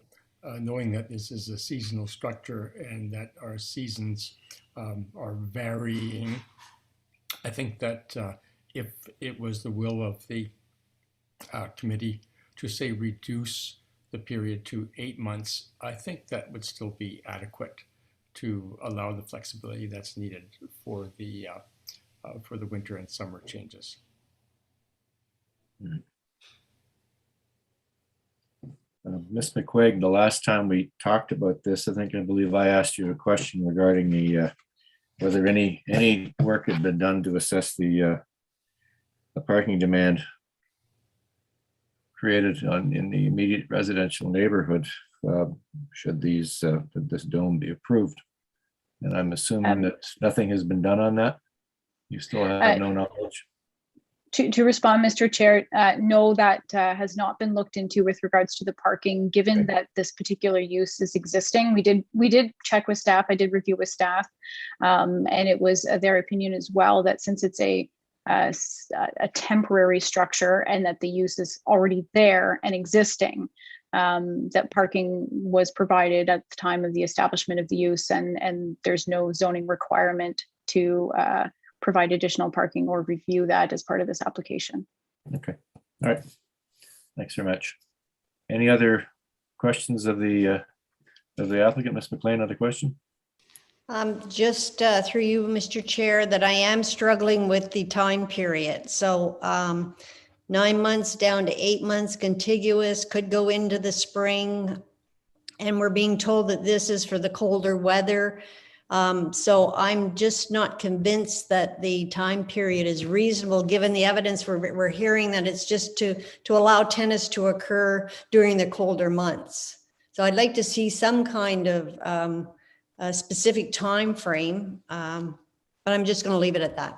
S22: knowing that this is a seasonal structure and that our seasons are varying. I think that if it was the will of the committee to say reduce the period to 8 months, I think that would still be adequate to allow the flexibility that's needed for the winter and summer changes.
S1: Ms. McQuaig, the last time we talked about this, I believe I asked you a question regarding the whether any work had been done to assess the parking demand created in the immediate residential neighborhood should this dome be approved. And I'm assuming that nothing has been done on that. You still have no knowledge.
S7: To respond, Mr. Chair, no, that has not been looked into with regards to the parking, given that this particular use is existing. We did check with staff. I did review with staff, and it was their opinion as well that since it's a temporary structure and that the use is already there and existing, that parking was provided at the time of the establishment of the use, and there's no zoning requirement to provide additional parking or review that as part of this application.
S1: Okay. All right. Thanks very much. Any other questions of the applicant? Ms. McLean, other question?
S19: Just through you, Mr. Chair, that I am struggling with the time period. So 9 months down to 8 months contiguous, could go into the spring. And we're being told that this is for the colder weather. So I'm just not convinced that the time period is reasonable, given the evidence we're hearing that it's just to allow tennis to occur during the colder months. So I'd like to see some kind of a specific time frame, but I'm just going to leave it at that.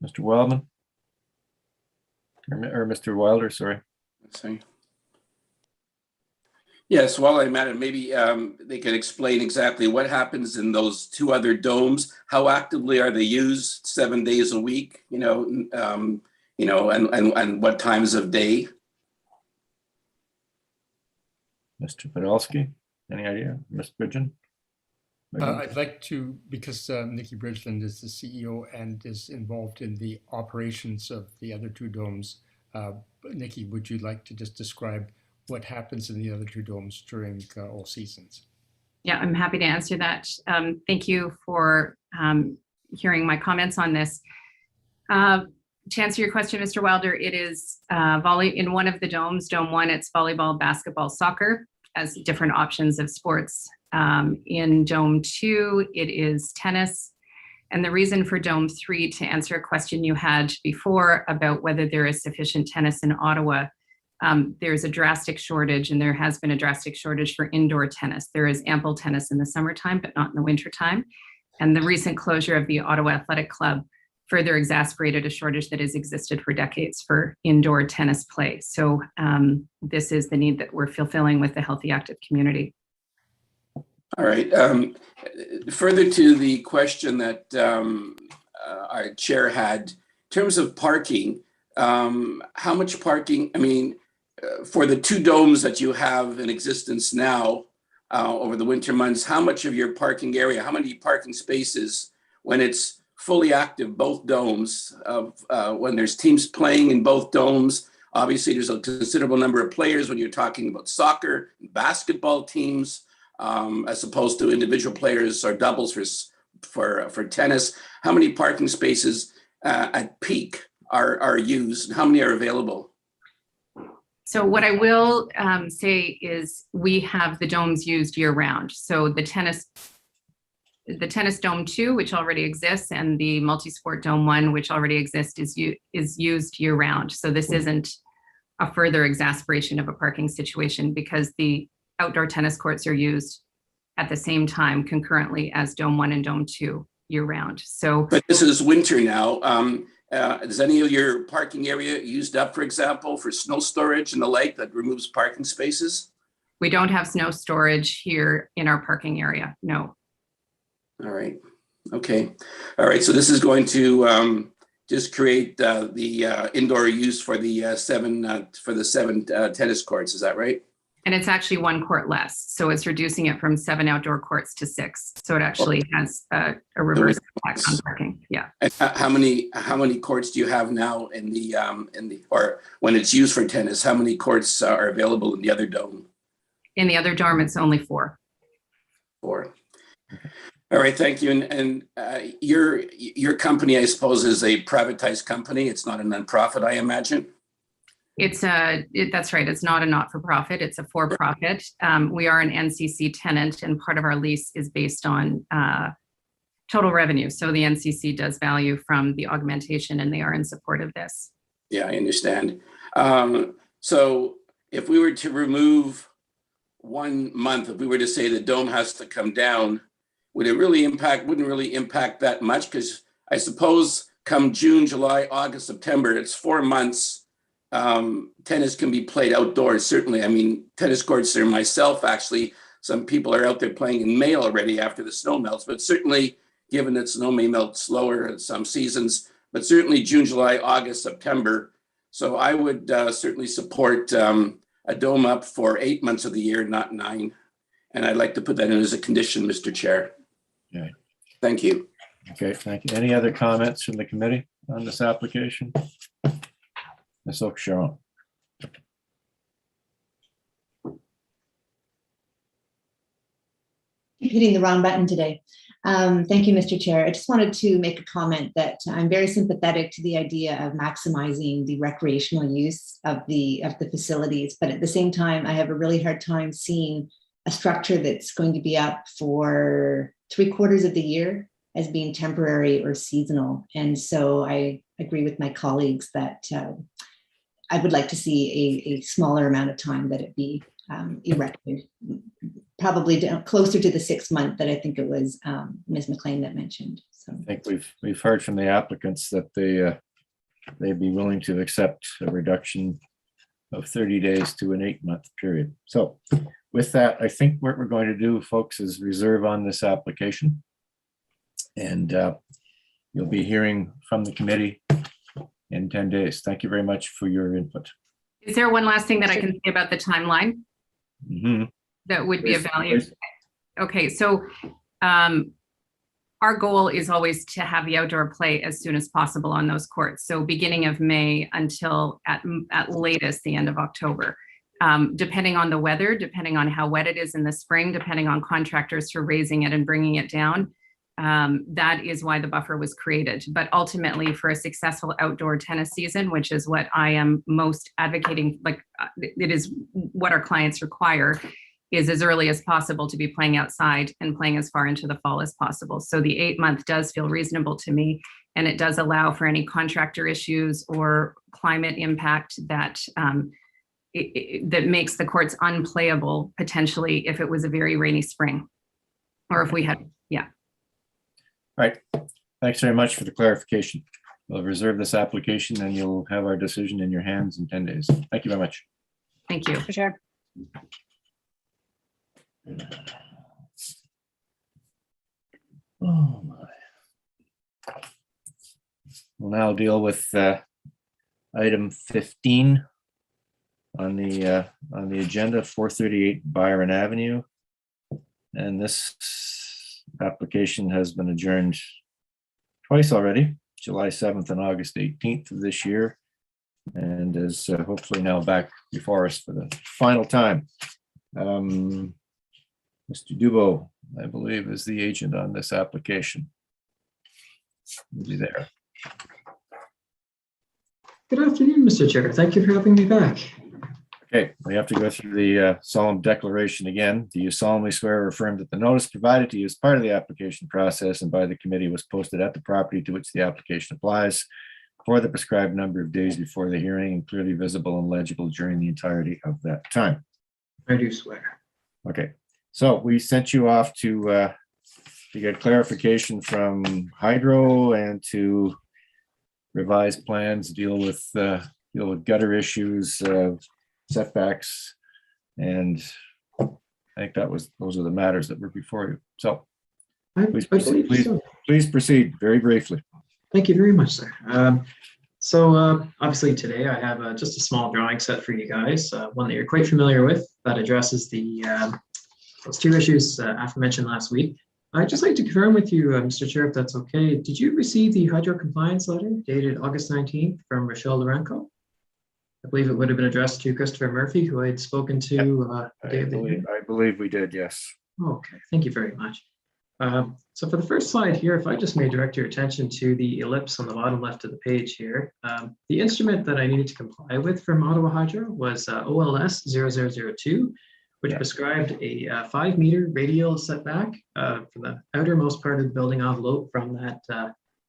S1: Mr. Wildman? Or Mr. Wilder, sorry.
S11: Sorry. Yes, while I'm at it, maybe they could explain exactly what happens in those two other domes. How actively are they used 7 days a week? And what times of day?
S1: Mr. Podolsky, any idea? Ms. Bridgen?
S22: I'd like to, because Nikki Bridgeland is the CEO and is involved in the operations of the other two domes. Nikki, would you like to just describe what happens in the other two domes during all seasons?
S3: Yeah, I'm happy to answer that. Thank you for hearing my comments on this. To answer your question, Mr. Wilder, it is in one of the domes, Dome 1, it's volleyball, basketball, soccer as different options of sports. In Dome 2, it is tennis. And the reason for Dome 3, to answer a question you had before about whether there is sufficient tennis in Ottawa, there's a drastic shortage, and there has been a drastic shortage for indoor tennis. There is ample tennis in the summertime, but not in the wintertime. And the recent closure of the Ottawa Athletic Club further exacerbated a shortage that has existed for decades for indoor tennis play. So this is the need that we're fulfilling with the healthy, active community.
S11: All right. Further to the question that our chair had, in terms of parking, how much parking, for the two domes that you have in existence now over the winter months, how much of your parking area, how many parking spaces when it's fully active, both domes, when there's teams playing in both domes? Obviously, there's a considerable number of players when you're talking about soccer, basketball teams, as opposed to individual players or doubles for tennis. How many parking spaces at peak are used? How many are available?
S3: So what I will say is we have the domes used year round. So the tennis Dome 2, which already exists, and the multi-sport Dome 1, which already exists, is used year round. So this isn't a further exacerbation of a parking situation, because the outdoor tennis courts are used at the same time concurrently as Dome 1 and Dome 2 year round. So,
S11: but this is winter now. Is any of your parking area used up, for example, for snow storage and the like that removes parking spaces?
S3: We don't have snow storage here in our parking area, no.
S11: All right. Okay. All right. So this is going to just create the indoor use for the seven tennis courts. Is that right?
S3: And it's actually one court less. So it's reducing it from 7 outdoor courts to 6. So it actually has a reverse impact on parking. Yeah.
S11: And how many courts do you have now in the or when it's used for tennis? How many courts are available in the other dome?
S3: In the other dome, it's only 4.
S11: 4. All right, thank you. And your company, I suppose, is a privatized company. It's not a nonprofit, I imagine.
S3: That's right. It's not a not-for-profit. It's a for-profit. We are an NCC tenant, and part of our lease is based on total revenue. So the NCC does value from the augmentation, and they are in support of this.
S11: Yeah, I understand. So if we were to remove 1 month, if we were to say the dome has to come down, wouldn't really impact that much? Because I suppose come June, July, August, September, it's 4 months. Tennis can be played outdoors, certainly. I mean, tennis courts are myself, actually. Some people are out there playing in May already after the snow melts, but certainly given that snow may melt slower in some seasons, but certainly June, July, August, September. So I would certainly support a dome up for 8 months of the year, not 9. And I'd like to put that in as a condition, Mr. Chair.
S1: Okay.
S11: Thank you.
S1: Okay, thank you. Any other comments from the committee on this application? Ms. Oakeshott.
S18: hitting the wrong button today. Thank you, Mr. Chair. I just wanted to make a comment that I'm very sympathetic to the idea of maximizing the recreational use of the facilities, but at the same time, I have a really hard time seeing a structure that's going to be up for 3/4 of the year as being temporary or seasonal. And so I agree with my colleagues that I would like to see a smaller amount of time that it be erected, probably closer to the 6 month that I think it was Ms. McLean that mentioned. So
S1: I think we've heard from the applicants that they'd be willing to accept a reduction of 30 days to an 8-month period. So with that, I think what we're going to do, folks, is reserve on this application. And you'll be hearing from the committee in 10 days. Thank you very much for your input.
S3: Is there one last thing that I can say about the timeline that would be of value? Okay, so our goal is always to have the outdoor play as soon as possible on those courts. So beginning of May until at latest the end of October. Depending on the weather, depending on how wet it is in the spring, depending on contractors for raising it and bringing it down. That is why the buffer was created. But ultimately, for a successful outdoor tennis season, which is what I am most advocating, like it is what our clients require, is as early as possible to be playing outside and playing as far into the fall as possible. So the 8-month does feel reasonable to me, and it does allow for any contractor issues or climate impact that that makes the courts unplayable potentially if it was a very rainy spring, or if we had, yeah.
S1: All right, thanks very much for the clarification. We'll reserve this application and you'll have our decision in your hands in 10 days. Thank you very much.
S3: Thank you.
S7: For sure.
S1: Oh my. We'll now deal with item 15 on the agenda, 438 Byron Avenue. And this application has been adjourned twice already, July 7th and August 18th of this year, and is hopefully now back before us for the final time. Mr. Dubo, I believe, is the agent on this application. Is he there?
S9: Good afternoon, Mr. Chair. Thank you for having me back.
S1: Okay, we have to go through the solemn declaration again. Do you solemnly swear or affirm that the notice provided to you as part of the application process and by the committee was posted at the property to which the application applies for the prescribed number of days before the hearing and clearly visible and legible during the entirety of that time?
S9: I do swear.
S1: Okay, so we sent you off to get clarification from Hydro and to revise plans, deal with gutter issues, setbacks, and I think those are the matters that were before you. So please proceed very briefly.
S9: Thank you very much, sir. Obviously today I have just a small drawing set for you guys, one that you're quite familiar with that addresses those two issues aforementioned last week. I'd just like to confirm with you, Mr. Chair, if that's okay. Did you receive the hydro compliance letter dated August 19th from Rochelle Lorenco? I believe it would have been addressed to Christopher Murphy, who I had spoken to.
S1: I believe we did, yes.
S9: Okay, thank you very much. So for the first slide here, if I just may direct your attention to the ellipse on the bottom left of the page here, the instrument that I needed to comply with from Ottawa Hydro was OLS 0002, which prescribed a 5-meter radial setback from the outermost part of the building envelope from that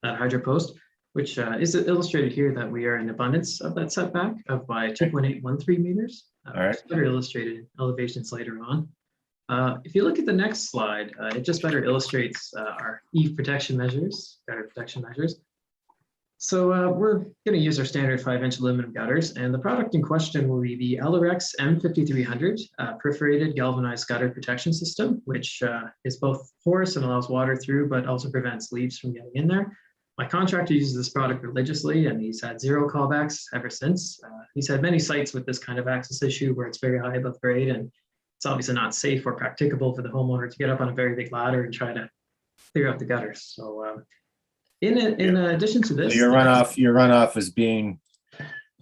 S9: hydro post, which is illustrated here that we are in abundance of that setback of by 2.813 meters.
S1: All right.
S9: It's better illustrated in elevations later on. If you look at the next slide, it just better illustrates our eave protection measures, gutter protection measures. So we're going to use our standard 5-inch aluminum gutters, and the product in question will be the LRX M5300 perforated galvanized gutter protection system, which is both porous and allows water through, but also prevents leaves from getting in there. My contractor uses this product religiously, and he's had 0 callbacks ever since. He's had many sites with this kind of access issue where it's very high above grade, and it's obviously not safe or practicable for the homeowner to get up on a very big ladder and try to clear out the gutters. So in addition to this,
S1: your runoff is being,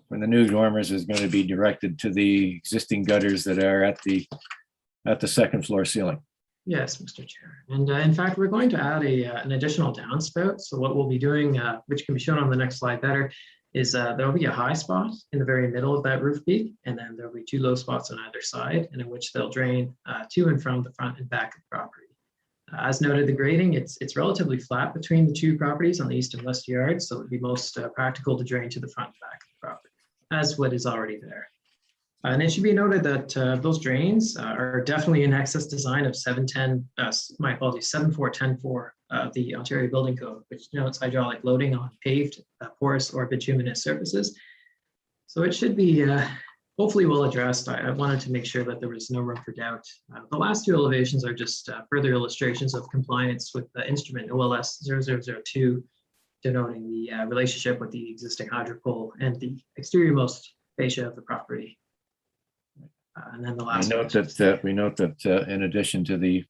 S1: when the new dormers, is going to be directed to the existing gutters that are at the second floor ceiling.
S9: Yes, Mr. Chair. And in fact, we're going to add an additional downspout. So what we'll be doing, which can be shown on the next slide better, is there'll be a high spot in the very middle of that roof peak, and then there'll be 2 low spots on either side, and in which they'll drain to and from the front and back of the property. As noted, the grading, it's relatively flat between the 2 properties on the east and west yards, so it'd be most practical to drain to the front and back of the property, as what is already there. And it should be noted that those drains are definitely in access design of 7410.4 of the Ontario Building Code, which denotes hydraulic loading on paved, porous, or bituminous surfaces. So it should be hopefully well addressed. I wanted to make sure that there was no room for doubt. The last 2 elevations are just further illustrations of compliance with the instrument OLS 0002, denoting the relationship with the existing hydro pole and the exteriormost fascia of the property. And then the last
S1: we note that in addition to the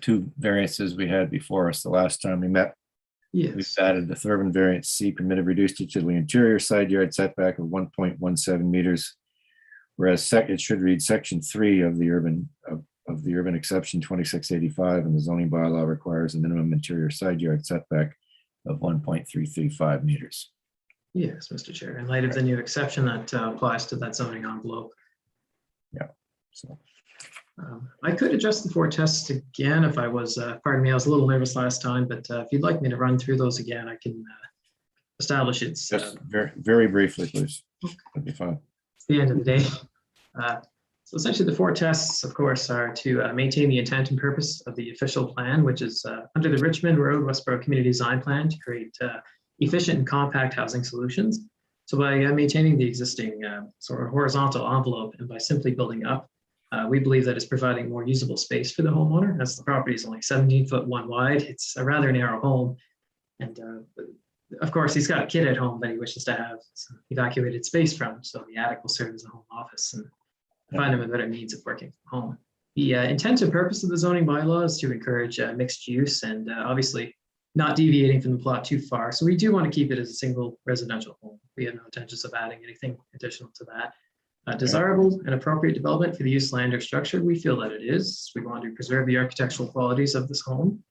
S1: 2 variances we had before us the last time we met,
S9: yes,
S1: we've added the 3rd variance C, permitted reduced utility interior side yard setback of 1.17 meters, whereas it should read section 3 of the urban exception 2685, and the zoning bylaw requires a minimum interior side yard setback of 1.335 meters.
S9: Yes, Mr. Chair, in light of the new exception that applies to that zoning envelope.
S1: Yeah, so
S9: I could adjust the 4 tests again if I was, pardon me, I was a little nervous last time, but if you'd like me to run through those again, I can establish it's
S1: just very briefly, please. That'd be fine.
S9: It's the end of the day. So essentially the 4 tests, of course, are to maintain the intent and purpose of the official plan, which is under the Richmond Road Westboro Community Design Plan to create efficient and compact housing solutions. So by maintaining the existing sort of horizontal envelope and by simply building up, we believe that it's providing more usable space for the homeowner, as the property is only 17 foot 1 wide. It's a rather narrow home. And of course, he's got a kid at home that he wishes to have some evacuated space from. So the attic will serve as a home office and find him a better means of working from home. The intent and purpose of the zoning bylaw is to encourage mixed use and obviously not deviating from the plot too far. So we do want to keep it as a single residential home. We have no intentions of adding anything additional to that. Desirable and appropriate development for the use, land, or structure, we feel that it is. We want to preserve the architectural qualities of this home.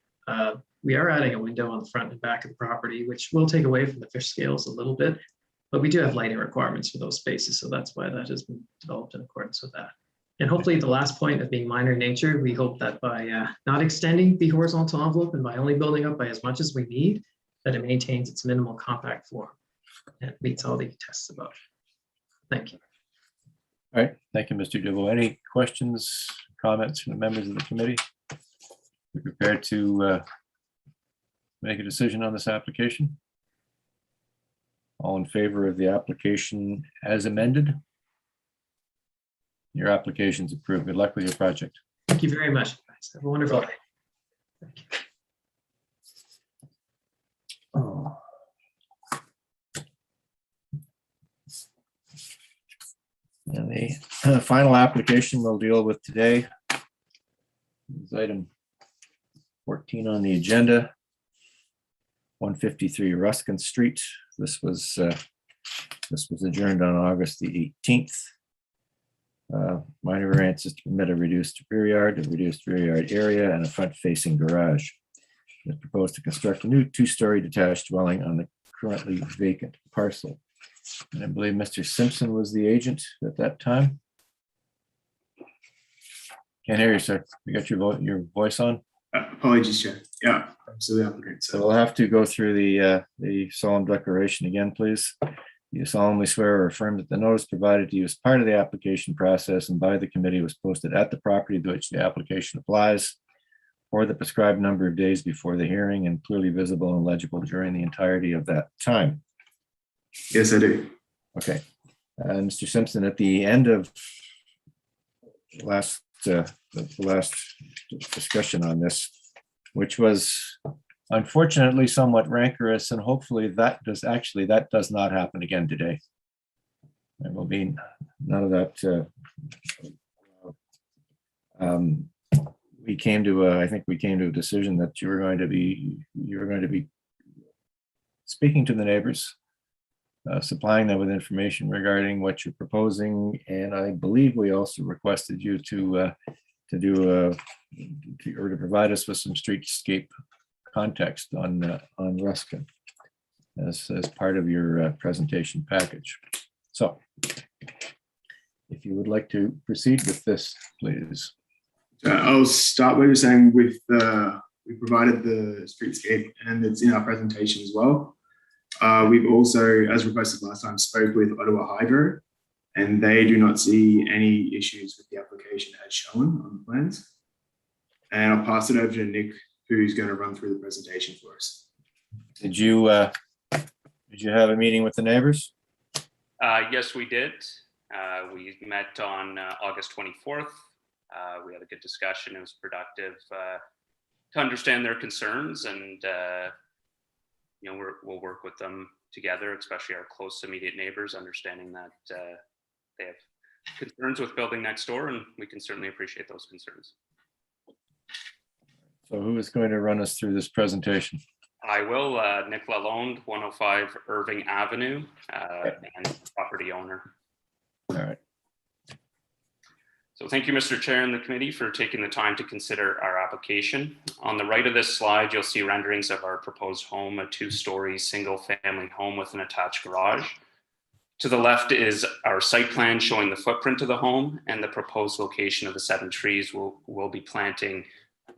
S9: We are adding a window on the front and back of the property, which will take away from the fish scales a little bit, but we do have lighting requirements for those spaces. So that's why that has been developed in accordance with that. And hopefully the last point of being minor in nature, we hope that by not extending the horizontal envelope and by only building up by as much as we need, that it maintains its minimal compact form and meets all the tests above. Thank you.
S1: All right, thank you, Mr. Duval. Any questions, comments from the members of the committee? We're prepared to make a decision on this application. All in favor of the application as amended? Your application's approved. Good luck with your project.
S9: Thank you very much, guys. Have a wonderful day. Thank you.
S1: Oh. And the final application we'll deal with today is item 14 on the agenda, 153 Ruskin Street. This was adjourned on August the 18th. Minor variances to permit a reduced rear yard area, and a front-facing garage. It's proposed to construct a new 2-story detached dwelling on the currently vacant parcel. And I believe Mr. Simpson was the agent at that time. Can't hear you, sir. You got your voice on?
S13: Apologies, Chair. Yeah, absolutely applicant.
S1: So we'll have to go through the solemn declaration again, please. You solemnly swear or affirm that the notice provided to you as part of the application process and by the committee was posted at the property to which the application applies for the prescribed number of days before the hearing and clearly visible and legible during the entirety of that time.
S13: Yes, I do.
S1: Okay. Mr. Simpson, at the end of the last discussion on this, which was unfortunately somewhat rancorous, and hopefully that does not happen again today. There will be none of that. We came to I think we came to a decision that you were going to be speaking to the neighbors, supplying them with information regarding what you're proposing, and I believe we also requested you to do to provide us with some streetscape context on Ruskin as part of your presentation package. So if you would like to proceed with this, please.
S13: I'll start by saying we provided the streetscape and it's in our presentation as well. We've also, as requested last time, spoke with Ottawa Hydro, and they do not see any issues with the application as shown on the plans. And I'll pass it over to Nick, who's going to run through the presentation for us.
S1: Did you have a meeting with the neighbors?
S14: Yes, we did. We met on August 24th. We had a good discussion. It was productive to understand their concerns, and we'll work with them together, especially our close immediate neighbors, understanding that they have concerns with building next door, and we can certainly appreciate those concerns.
S1: So who is going to run us through this presentation?
S14: I will. Nick Lalonde, 105 Irving Avenue, and property owner.
S1: All right.
S14: So thank you, Mr. Chair and the committee, for taking the time to consider our application. On the right of this slide, you'll see renderings of our proposed home, a 2-story single-family home with an attached garage. To the left is our site plan showing the footprint of the home and the proposed location of the 7 trees we'll be planting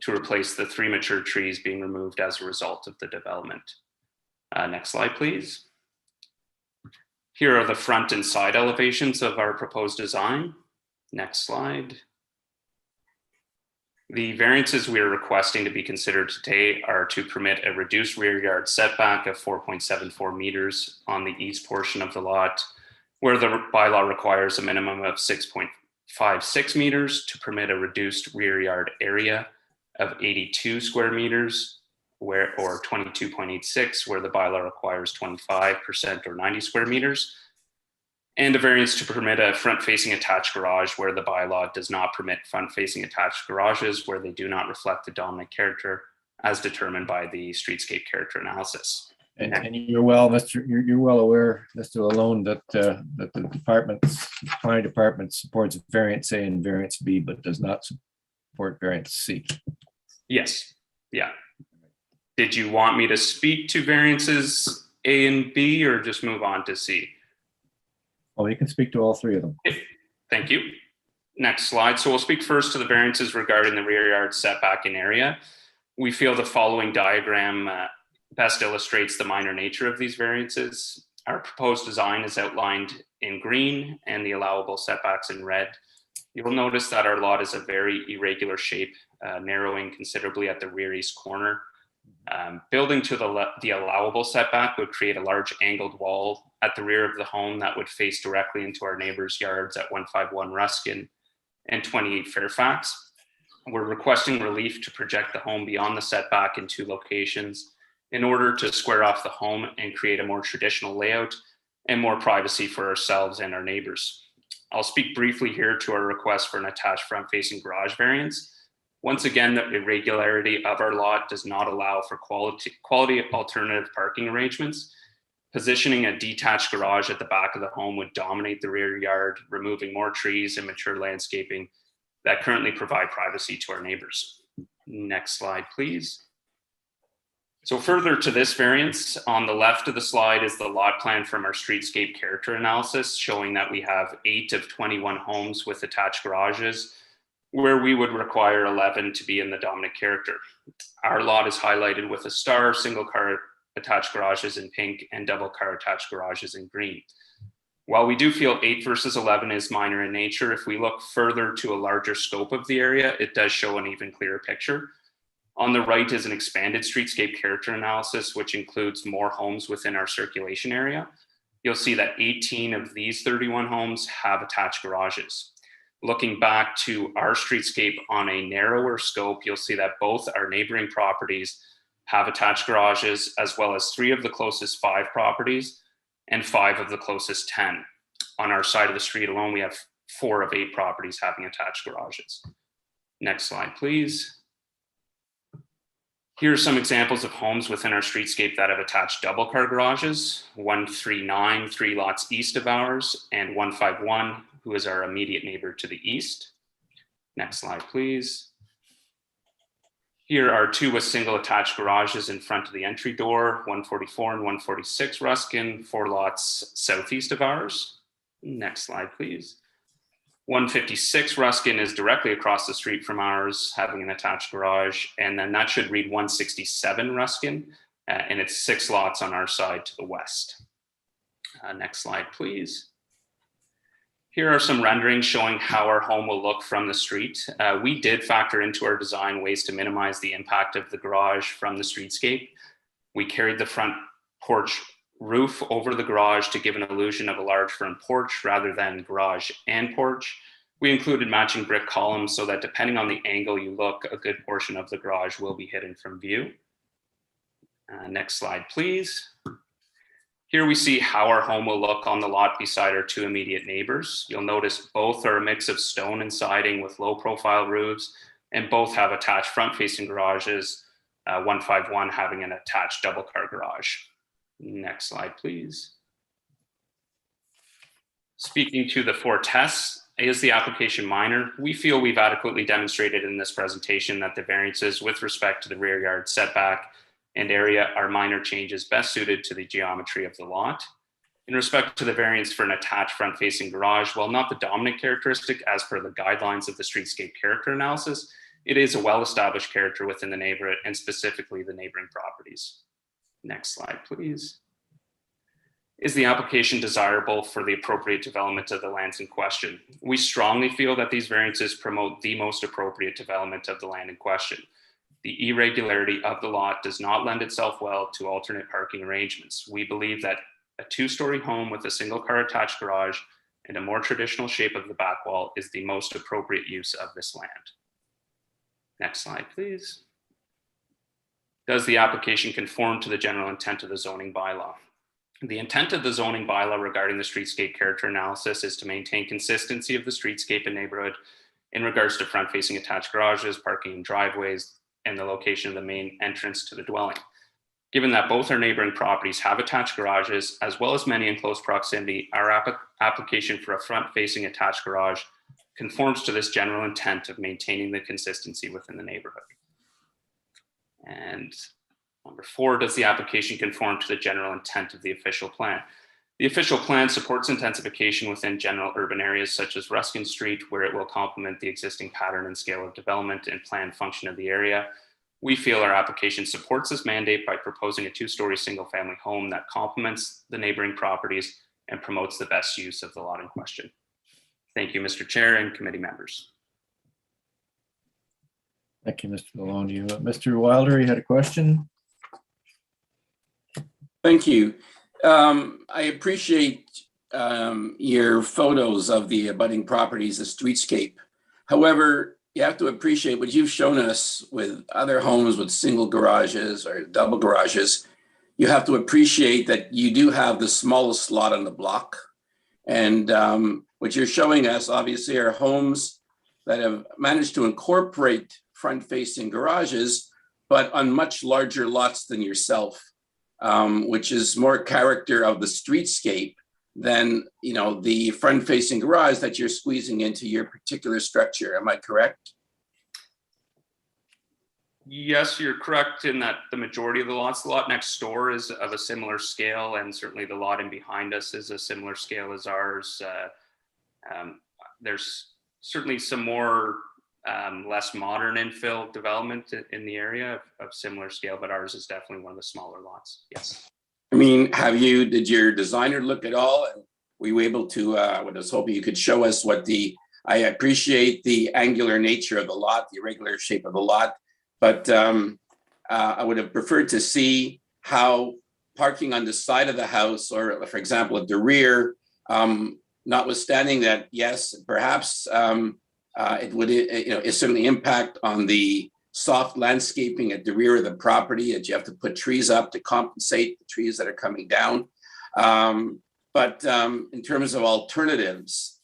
S14: to replace the 3 mature trees being removed as a result of the development. Next slide, please. Here are the front and side elevations of our proposed design. Next slide. The variances we are requesting to be considered today are to permit a reduced rear yard setback of 4.74 meters on the east portion of the lot, where the bylaw requires a minimum of 6.56 meters, to permit a reduced rear yard area of 82 square meters, or 22.86, where the bylaw requires 25% or 90 square meters, and a variance to permit a front-facing attached garage where the bylaw does not permit front-facing attached garages where they do not reflect the dominant character as determined by the streetscape character analysis.
S1: And you're well aware, Mr. Lalonde, that the planning department supports variance A and variance B, but does not support variance C.
S14: Yes. Yeah. Did you want me to speak to variances A and B or just move on to C?
S1: Well, you can speak to all 3 of them.
S14: Thank you. Next slide. So we'll speak first to the variances regarding the rear yard setback and area. We feel the following diagram best illustrates the minor nature of these variances. Our proposed design is outlined in green and the allowable setbacks in red. You'll notice that our lot is a very irregular shape, narrowing considerably at the rear east corner. Building to the allowable setback would create a large angled wall at the rear of the home that would face directly into our neighbors' yards at 151 Ruskin and 28 Fairfax. We're requesting relief to project the home beyond the setback in 2 locations in order to square off the home and create a more traditional layout and more privacy for ourselves and our neighbors. I'll speak briefly here to our request for an attached front-facing garage variance. Once again, the irregularity of our lot does not allow for quality alternative parking arrangements. Positioning a detached garage at the back of the home would dominate the rear yard, removing more trees and mature landscaping that currently provide privacy to our neighbors. Next slide, please. So further to this variance, on the left of the slide is the lot plan from our streetscape character analysis, showing that we have 8 of 21 homes with attached garages, where we would require 11 to be in the dominant character. Our lot is highlighted with a star, single car attached garages in pink and double car attached garages in green. While we do feel 8 versus 11 is minor in nature, if we look further to a larger scope of the area, it does show an even clearer picture. On the right is an expanded streetscape character analysis, which includes more homes within our circulation area. You'll see that 18 of these 31 homes have attached garages. Looking back to our streetscape on a narrower scope, you'll see that both our neighboring properties have attached garages, as well as 3 of the closest 5 properties and 5 of the closest 10. On our side of the street alone, we have 4 of 8 properties having attached garages. Next slide, please. Here are some examples of homes within our streetscape that have attached double car garages: 139, 3 lots east of ours, and 151, who is our immediate neighbor to the east. Next slide, please. Here are two with single attached garages in front of the entry door, 144 and 146 Ruskin, 4 lots southeast of ours. Next slide, please. 156 Ruskin is directly across the street from ours, having an attached garage, and then that should read 167 Ruskin, and it's 6 lots on our side to the west. Next slide, please. Here are some renderings showing how our home will look from the street. We did factor into our design ways to minimize the impact of the garage from the streetscape. We carried the front porch roof over the garage to give an illusion of a large front porch rather than garage and porch. We included matching brick columns so that depending on the angle you look, a good portion of the garage will be hidden from view. Next slide, please. Here we see how our home will look on the lot beside our 2 immediate neighbors. You'll notice both are a mix of stone and siding with low profile roofs, and both have attached front facing garages, 151 having an attached double car garage. Next slide, please. Speaking to the 4 tests, is the application minor? We feel we've adequately demonstrated in this presentation that the variances with respect to the rear yard setback and area are minor changes best suited to the geometry of the lot. In respect to the variance for an attached front-facing garage, while not the dominant characteristic as per the guidelines of the streetscape character analysis, it is a well-established character within the neighborhood and specifically the neighboring properties. Next slide, please. Is the application desirable for the appropriate development of the lands in question? We strongly feel that these variances promote the most appropriate development of the land in question. The irregularity of the lot does not lend itself well to alternate parking arrangements. We believe that a 2-story home with a single car attached garage and a more traditional shape of the back wall is the most appropriate use of this land. Next slide, please. Does the application conform to the general intent of the zoning bylaw? The intent of the zoning bylaw regarding the streetscape character analysis is to maintain consistency of the streetscape and neighborhood in regards to front-facing attached garages, parking and driveways, and the location of the main entrance to the dwelling. Given that both our neighboring properties have attached garages, as well as many in close proximity, our application for a front-facing attached garage conforms to this general intent of maintaining the consistency within the neighborhood. And number 4, does the application conform to the general intent of the official plan? The official plan supports intensification within general urban areas such as Ruskin Street, where it will complement the existing pattern and scale of development and planned function of the area. We feel our application supports this mandate by proposing a 2-story single-family home that complements the neighboring properties and promotes the best use of the lot in question. Thank you, Mr. Chair and committee members.
S1: Thank you, Mr. Lalonde. Mr. Wilder, you had a question?
S11: Thank you. I appreciate your photos of the abutting properties, the streetscape. However, you have to appreciate what you've shown us with other homes with single garages or double garages. You have to appreciate that you do have the smallest lot on the block. And what you're showing us obviously are homes that have managed to incorporate front-facing garages, but on much larger lots than yourself. Which is more character of the streetscape than, you know, the front-facing garage that you're squeezing into your particular structure. Am I correct?
S14: Yes, you're correct in that the majority of the lot next door is of a similar scale, and certainly the lot in behind us is a similar scale as ours. There's certainly some more less modern infill development in the area of similar scale, but ours is definitely one of the smaller lots. Yes.
S11: I mean, did your designer look at all? And were you able to, I was hoping you could show us I appreciate the angular nature of the lot, the irregular shape of the lot, but I would have preferred to see how parking on the side of the house, or for example, at the rear, notwithstanding that, yes, perhaps it would, it certainly impact on the soft landscaping at the rear of the property, that you have to put trees up to compensate the trees that are coming down. But in terms of alternatives,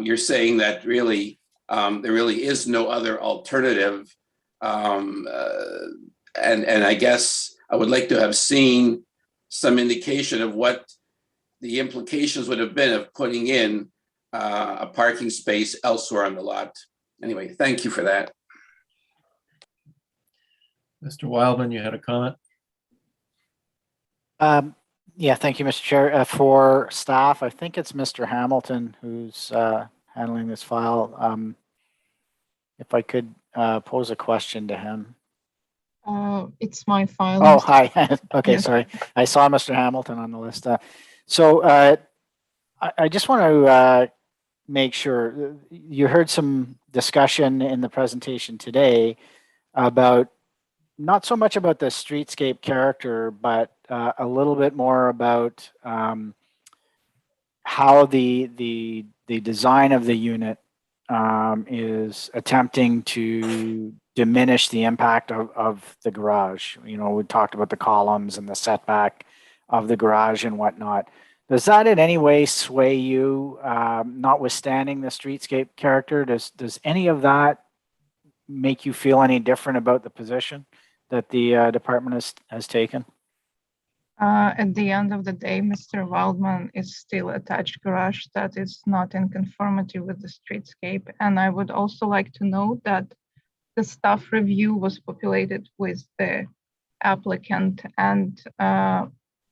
S11: you're saying that really there really is no other alternative. And I guess I would like to have seen some indication of what the implications would have been of putting in a parking space elsewhere on the lot. Anyway, thank you for that.
S1: Mr. Wildman, you had a comment?
S12: Yeah, thank you, Mr. Chair. For staff, I think it's Mr. Hamilton who's handling this file. If I could pose a question to him.
S4: It's my file.
S12: Oh,
S4: Mr.
S12: hi. Okay,
S4: Yes.
S12: sorry. I saw Mr. Hamilton on the list. I just want to make sure you heard some discussion in the presentation today about not so much about the streetscape character, but a little bit more about how the design of the unit is attempting to diminish the impact of the garage. You know, we talked about the columns and the setback of the garage and whatnot. Does that in any way sway you, notwithstanding the streetscape character? Does any of that make you feel any different about the position that the department has taken?
S4: At the end of the day, Mr. Wildman is still attached garage that is not in conformity with the streetscape. And I would also like to note that the staff review was populated with the applicant, and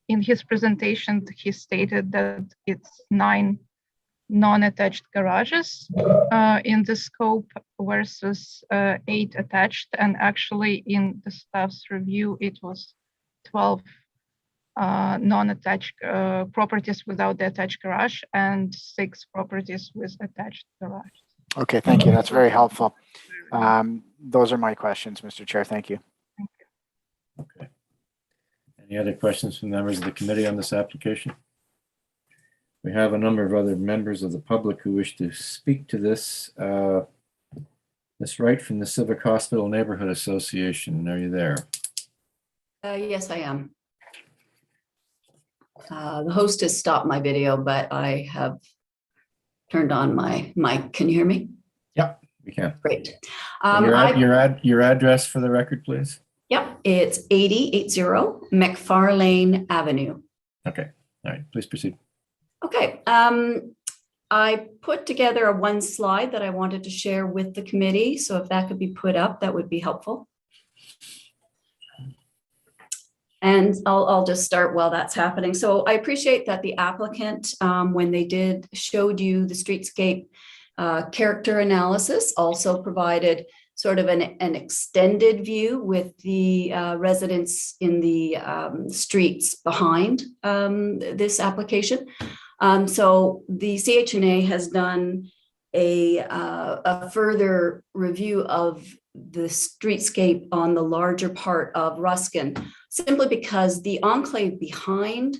S4: in his presentation, he stated that it's 9 non-attached garages in the scope versus 8 attached. And actually in the staff's review, it was 12 non-attached properties without the attached garage and 6 properties with attached garage.
S12: Okay, thank you. That's very helpful. Those are my questions, Mr. Chair. Thank you.
S1: Okay. Any other questions from members of the committee on this application? We have a number of other members of the public who wish to speak to this. Ms. Wright from the Civic Hospital Neighborhood Association, are you there?
S15: Yes, I am. The host has stopped my video, but I have turned on my mic. Can you hear me?
S1: Yep, we can.
S15: Great.
S1: Your address for the record, please.
S15: Yep, it's 8080 McFarlane Avenue.
S1: Okay, all right, please proceed.
S15: Okay, I put together a 1 slide that I wanted to share with the committee. So if that could be put up, that would be helpful. And I'll just start while that's happening. So I appreciate that the applicant, when they showed you the streetscape character analysis, also provided sort of an extended view with the residents in the streets behind this application. So the CHNA has done a further review of the streetscape on the larger part of Ruskin, simply because the enclave behind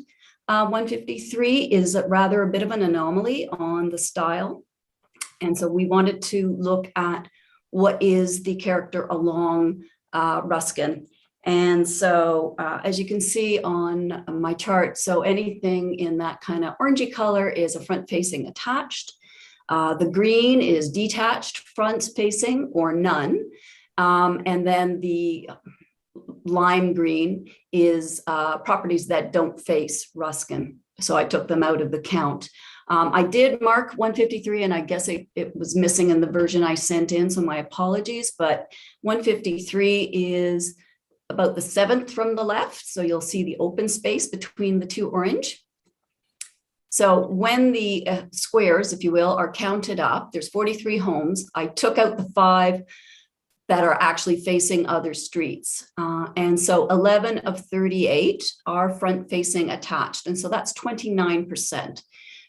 S15: 153 is rather a bit of an anomaly on the style. And so we wanted to look at what is the character along Ruskin. And so as you can see on my chart, so anything in that kind of orangey color is a front facing attached. The green is detached front facing or none. And then the lime green is properties that don't face Ruskin. So I took them out of the count. I did mark 153, and I guess it was missing in the version I sent in, so my apologies, but 153 is about the 7th from the left. So you'll see the open space between the 2 orange. So when the squares, if you will, are counted up, there's 43 homes. I took out the 5 that are actually facing other streets. And so 11 of 38 are front facing attached. And so that's 29%.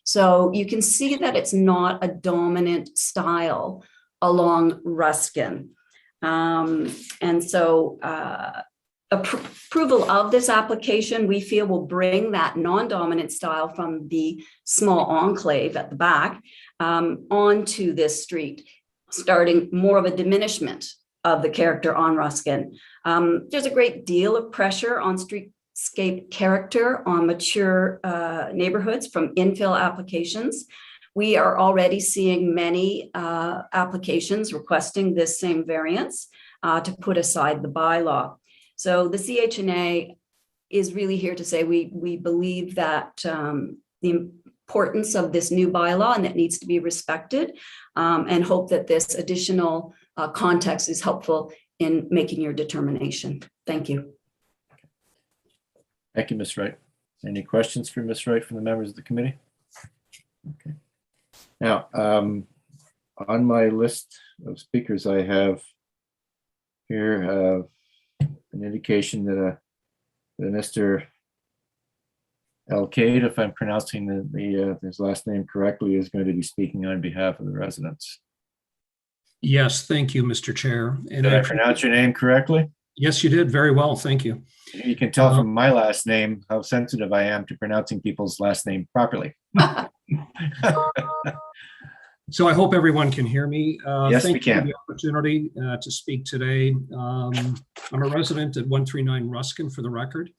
S15: So you can see that it's not a dominant style along Ruskin. And so approval of this application, we feel, will bring that non-dominant style from the small enclave at the back onto this street, starting more of a diminishment of the character on Ruskin. There's a great deal of pressure on streetscape character on mature neighborhoods from infill applications. We are already seeing many applications requesting this same variance to put aside the bylaw. So the CHNA is really here to say we believe that the importance of this new bylaw and that needs to be respected, and hope that this additional context is helpful in making your determination. Thank you.
S1: Thank you, Ms. Wright. Any questions for Ms. Wright from the members of the committee? Okay. Now, on my list of speakers, I have here an indication that Mr. Alcade, if I'm pronouncing his last name correctly, is going to be speaking on behalf of the residents.
S16: Yes, thank you, Mr. Chair. And
S1: Did I pronounce your name correctly?
S16: Yes, you did very well. Thank you.
S1: You can tell from my last name how sensitive I am to pronouncing people's last name properly.
S16: So I hope everyone can hear me.
S1: Yes,
S16: thank
S1: we can.
S16: you for the opportunity to speak today. I'm a resident at 139 Ruskin, for the record.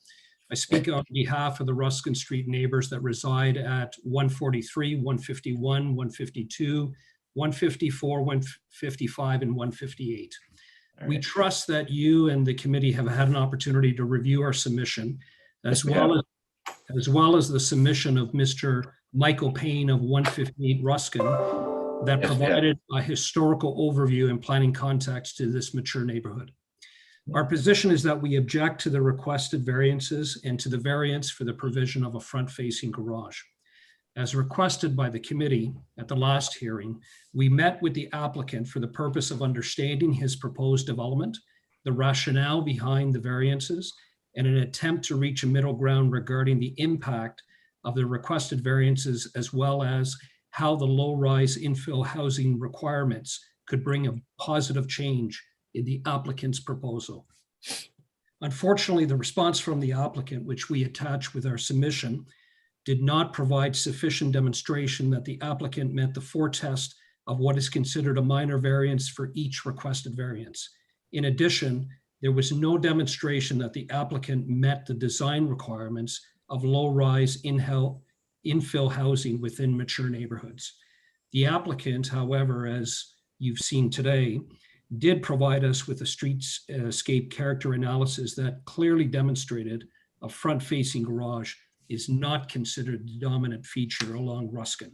S16: I speak on behalf of the Ruskin Street neighbors that reside at 143, 151, 152, 154, 155, and 158. We trust that you and the committee have had an opportunity to review our submission, as well as the submission of Mr. Michael Payne of 158 Ruskin that provided a historical overview and planning context to this mature neighborhood. Our position is that we object to the requested variances and to the variance for the provision of a front-facing garage. As requested by the committee at the last hearing, we met with the applicant for the purpose of understanding his proposed development, the rationale behind the variances, and an attempt to reach a middle ground regarding the impact of the requested variances, as well as how the low-rise infill housing requirements could bring a positive change in the applicant's proposal. Unfortunately, the response from the applicant, which we attach with our submission, did not provide sufficient demonstration that the applicant met the foretest of what is considered a minor variance for each requested variance. In addition, there was no demonstration that the applicant met the design requirements of low-rise infill housing within mature neighborhoods. The applicant, however, as you've seen today, did provide us with a streetscape character analysis that clearly demonstrated a front-facing garage is not considered the dominant feature along Ruskin.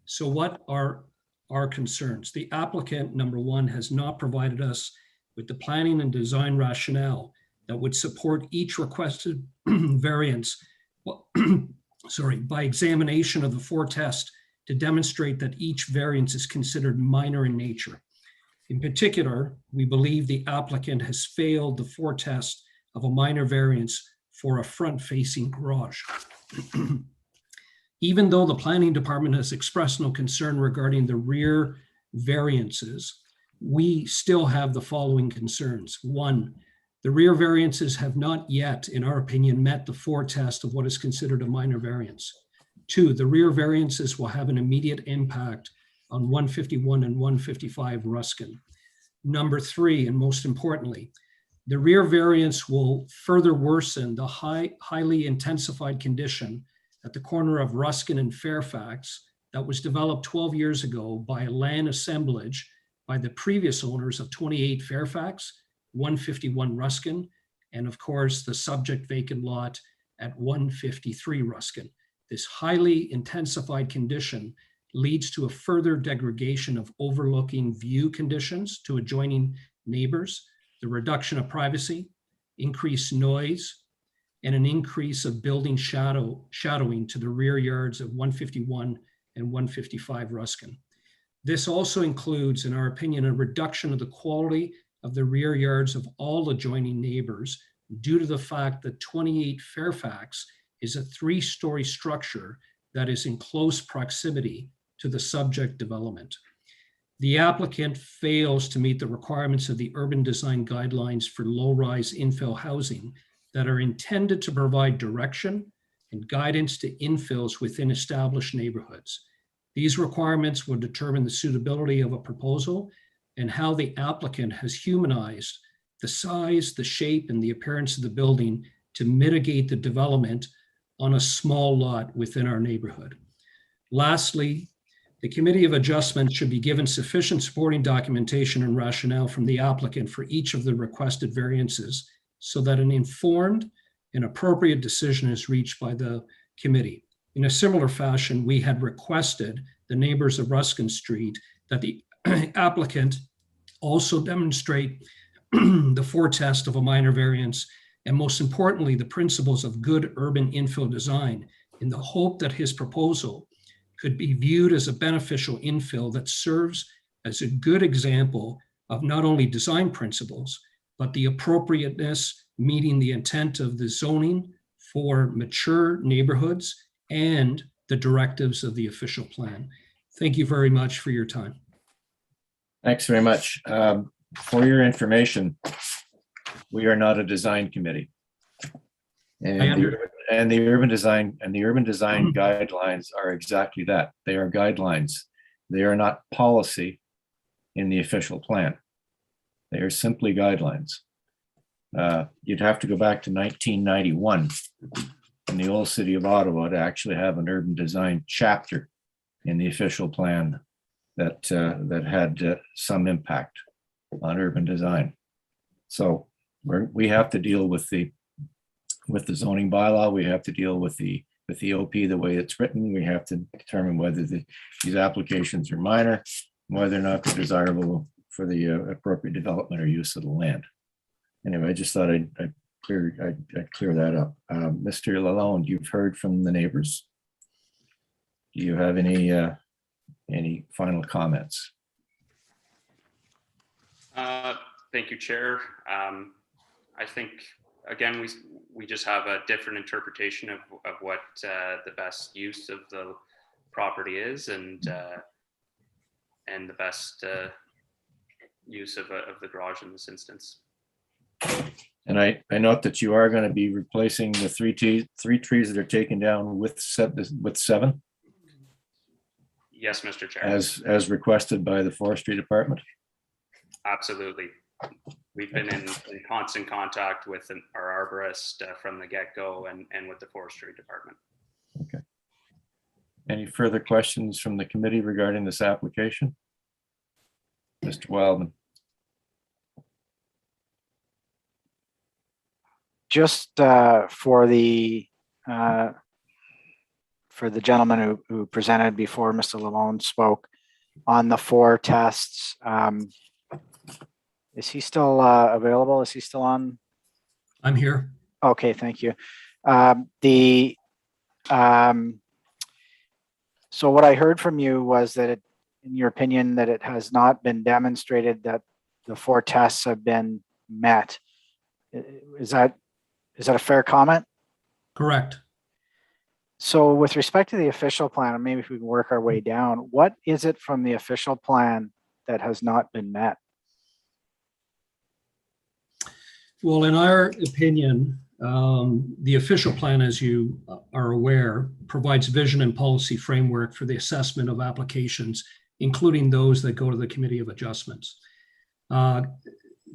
S16: So what are our concerns? The applicant, number one, has not provided us with the planning and design rationale that would support each requested variance by examination of the foretest to demonstrate that each variance is considered minor in nature. In particular, we believe the applicant has failed the foretest of a minor variance for a front-facing garage. Even though the planning department has expressed no concern regarding the rear variances, we still have the following concerns. One, the rear variances have not yet, in our opinion, met the foretest of what is considered a minor variance. Two, the rear variances will have an immediate impact on 151 and 155 Ruskin. Number three, and most importantly, the rear variance will further worsen the highly intensified condition at the corner of Ruskin and Fairfax that was developed 12 years ago by land assemblage by the previous owners of 28 Fairfax, 151 Ruskin, and of course the subject vacant lot at 153 Ruskin. This highly intensified condition leads to a further degradation of overlooking view conditions to adjoining neighbors, the reduction of privacy, increased noise, and an increase of building shadowing to the rear yards of 151 and 155 Ruskin. This also includes, in our opinion, a reduction of the quality of the rear yards of all adjoining neighbors due to the fact that 28 Fairfax is a 3-story structure that is in close proximity to the subject development. The applicant fails to meet the requirements of the urban design guidelines for low-rise infill housing that are intended to provide direction and guidance to infills within established neighborhoods. These requirements will determine the suitability of a proposal and how the applicant has humanized the size, the shape, and the appearance of the building to mitigate the development on a small lot within our neighborhood. Lastly, the Committee of Adjustment should be given sufficient supporting documentation and rationale from the applicant for each of the requested variances so that an informed and appropriate decision is reached by the committee. In a similar fashion, we had requested the neighbors of Ruskin Street that the applicant also demonstrate the foretest of a minor variance, and most importantly, the principles of good urban infill design, in the hope that his proposal could be viewed as a beneficial infill that serves as a good example of not only design principles, but the appropriateness meeting the intent of the zoning for mature neighborhoods and the directives of the official plan. Thank you very much for your time.
S1: Thanks very much. For your information, we are not a design committee. And the urban design guidelines are exactly that. They are guidelines. They are not policy in the official plan. They are simply guidelines. You'd have to go back to 1991 in the old city of Ottawa to actually have an urban design chapter in the official plan that had some impact on urban design. So we have to deal with the zoning bylaw. We have to deal with the OP the way it's written. We have to determine whether these applications are minor, whether or not they're desirable for the appropriate development or use of the land. Anyway, I just thought I'd clear that up. Mr. Lalonde, you've heard from the neighbors. Do you have any final comments?
S14: Thank you, Chair. I think, again, we just have a different interpretation of what the best use of the property is, and the best use of the garage in this instance.
S1: And I note that you are going to be replacing the three trees that are taken down with seven.
S14: Yes, Mr. Chair.
S1: As requested by the Forestry Department.
S14: Absolutely. We've been in constant contact with our arborist from the get-go and with the Forestry Department.
S1: Okay. Any further questions from the committee regarding this application? Mr. Wildman.
S12: Just for the gentleman who presented before Mr. Lalonde spoke on the 4 tests, is he still available? Is he still on?
S16: I'm here.
S12: Okay, thank you. So what I heard from you was that in your opinion, that it has not been demonstrated that the 4 tests have been met. Is that a fair comment?
S16: Correct.
S12: So with respect to the official plan, maybe if we can work our way down, what is it from the official plan that has not been met?
S16: Well, in our opinion, the official plan, as you are aware, provides vision and policy framework for the assessment of applications, including those that go to the Committee of Adjustments.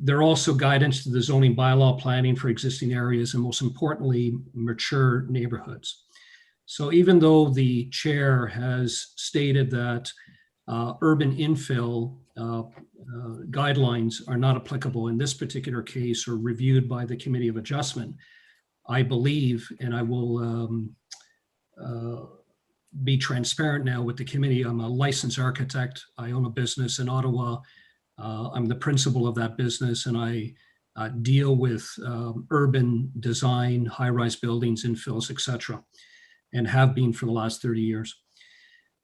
S16: There are also guidance to the zoning bylaw planning for existing areas and, most importantly, mature neighborhoods. So even though the chair has stated that urban infill guidelines are not applicable in this particular case or reviewed by the Committee of Adjustment, I believe, and I will be transparent now with the committee, I'm a licensed architect. I own a business in Ottawa. I'm the principal of that business, and I deal with urban design, high-rise buildings, infills, etc., and have been for the last 30 years.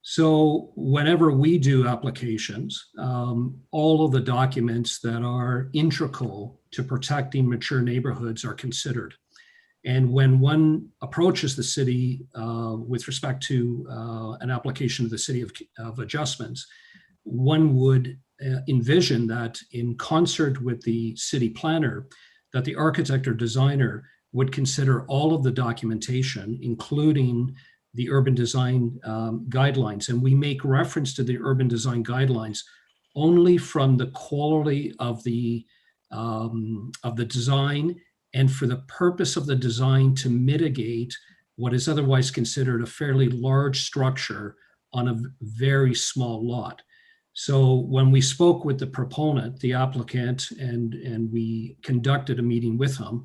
S16: So whenever we do applications, all of the documents that are integral to protecting mature neighborhoods are considered. And when one approaches the city with respect to an application to the City of Adjustments, one would envision that in concert with the city planner, that the architect or designer would consider all of the documentation, including the urban design guidelines. And we make reference to the urban design guidelines only from the quality of the design and for the purpose of the design to mitigate what is otherwise considered a fairly large structure on a very small lot. So when we spoke with the proponent, the applicant, and we conducted a meeting with him,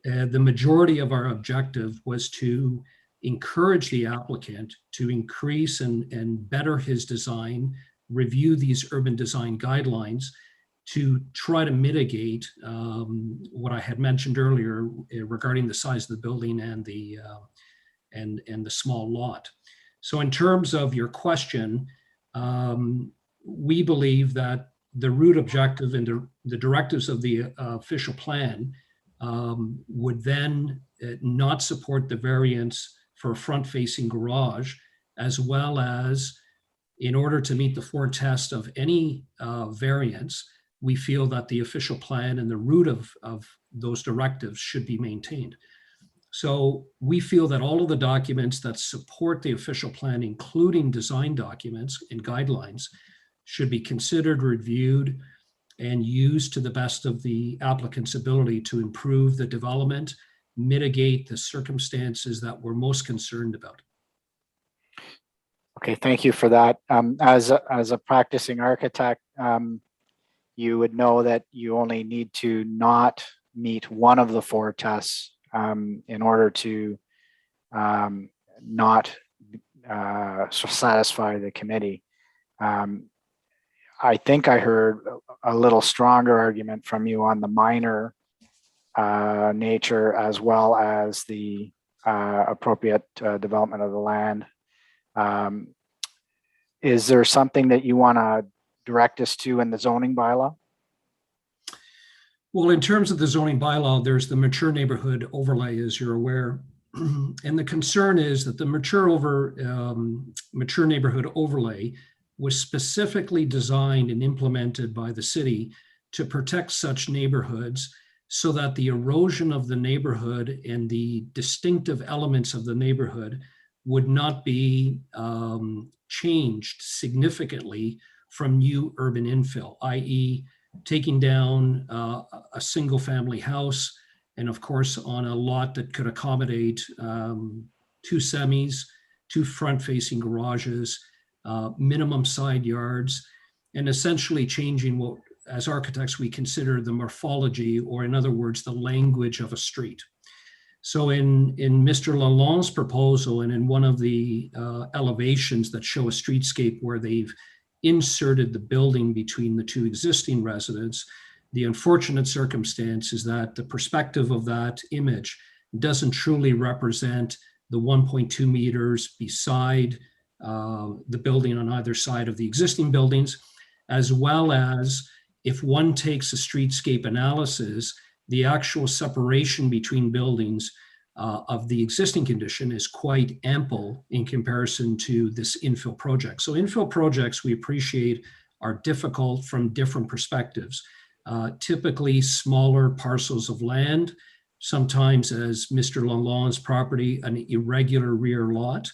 S16: the majority of our objective was to encourage the applicant to increase and better his design, review these urban design guidelines to try to mitigate what I had mentioned earlier regarding the size of the building and the small lot. So in terms of your question, we believe that the root objective and the directives of the official plan would then not support the variance for a front-facing garage, as well as, in order to meet the 4 tests of any variance, we feel that the official plan and the root of those directives should be maintained. So we feel that all of the documents that support the official plan, including design documents and guidelines, should be considered, reviewed, and used to the best of the applicant's ability to improve the development, mitigate the circumstances that we're most concerned about.
S12: Okay, thank you for that. As a practicing architect, you would know that you only need to not meet one of the 4 tests in order to not satisfy the committee. I think I heard a little stronger argument from you on the minor nature, as well as the appropriate development of the land. Is there something that you want to direct us to in the zoning bylaw?
S16: Well, in terms of the zoning bylaw, there's the mature neighborhood overlay, as you're aware. And the concern is that the mature neighborhood overlay was specifically designed and implemented by the city to protect such neighborhoods so that the erosion of the neighborhood and the distinctive elements of the neighborhood would not be changed significantly from new urban infill, i.e. taking down a single family house, and of course on a lot that could accommodate 2 semis, 2 front-facing garages, minimum side yards, and essentially changing what, as architects, we consider the morphology, or in other words, the language of a street. So in Mr. Lalonde's proposal, and in one of the elevations that show a streetscape where they've inserted the building between the 2 existing residents, the unfortunate circumstance is that the perspective of that image doesn't truly represent the 1.2 meters beside the building on either side of the existing buildings, as well as, if one takes a streetscape analysis, the actual separation between buildings of the existing condition is quite ample in comparison to this infill project. So infill projects, we appreciate, are difficult from different perspectives. Typically smaller parcels of land, sometimes, as Mr. Lalonde's property, an irregular rear lot.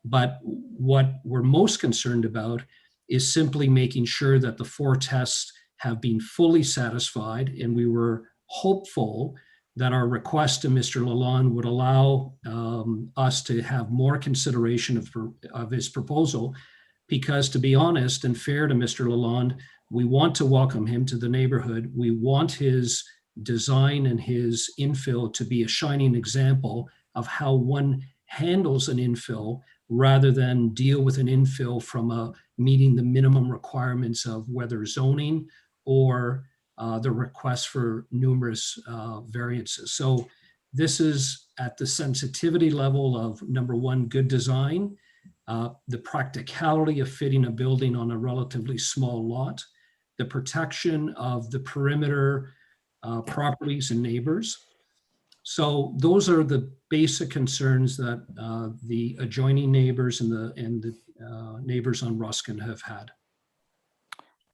S16: But what we're most concerned about is simply making sure that the 4 tests have been fully satisfied, and we were hopeful that our request to Mr. Lalonde would allow us to have more consideration of his proposal, because, to be honest and fair to Mr. Lalonde, we want to welcome him to the neighborhood. We want his design and his infill to be a shining example of how one handles an infill, rather than deal with an infill from meeting the minimum requirements of whether zoning or the request for numerous variances. So this is at the sensitivity level of, number 1, good design, the practicality of fitting a building on a relatively small lot, the protection of the perimeter properties and neighbors. So those are the basic concerns that the adjoining neighbors and the neighbors on Ruskin have had.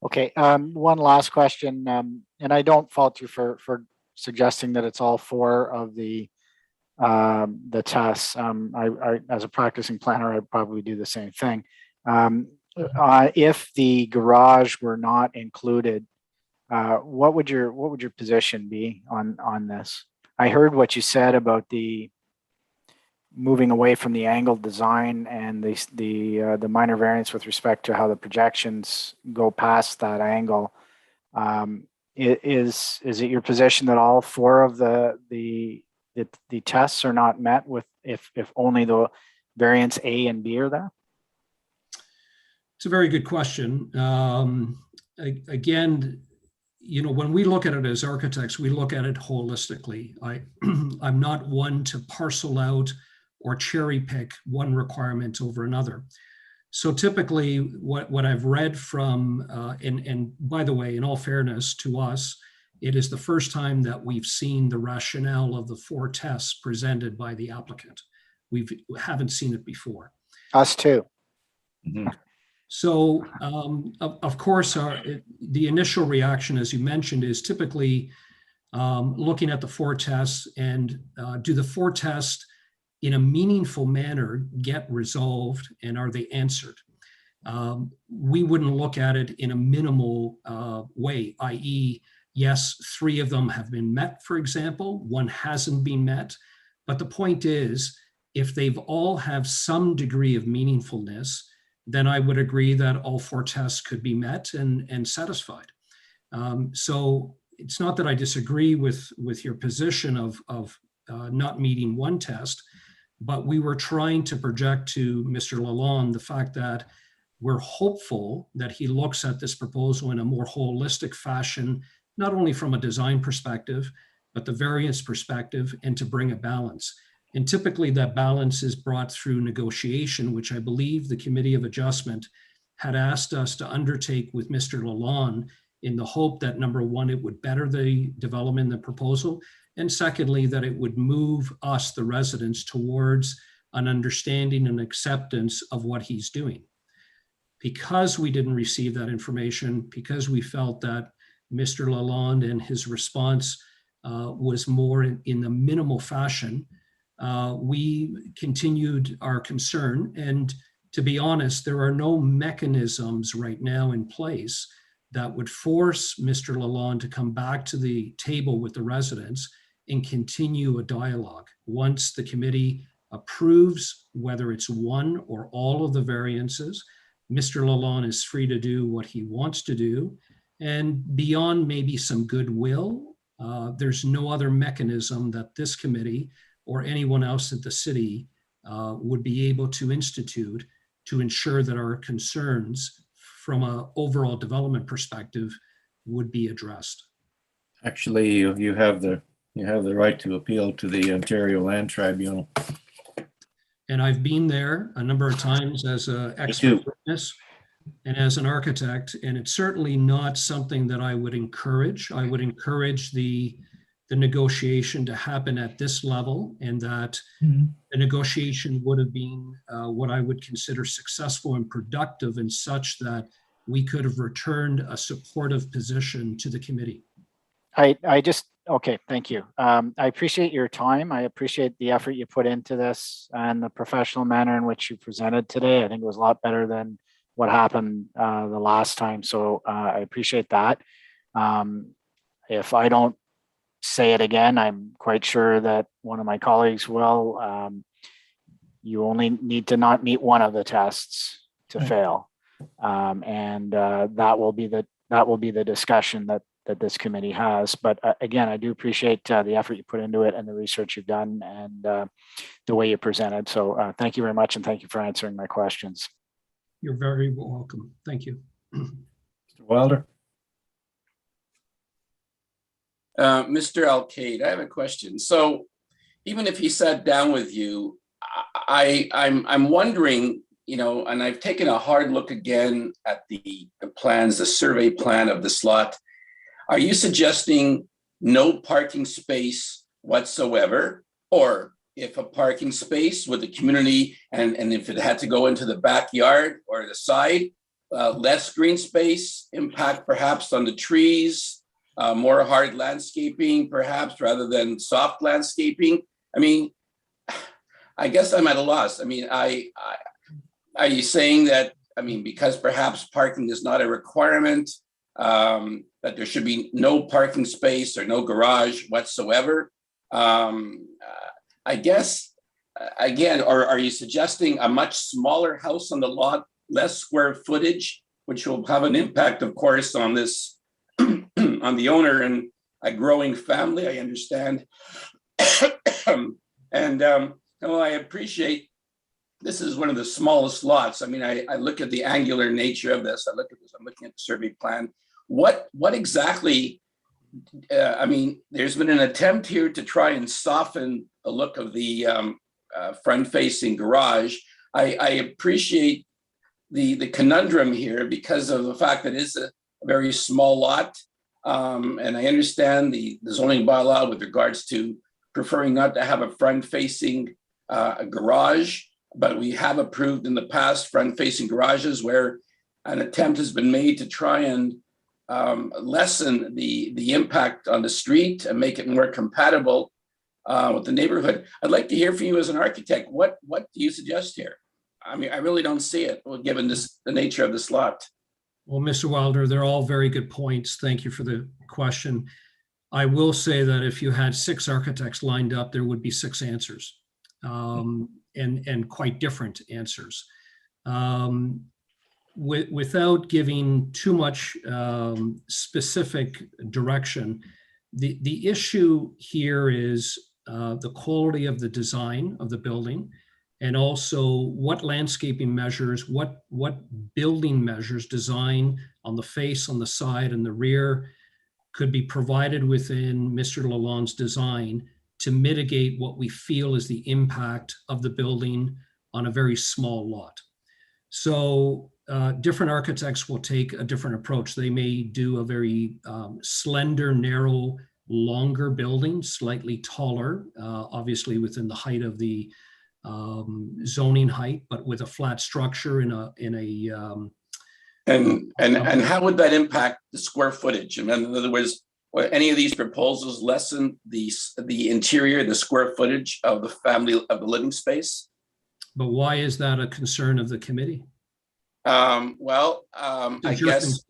S12: Okay, one last question, and I don't fault you for suggesting that it's all 4 of the tests. I, as a practicing planner, I'd probably do the same thing. If the garage were not included, what would your position be on this? I heard what you said about the moving away from the angled design and the minor variance with respect to how the projections go past that angle. Is it your position that all 4 of the tests are not met with if only the variance A and B are there?
S16: It's a very good question. Again, when we look at it as architects, we look at it holistically. I'm not one to parcel out or cherry pick one requirement over another. So typically what I've read from, and by the way, in all fairness to us, it is the first time that we've seen the rationale of the 4 tests presented by the applicant. We haven't seen it before.
S12: Us too.
S1: Mhm.
S16: So of course, the initial reaction, as you mentioned, is typically looking at the 4 tests and do the 4 tests in a meaningful manner get resolved, and are they answered? We wouldn't look at it in a minimal way, i.e., yes, 3 of them have been met, for example, 1 hasn't been met. But the point is, if they've all have some degree of meaningfulness, then I would agree that all 4 tests could be met and satisfied. So it's not that I disagree with your position of not meeting 1 test, but we were trying to project to Mr. Lalonde the fact that we're hopeful that he looks at this proposal in a more holistic fashion, not only from a design perspective, but the variance perspective, and to bring a balance. And typically that balance is brought through negotiation, which I believe the Committee of Adjustment had asked us to undertake with Mr. Lalonde, in the hope that, number 1, it would better the development in the proposal, and secondly, that it would move us, the residents, towards an understanding and acceptance of what he's doing. Because we didn't receive that information, because we felt that Mr. Lalonde and his response was more in the minimal fashion, we continued our concern. And to be honest, there are no mechanisms right now in place that would force Mr. Lalonde to come back to the table with the residents and continue a dialogue. Once the committee approves, whether it's 1 or all of the variances, Mr. Lalonde is free to do what he wants to do. And beyond maybe some goodwill, there's no other mechanism that this committee or anyone else at the city would be able to institute to ensure that our concerns from an overall development perspective would be addressed.
S1: Actually, you have the right to appeal to the Ontario Land Tribunal.
S16: And I've been there a number of times as an expert witness and as an architect, and it's certainly not something that I would encourage. I would encourage the negotiation to happen at this level, and that the negotiation would have been what I would consider successful and productive, and such that we could have returned a supportive position to the committee.
S12: Okay, thank you. I appreciate your time. I appreciate the effort you put into this and the professional manner in which you presented today. I think it was a lot better than what happened the last time. So I appreciate that. If I don't say it again, I'm quite sure that one of my colleagues will. You only need to not meet 1 of the tests to fail. And that will be the discussion that this committee has. But again, I do appreciate the effort you put into it and the research you've done and the way you presented. So thank you very much, and thank you for answering my questions.
S16: You're very welcome. Thank you.
S1: Mr. Wilder.
S11: Mr. Alcade, I have a question. So even if he sat down with you, I'm wondering, and I've taken a hard look again at the plans, the survey plan of the slot. Are you suggesting no parking space whatsoever? Or if a parking space with the community, and if it had to go into the backyard or the side, less green space, impact perhaps on the trees, more hard landscaping perhaps rather than soft landscaping? I mean, I guess I'm at a loss. I mean, are you saying that, because perhaps parking is not a requirement, that there should be no parking space or no garage whatsoever? I guess, again, or are you suggesting a much smaller house on the lot, less square footage, which will have an impact, of course, on this, on the owner and a growing family, I understand. And I appreciate this is one of the smallest lots. I mean, I look at the angular nature of this. I look at this, I'm looking at the survey plan. what exactly, I mean, there's been an attempt here to try and soften the look of the front-facing garage. I appreciate the conundrum here because of the fact that it's a very small lot. And I understand the zoning bylaw with regards to preferring not to have a front-facing garage, but we have approved in the past front-facing garages where an attempt has been made to try and lessen the impact on the street and make it more compatible with the neighborhood. I'd like to hear from you as an architect. What do you suggest here? I mean, I really don't see it, well, given the nature of this lot.
S16: Well, Mr. Wilder, they're all very good points. Thank you for the question. I will say that if you had 6 architects lined up, there would be 6 answers, and quite different answers. Without giving too much specific direction, the issue here is the quality of the design of the building, and also what landscaping measures, what building measures, design on the face, on the side, and the rear could be provided within Mr. Lalonde's design to mitigate what we feel is the impact of the building on a very small lot. So different architects will take a different approach. They may do a very slender, narrow, longer building, slightly taller, obviously within the height of the zoning height, but with a flat structure and
S11: how would that impact the square footage? I mean, in other words, will any of these proposals lessen the interior, the square footage of the living space?
S16: But why is that a concern of the committee?
S11: I guess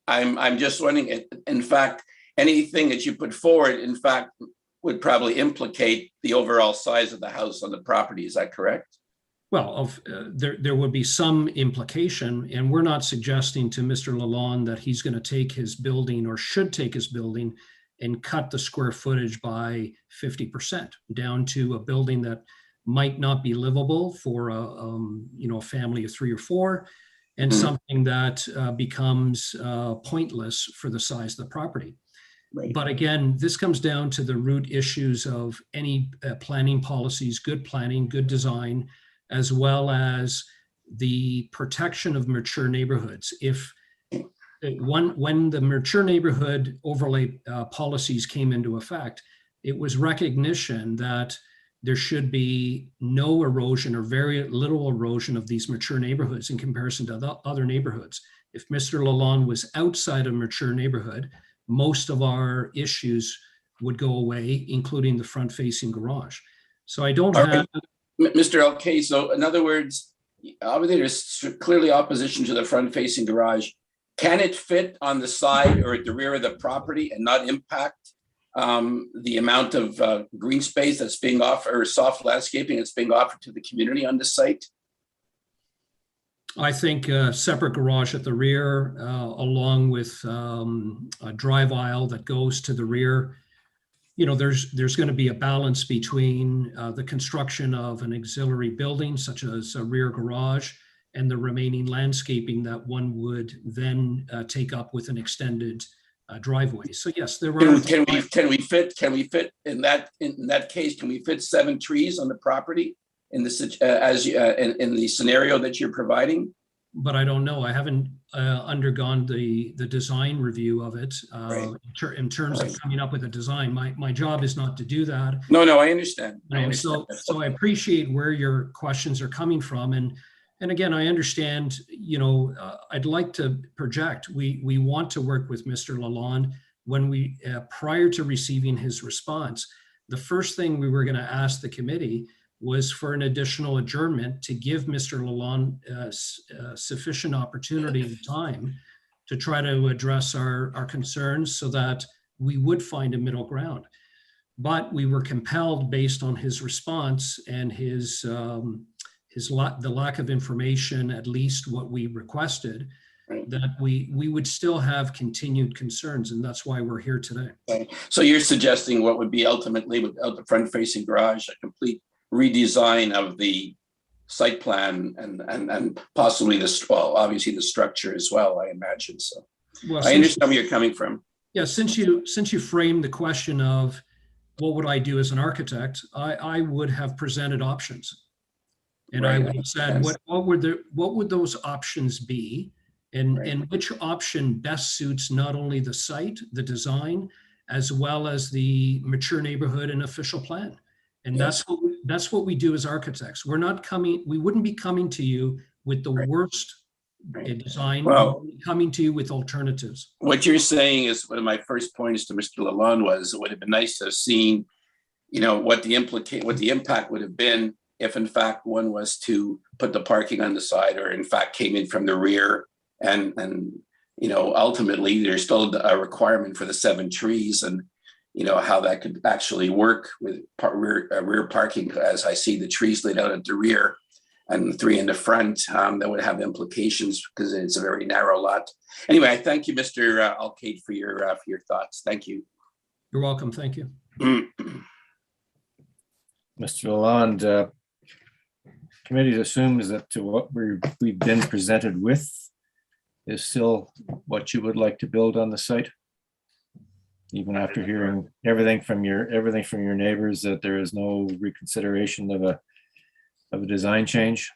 S11: I'm just wondering. In fact, anything that you put forward, in fact, would probably implicate the overall size of the house on the property. Is that correct?
S16: Well, there would be some implication, and we're not suggesting to Mr. Lalonde that he's going to take his building or should take his building and cut the square footage by 50% down to a building that might not be livable for a family of 3 or 4, and something that becomes pointless for the size of the property.
S11: Right.
S16: But again, this comes down to the root issues of any planning policies, good planning, good design, as well as the protection of mature neighborhoods. When the mature neighborhood overlay policies came into effect, it was recognition that there should be no erosion or very little erosion of these mature neighborhoods in comparison to the other neighborhoods. If Mr. Lalonde was outside a mature neighborhood, most of our issues would go away, including the front-facing garage. So I don't have...
S11: Mr. LK, so in other words, obviously there's clearly opposition to the front-facing garage. Can it fit on the side or at the rear of the property and not impact the amount of green space that's being offered, or soft landscaping that's being offered to the community on this site?
S16: I think a separate garage at the rear, along with a drive aisle that goes to the rear. There's going to be a balance between the construction of an auxiliary building, such as a rear garage, and the remaining landscaping that one would then take up with an extended driveway. So yes, there were.
S11: Can we fit in that case? Can we fit 7 trees on the property in the in the scenario that you're providing?
S16: But I don't know. I haven't undergone the design review of it
S11: Right.
S16: in terms of coming up with a design. My job is not to do that.
S11: No, I understand.
S16: So I appreciate where your questions are coming from, and again, I understand. I'd like to project. We want to work with Mr. Lalonde. When we prior to receiving his response, the first thing we were going to ask the committee was for an additional adjournment to give Mr. Lalonde sufficient opportunity and time to try to address our concerns so that we would find a middle ground. But we were compelled, based on his response and the lack of information, at least what we requested, that we would still have continued concerns, and that's why we're here today.
S11: Okay. So you're suggesting what would be ultimately, without the front-facing garage, a complete redesign of the site plan and possibly obviously the structure as well, I imagine so.
S16: Well,
S11: I understand where you're coming from.
S16: Yeah, since you framed the question of what would I do as an architect, I would have presented options. And I would have said, what would those options be? And which option best suits not only the site, the design, as well as the mature neighborhood and official plan. And that's what we do as architects. We wouldn't be coming to you with the worst design,
S11: well,
S16: coming to you with alternatives.
S11: What you're saying is, one of my first points to Mr. Lalonde was, it would have been nice to have seen, what the impact would have been if in fact one was to put the parking on the side, or in fact came in from the rear, and ultimately there's still a requirement for the 7 trees, and how that could actually work with rear parking, as I see the trees laid out at the rear and 3 in the front. That would have implications because it's a very narrow lot. Anyway, I thank you, Mr. Alcade, for your thoughts. Thank you.
S16: You're welcome. Thank you.
S1: Mr. Lalonde, committee assumes that what we've been presented with is still what you would like to build on the site, even after hearing everything from your neighbors, that there is no reconsideration of a design change.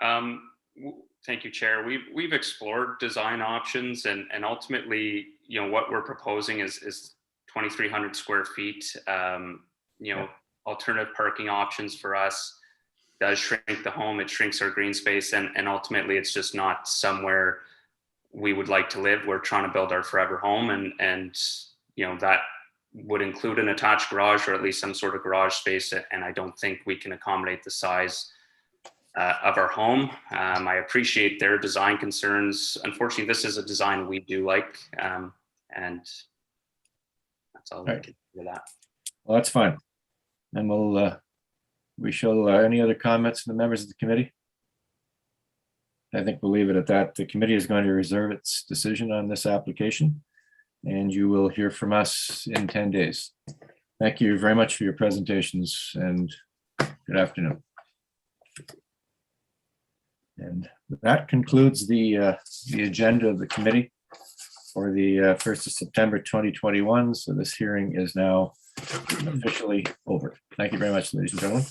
S14: Thank you, Chair. We've explored design options, and ultimately, what we're proposing is 2,300 square feet. Alternative parking options for us does shrink the home. It shrinks our green space, and ultimately, it's just not somewhere we would like to live. We're trying to build our forever home, and that would include an attached garage, or at least some sort of garage space. And I don't think we can accommodate the size of our home. I appreciate their design concerns. Unfortunately, this is a design we do like, and that's all I can do with that.
S1: Well, that's fine. And we shall, any other comments from the members of the committee? I think we'll leave it at that. The committee is going to reserve its decision on this application, and you will hear from us in 10 days. Thank you very much for your presentations, and good afternoon. And that concludes the agenda of the committee for the 1st of September 2021. So this hearing is now officially over. Thank you very much, ladies and gentlemen.